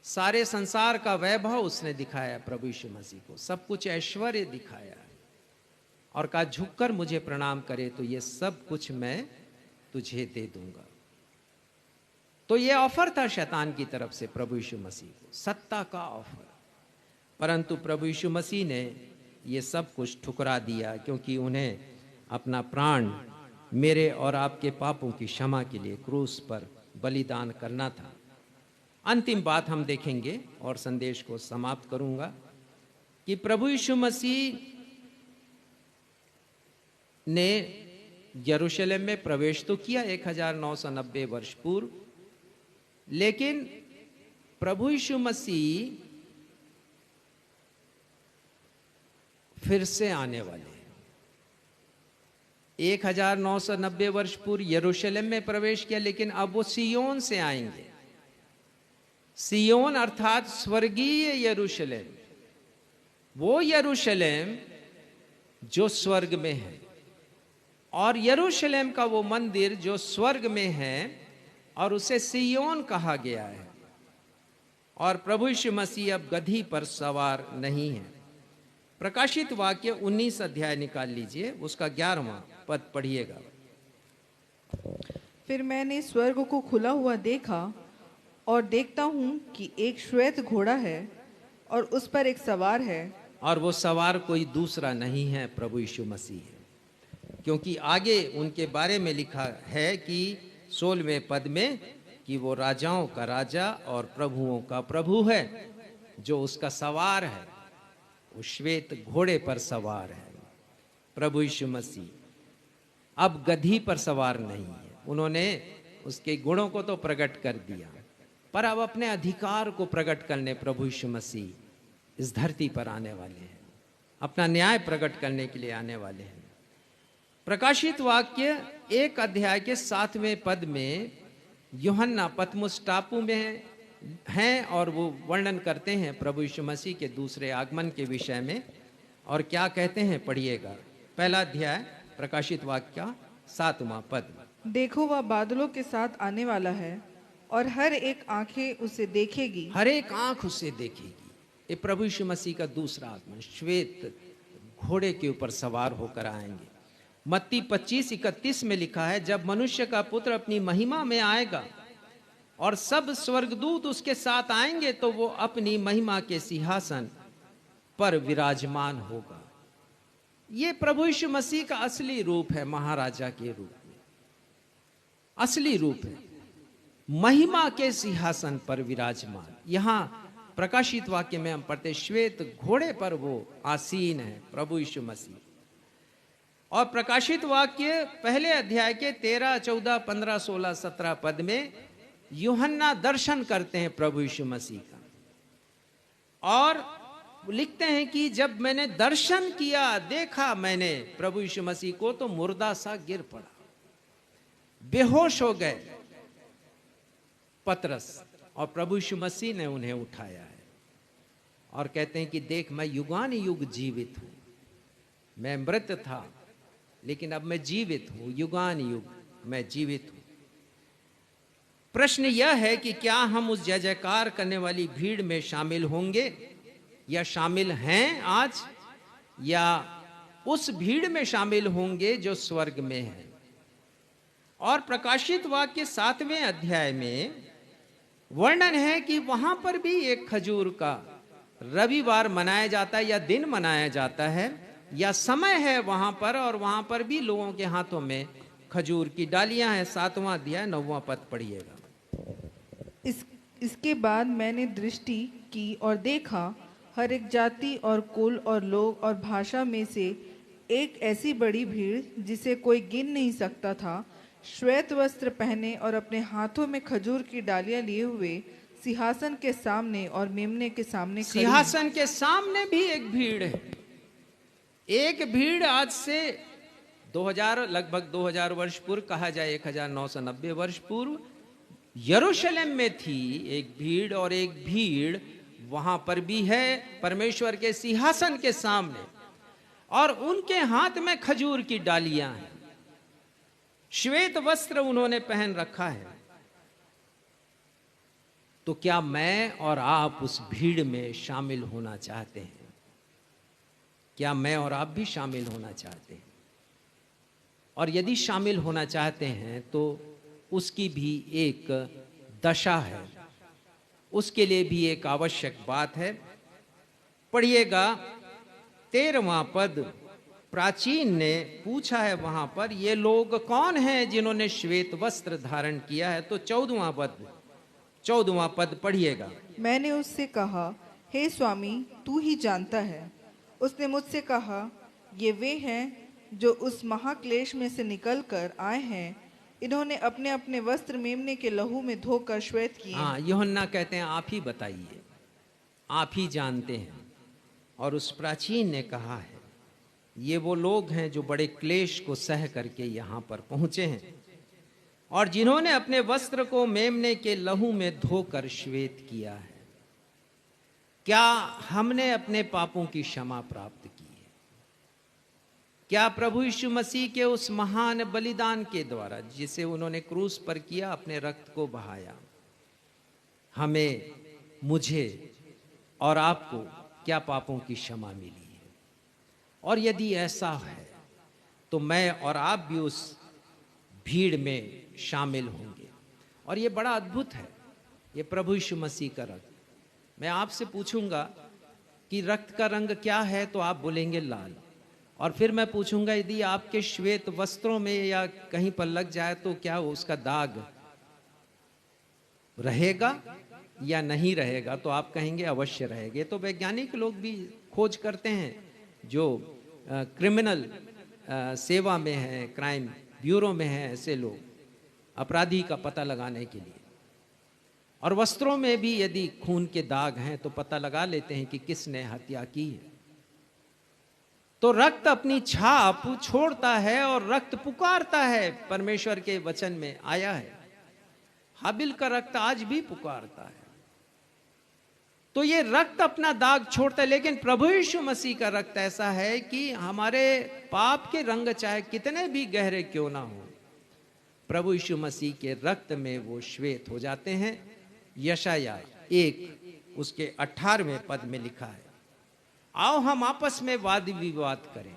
सारे संसार का वैभव उसने दिखाया प्रभु यीशु मसीह को, सब कुछ ऐश्वर्य दिखाया और कहा झुककर मुझे प्रणाम करे तो ये सब कुछ मैं तुझे दे दूंगा। तो ये ऑफर था शैतान की तरफ से प्रभु यीशु मसीह को, सत्ता का ऑफर। परंतु प्रभु यीशु मसीह ने ये सब कुछ ठुकरा दिया, क्योंकि उन्हें अपना प्राण मेरे और आपके पापों की क्षमा के लिए क्रूस पर बलिदान करना था। अंतिम बात हम देखेंगे और संदेश को समाप्त करूंगा कि प्रभु यीशु मसीह ने यरूशलेम में प्रवेश तो किया 1990 वर्ष पूर्व, लेकिन प्रभु यीशु मसीह फिर से आने वाले हैं। 1990 वर्ष पूर्व यरूशलेम में प्रवेश किया, लेकिन अब वो सियोन से आएंगे। सियोन अर्थात स्वर्गीय यरूशलेम, वो यरूशलेम जो स्वर्ग में है, और यरूशलेम का वो मंदिर जो स्वर्ग में है और उसे सिय्योन कहा गया है। और प्रभु यीशु मसीह अब गधी पर सवार नहीं है। प्रकाशित वाक्य 19 अध्याय निकाल लीजिए, उसका 11वां पद पढ़िएगा। फिर मैंने स्वर्ग को खुला हुआ देखा और देखता हूँ कि एक श्वेत घोड़ा है और उस पर एक सवार है। और वो सवार कोई दूसरा नहीं है, प्रभु यीशु मसीह है। क्योंकि आगे उनके बारे में लिखा है कि 16वें पद में कि वो राजाओं का राजा और प्रभुओं का प्रभु है। जो उसका सवार है वो श्वेत घोड़े पर सवार है, प्रभु यीशु मसीह। अब गधी पर सवार नहीं है। उन्होंने उसके गुणों को तो प्रकट कर दिया, पर अब अपने अधिकार को प्रकट करने प्रभु यीशु मसीह इस धरती पर आने वाले हैं, अपना न्याय प्रकट करने के लिए आने वाले हैं। प्रकाशित वाक्य 1 अध्याय के 7वें पद में यूहन्ना पतमुस टापू में हैं और वो वर्णन करते हैं प्रभु यीशु मसीह के दूसरे आगमन के विषय में। और क्या कहते हैं, पढ़िएगा। पहला अध्याय प्रकाशित वाक्य 7वां पद। देखो वह बादलों के साथ आने वाला है और हर एक आंखें उसे देखेगी। हर एक आंख उसे देखेगी। ये प्रभु यीशु मसीह का दूसरा आगमन, श्वेत घोड़े के ऊपर सवार होकर आएंगे। मत्ती 25:31 में लिखा है, जब मनुष्य का पुत्र अपनी महिमा में आएगा और सब स्वर्गदूत उसके साथ आएंगे तो वो अपनी महिमा के सिंहासन पर विराजमान होगा। ये प्रभु यीशु मसीह का असली रूप है, महाराजा के रूप में असली रूप है, महिमा के सिंहासन पर विराजमान। यहां प्रकाशित वाक्य में हम पढ़ते श्वेत घोड़े पर वो आसीन है, प्रभु यीशु मसीह। और प्रकाशित वाक्य पहले अध्याय के 13, 14, 15, 16, 17 पद में यूहन्ना दर्शन करते हैं प्रभु यीशु मसीह का और लिखते हैं कि जब मैंने दर्शन किया, देखा मैंने प्रभु यीशु मसीह को, तो मुर्दा सा गिर पड़ा, बेहोश हो गए पतरस, और प्रभु यीशु मसीह ने उन्हें उठाया है और कहते हैं कि देख मैं युगानुयुग जीवित हूं। मैं मृत था लेकिन अब मैं जीवित हूं, युगानुयुग मैं जीवित हूं। प्रश्न यह है कि क्या हम उस जय जयकार करने वाली भीड़ में शामिल होंगे या शामिल हैं आज, या उस भीड़ में शामिल होंगे जो स्वर्ग में है। और प्रकाशित वाक्य 7वें अध्याय में वर्णन है कि वहां पर भी एक खजूर का रविवार मनाया जाता है या दिन मनाया जाता है या समय है वहां पर, और वहां पर भी लोगों के हाथों में खजूर की डालियां हैं। 7वां अध्याय 9वां पद पढ़िएगा। इसके बाद मैंने दृष्टि की और देखा हर एक जाति और कुल और लोग और भाषा में से एक ऐसी बड़ी भीड़ जिसे कोई गिन नहीं सकता था, श्वेत वस्त्र पहने और अपने हाथों में खजूर की डालियां लिए हुए सिंहासन के सामने और मेमने के सामने खड़ी। सिंहासन के सामने भी एक भीड़ है। एक भीड़ आज से 2000 लगभग 2000 वर्ष पूर्व, कहा जाए 1990 वर्ष पूर्व यरूशलेम में थी एक भीड़, और एक भीड़ वहां पर भी है परमेश्वर के सिंहासन के सामने, और उनके हाथ में खजूर की डालियां हैं। श्वेत वस्त्र उन्होंने पहन रखा है। तो क्या मैं और आप उस भीड़ में शामिल होना चाहते हैं? क्या मैं और आप भी शामिल होना चाहते हैं? और यदि शामिल होना चाहते हैं तो उसकी भी एक दशा है, उसके लिए भी एक आवश्यक बात है। पढ़िएगा 13वां पद। प्राचीन ने पूछा है वहां पर, ये लोग कौन हैं जिन्होंने श्वेत वस्त्र धारण किया है? तो 14वां पद पढ़िएगा। मैंने उससे कहा, हे स्वामी, तू ही जानता है। उसने मुझसे कहा, ये वे हैं जो उस महाक्लेश में से निकल कर आए हैं। इन्होंने अपने अपने वस्त्र मेमने के लहू में धोकर श्वेत किए। हाँ, यूहन्ना कहते हैं आप ही बताइए, आप ही जानते हैं। और उस प्राचीन ने कहा है ये वो लोग हैं जो बड़े क्लेश को सह करके यहाँ पर पहुंचे हैं और जिन्होंने अपने वस्त्र को मेमने के लहू में धोकर श्वेत किया है। क्या हमने अपने पापों की क्षमा प्राप्त की है? क्या प्रभु यीशु मसीह के उस महान बलिदान के द्वारा जिसे उन्होंने क्रूस पर किया, अपने रक्त को बहाया, हमें, मुझे और आपको क्या पापों की क्षमा मिली है? और यदि ऐसा है तो मैं और आप भी उस भीड़ में शामिल होंगे। और ये बड़ा अद्भुत है, ये प्रभु यीशु मसीह का रक्त। मैं आपसे पूछूंगा कि रक्त का रंग क्या है, तो आप बोलेंगे लाल। और फिर मैं पूछूंगा यदि आपके श्वेत वस्त्रों में या कहीं पर लग जाए तो क्या उसका दाग रहेगा या नहीं रहेगा? तो आप कहेंगे अवश्य रहेगा। तो वैज्ञानिक लोग भी खोज करते हैं, जो क्रिमिनल सेवा में है, क्राइम ब्यूरो में है, ऐसे लोग अपराधी का पता लगाने के लिए। और वस्त्रों में भी यदि खून के दाग हैं तो पता लगा लेते हैं कि किसने हत्या की है। तो रक्त अपनी छाप छोड़ता है और रक्त पुकारता है, परमेश्वर के वचन में आया है। हाबिल का रक्त आज भी पुकारता है। तो ये रक्त अपना दाग छोड़ता है, लेकिन प्रभु यीशु मसीह का रक्त ऐसा है कि हमारे पाप के रंग चाहे कितने भी गहरे क्यों ना हो, प्रभु यीशु मसीह के रक्त में वो श्वेत हो जाते हैं। यशाया 1 उसके 18वें पद में लिखा है, आओ हम आपस में वाद विवाद करें,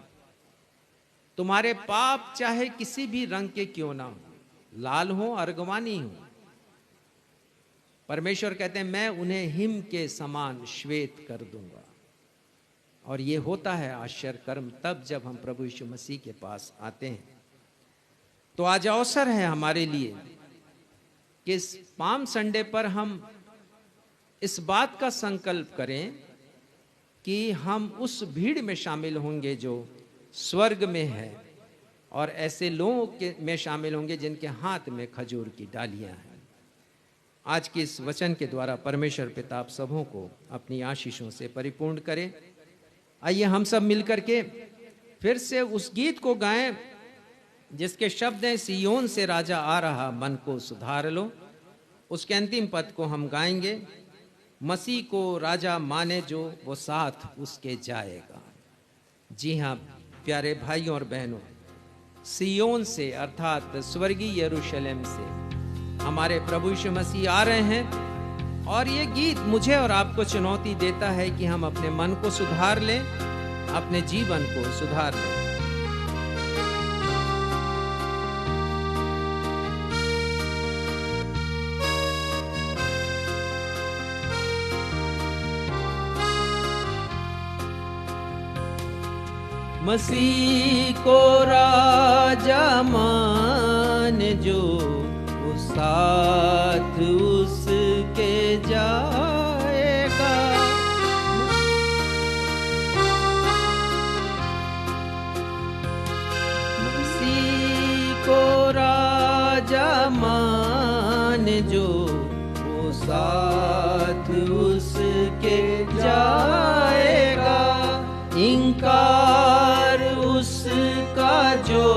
तुम्हारे पाप चाहे किसी भी रंग के क्यों ना हो, लाल हो, अर्गवानी हो, परमेश्वर कहते हैं मैं उन्हें हिम के समान श्वेत कर दूंगा। और ये होता है आश्चर्य कर्म तब जब हम प्रभु यीशु मसीह के पास आते हैं। तो आज अवसर है हमारे लिए कि इस पाम संडे पर हम इस बात का संकल्प करें कि हम उस भीड़ में शामिल होंगे जो स्वर्ग में है, और ऐसे लोगों के में शामिल होंगे जिनके हाथ में खजूर की डालियां हैं। आज के इस वचन के द्वारा परमेश्वर पिता आप सबों को अपनी आशीषों से परिपूर्ण करे। आइए हम सब मिलकर के फिर से उस गीत को गाएं जिसके शब्द हैं, सियोन से राजा आ रहा, मन को सुधार लो। उसके अंतिम पद को हम गाएंगे, मसीह को राजा माने जो, वो साथ उसके जाएगा। जी हाँ प्यारे भाइयों और बहनों, सियोन से अर्थात स्वर्गीय यरूशलेम से हमारे प्रभु यीशु मसीह आ रहे हैं। और ये गीत मुझे और आपको चुनौती देता है कि हम अपने मन को सुधार लें, अपने जीवन को सुधार लें। मसीह को राजा मान जो, वो साथ उसके जाएगा। मसीह को राजा मान जो, वो साथ उसके जाएगा। इनकार उसका जो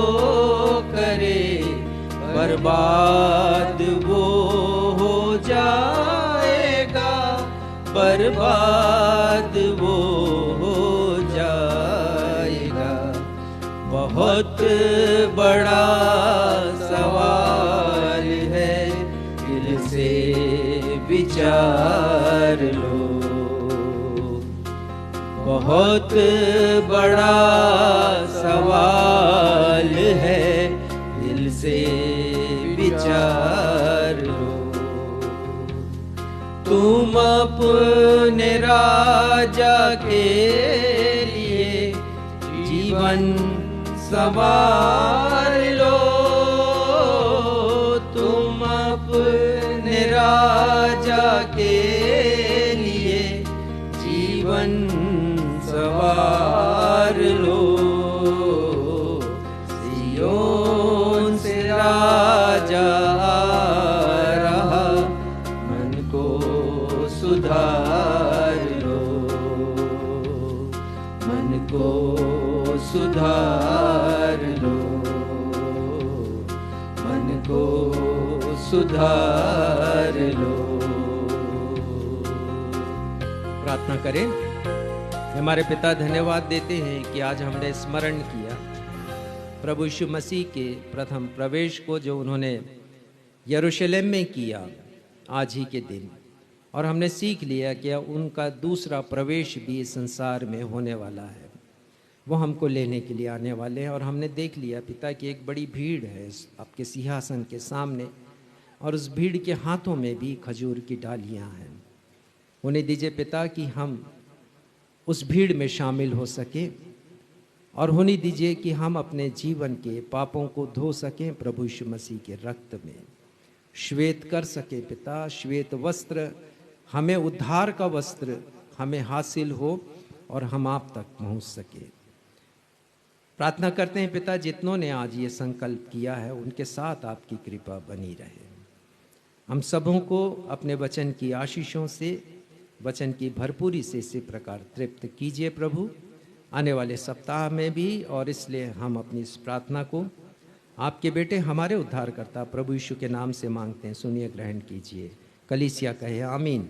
करे, बर्बाद वो हो जाएगा, बर्बाद वो हो जाएगा। बहुत बड़ा सवाल है, दिल से विचार लो। बहुत बड़ा सवाल है, दिल से विचार लो। तुम अपने राजा के लिए जीवन संवार लो। तुम अपने राजा के लिए जीवन सवार लो। सियोन से राजा आ रहा, मन को सुधार लो, मन को सुधार लो, मन को सुधार लो। प्रार्थना करें। हमारे पिता धन्यवाद देते हैं कि आज हमने स्मरण किया प्रभु यीशु मसीह के प्रथम प्रवेश को जो उन्होंने यरूशलेम में किया आज ही के दिन, और हमने सीख लिया कि उनका दूसरा प्रवेश भी इस संसार में होने वाला है। वो हमको लेने के लिए आने वाले हैं। और हमने देख लिया पिता की एक बड़ी भीड़ है आपके सिंहासन के सामने, और उस भीड़ के हाथों में भी खजूर की डालियां हैं। उन्हें दीजिए पिता कि हम उस भीड़ में शामिल हो सकें, और होने दीजिए कि हम अपने जीवन के पापों को धो सकें प्रभु यीशु मसीह के रक्त में, श्वेत कर सके पिता। श्वेत वस्त्र, हमें उद्धार का वस्त्र हमें हासिल हो और हम आप तक पहुंच सके। प्रार्थना करते हैं पिता, जितनों ने आज ये संकल्प किया है उनके साथ आपकी कृपा बनी रहे। हम सबों को अपने वचन की आशीषों से, वचन की भरपूरी से इसी प्रकार तृप्त कीजिए प्रभु, आने वाले सप्ताह में भी। और इसलिए हम अपनी इस प्रार्थना को आपके बेटे हमारे उद्धारकर्ता प्रभु यीशु के नाम से मांगते हैं। सुनिए, ग्रहण कीजिए। कलीसिया कहे आमीन।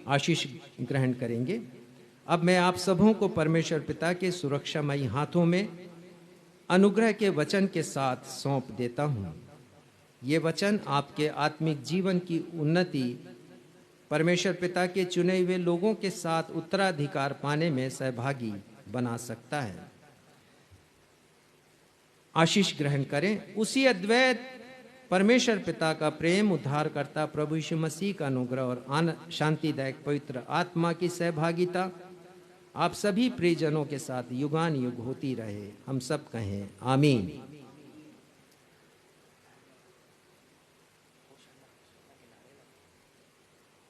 आशीष ग्रहण करेंगे। अब मैं आप सबों को परमेश्वर पिता के सुरक्षामयी हाथों में अनुग्रह के वचन के साथ सौंप देता हूँ। ये वचन आपके आत्मिक जीवन की उन्नति, परमेश्वर पिता के चुने हुए लोगों के साथ उत्तराधिकार पाने में सहभागी बना सकता है। आशीष ग्रहण करें। उसी अद्वैत परमेश्वर पिता का प्रेम, उद्धारकर्ता प्रभु यीशु मसीह का अनुग्रह और शांतिदायक पवित्र आत्मा की सहभागिता आप सभी प्रियजनों के साथ युगान युग होती रहे। हम सब कहें आमीन।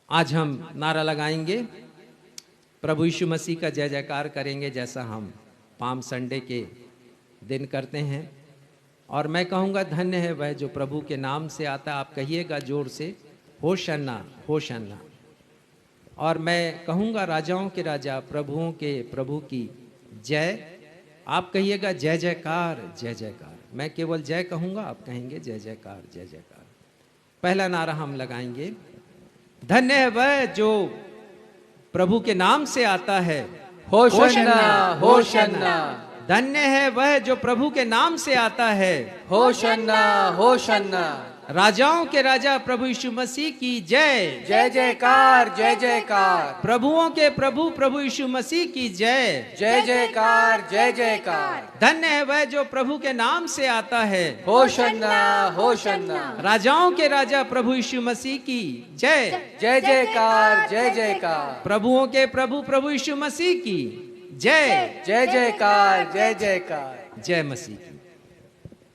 आज हम नारा लगाएंगे, प्रभु यीशु मसीह का जय जयकार करेंगे, जैसा हम पाम संडे के दिन करते हैं। और मैं कहूँगा, धन्य है वह जो प्रभु के नाम से आता। आप कहिएगा जोर से, होशन्ना होशन्ना। और मैं कहूँगा, राजाओं के राजा, प्रभुओं के प्रभु की जय। आप कहिएगा जय जयकार जय जयकार। मैं केवल जय कहूँगा, आप कहेंगे जय जयकार जय जयकार। पहला नारा हम लगाएंगे, धन्य है वह जो प्रभु के नाम से आता है। होशन्ना होशन्ना। धन्य है वह जो प्रभु के नाम से आता है। होशन्ना होशन्ना। राजाओं के राजा प्रभु यीशु मसीह की जय। जय जयकार जय जयकार। प्रभुओं के प्रभु प्रभु यीशु मसीह की जय। जय जयकार जय जयकार। धन्य है वह जो प्रभु के नाम से आता है। होशन्ना होशन्ना। राजाओं के राजा प्रभु यीशु मसीह की जय। जय जयकार जय जयकार। प्रभुओं के प्रभु प्रभु यीशु मसीह की जय। जय जयकार जय जयकार। जय मसीह की।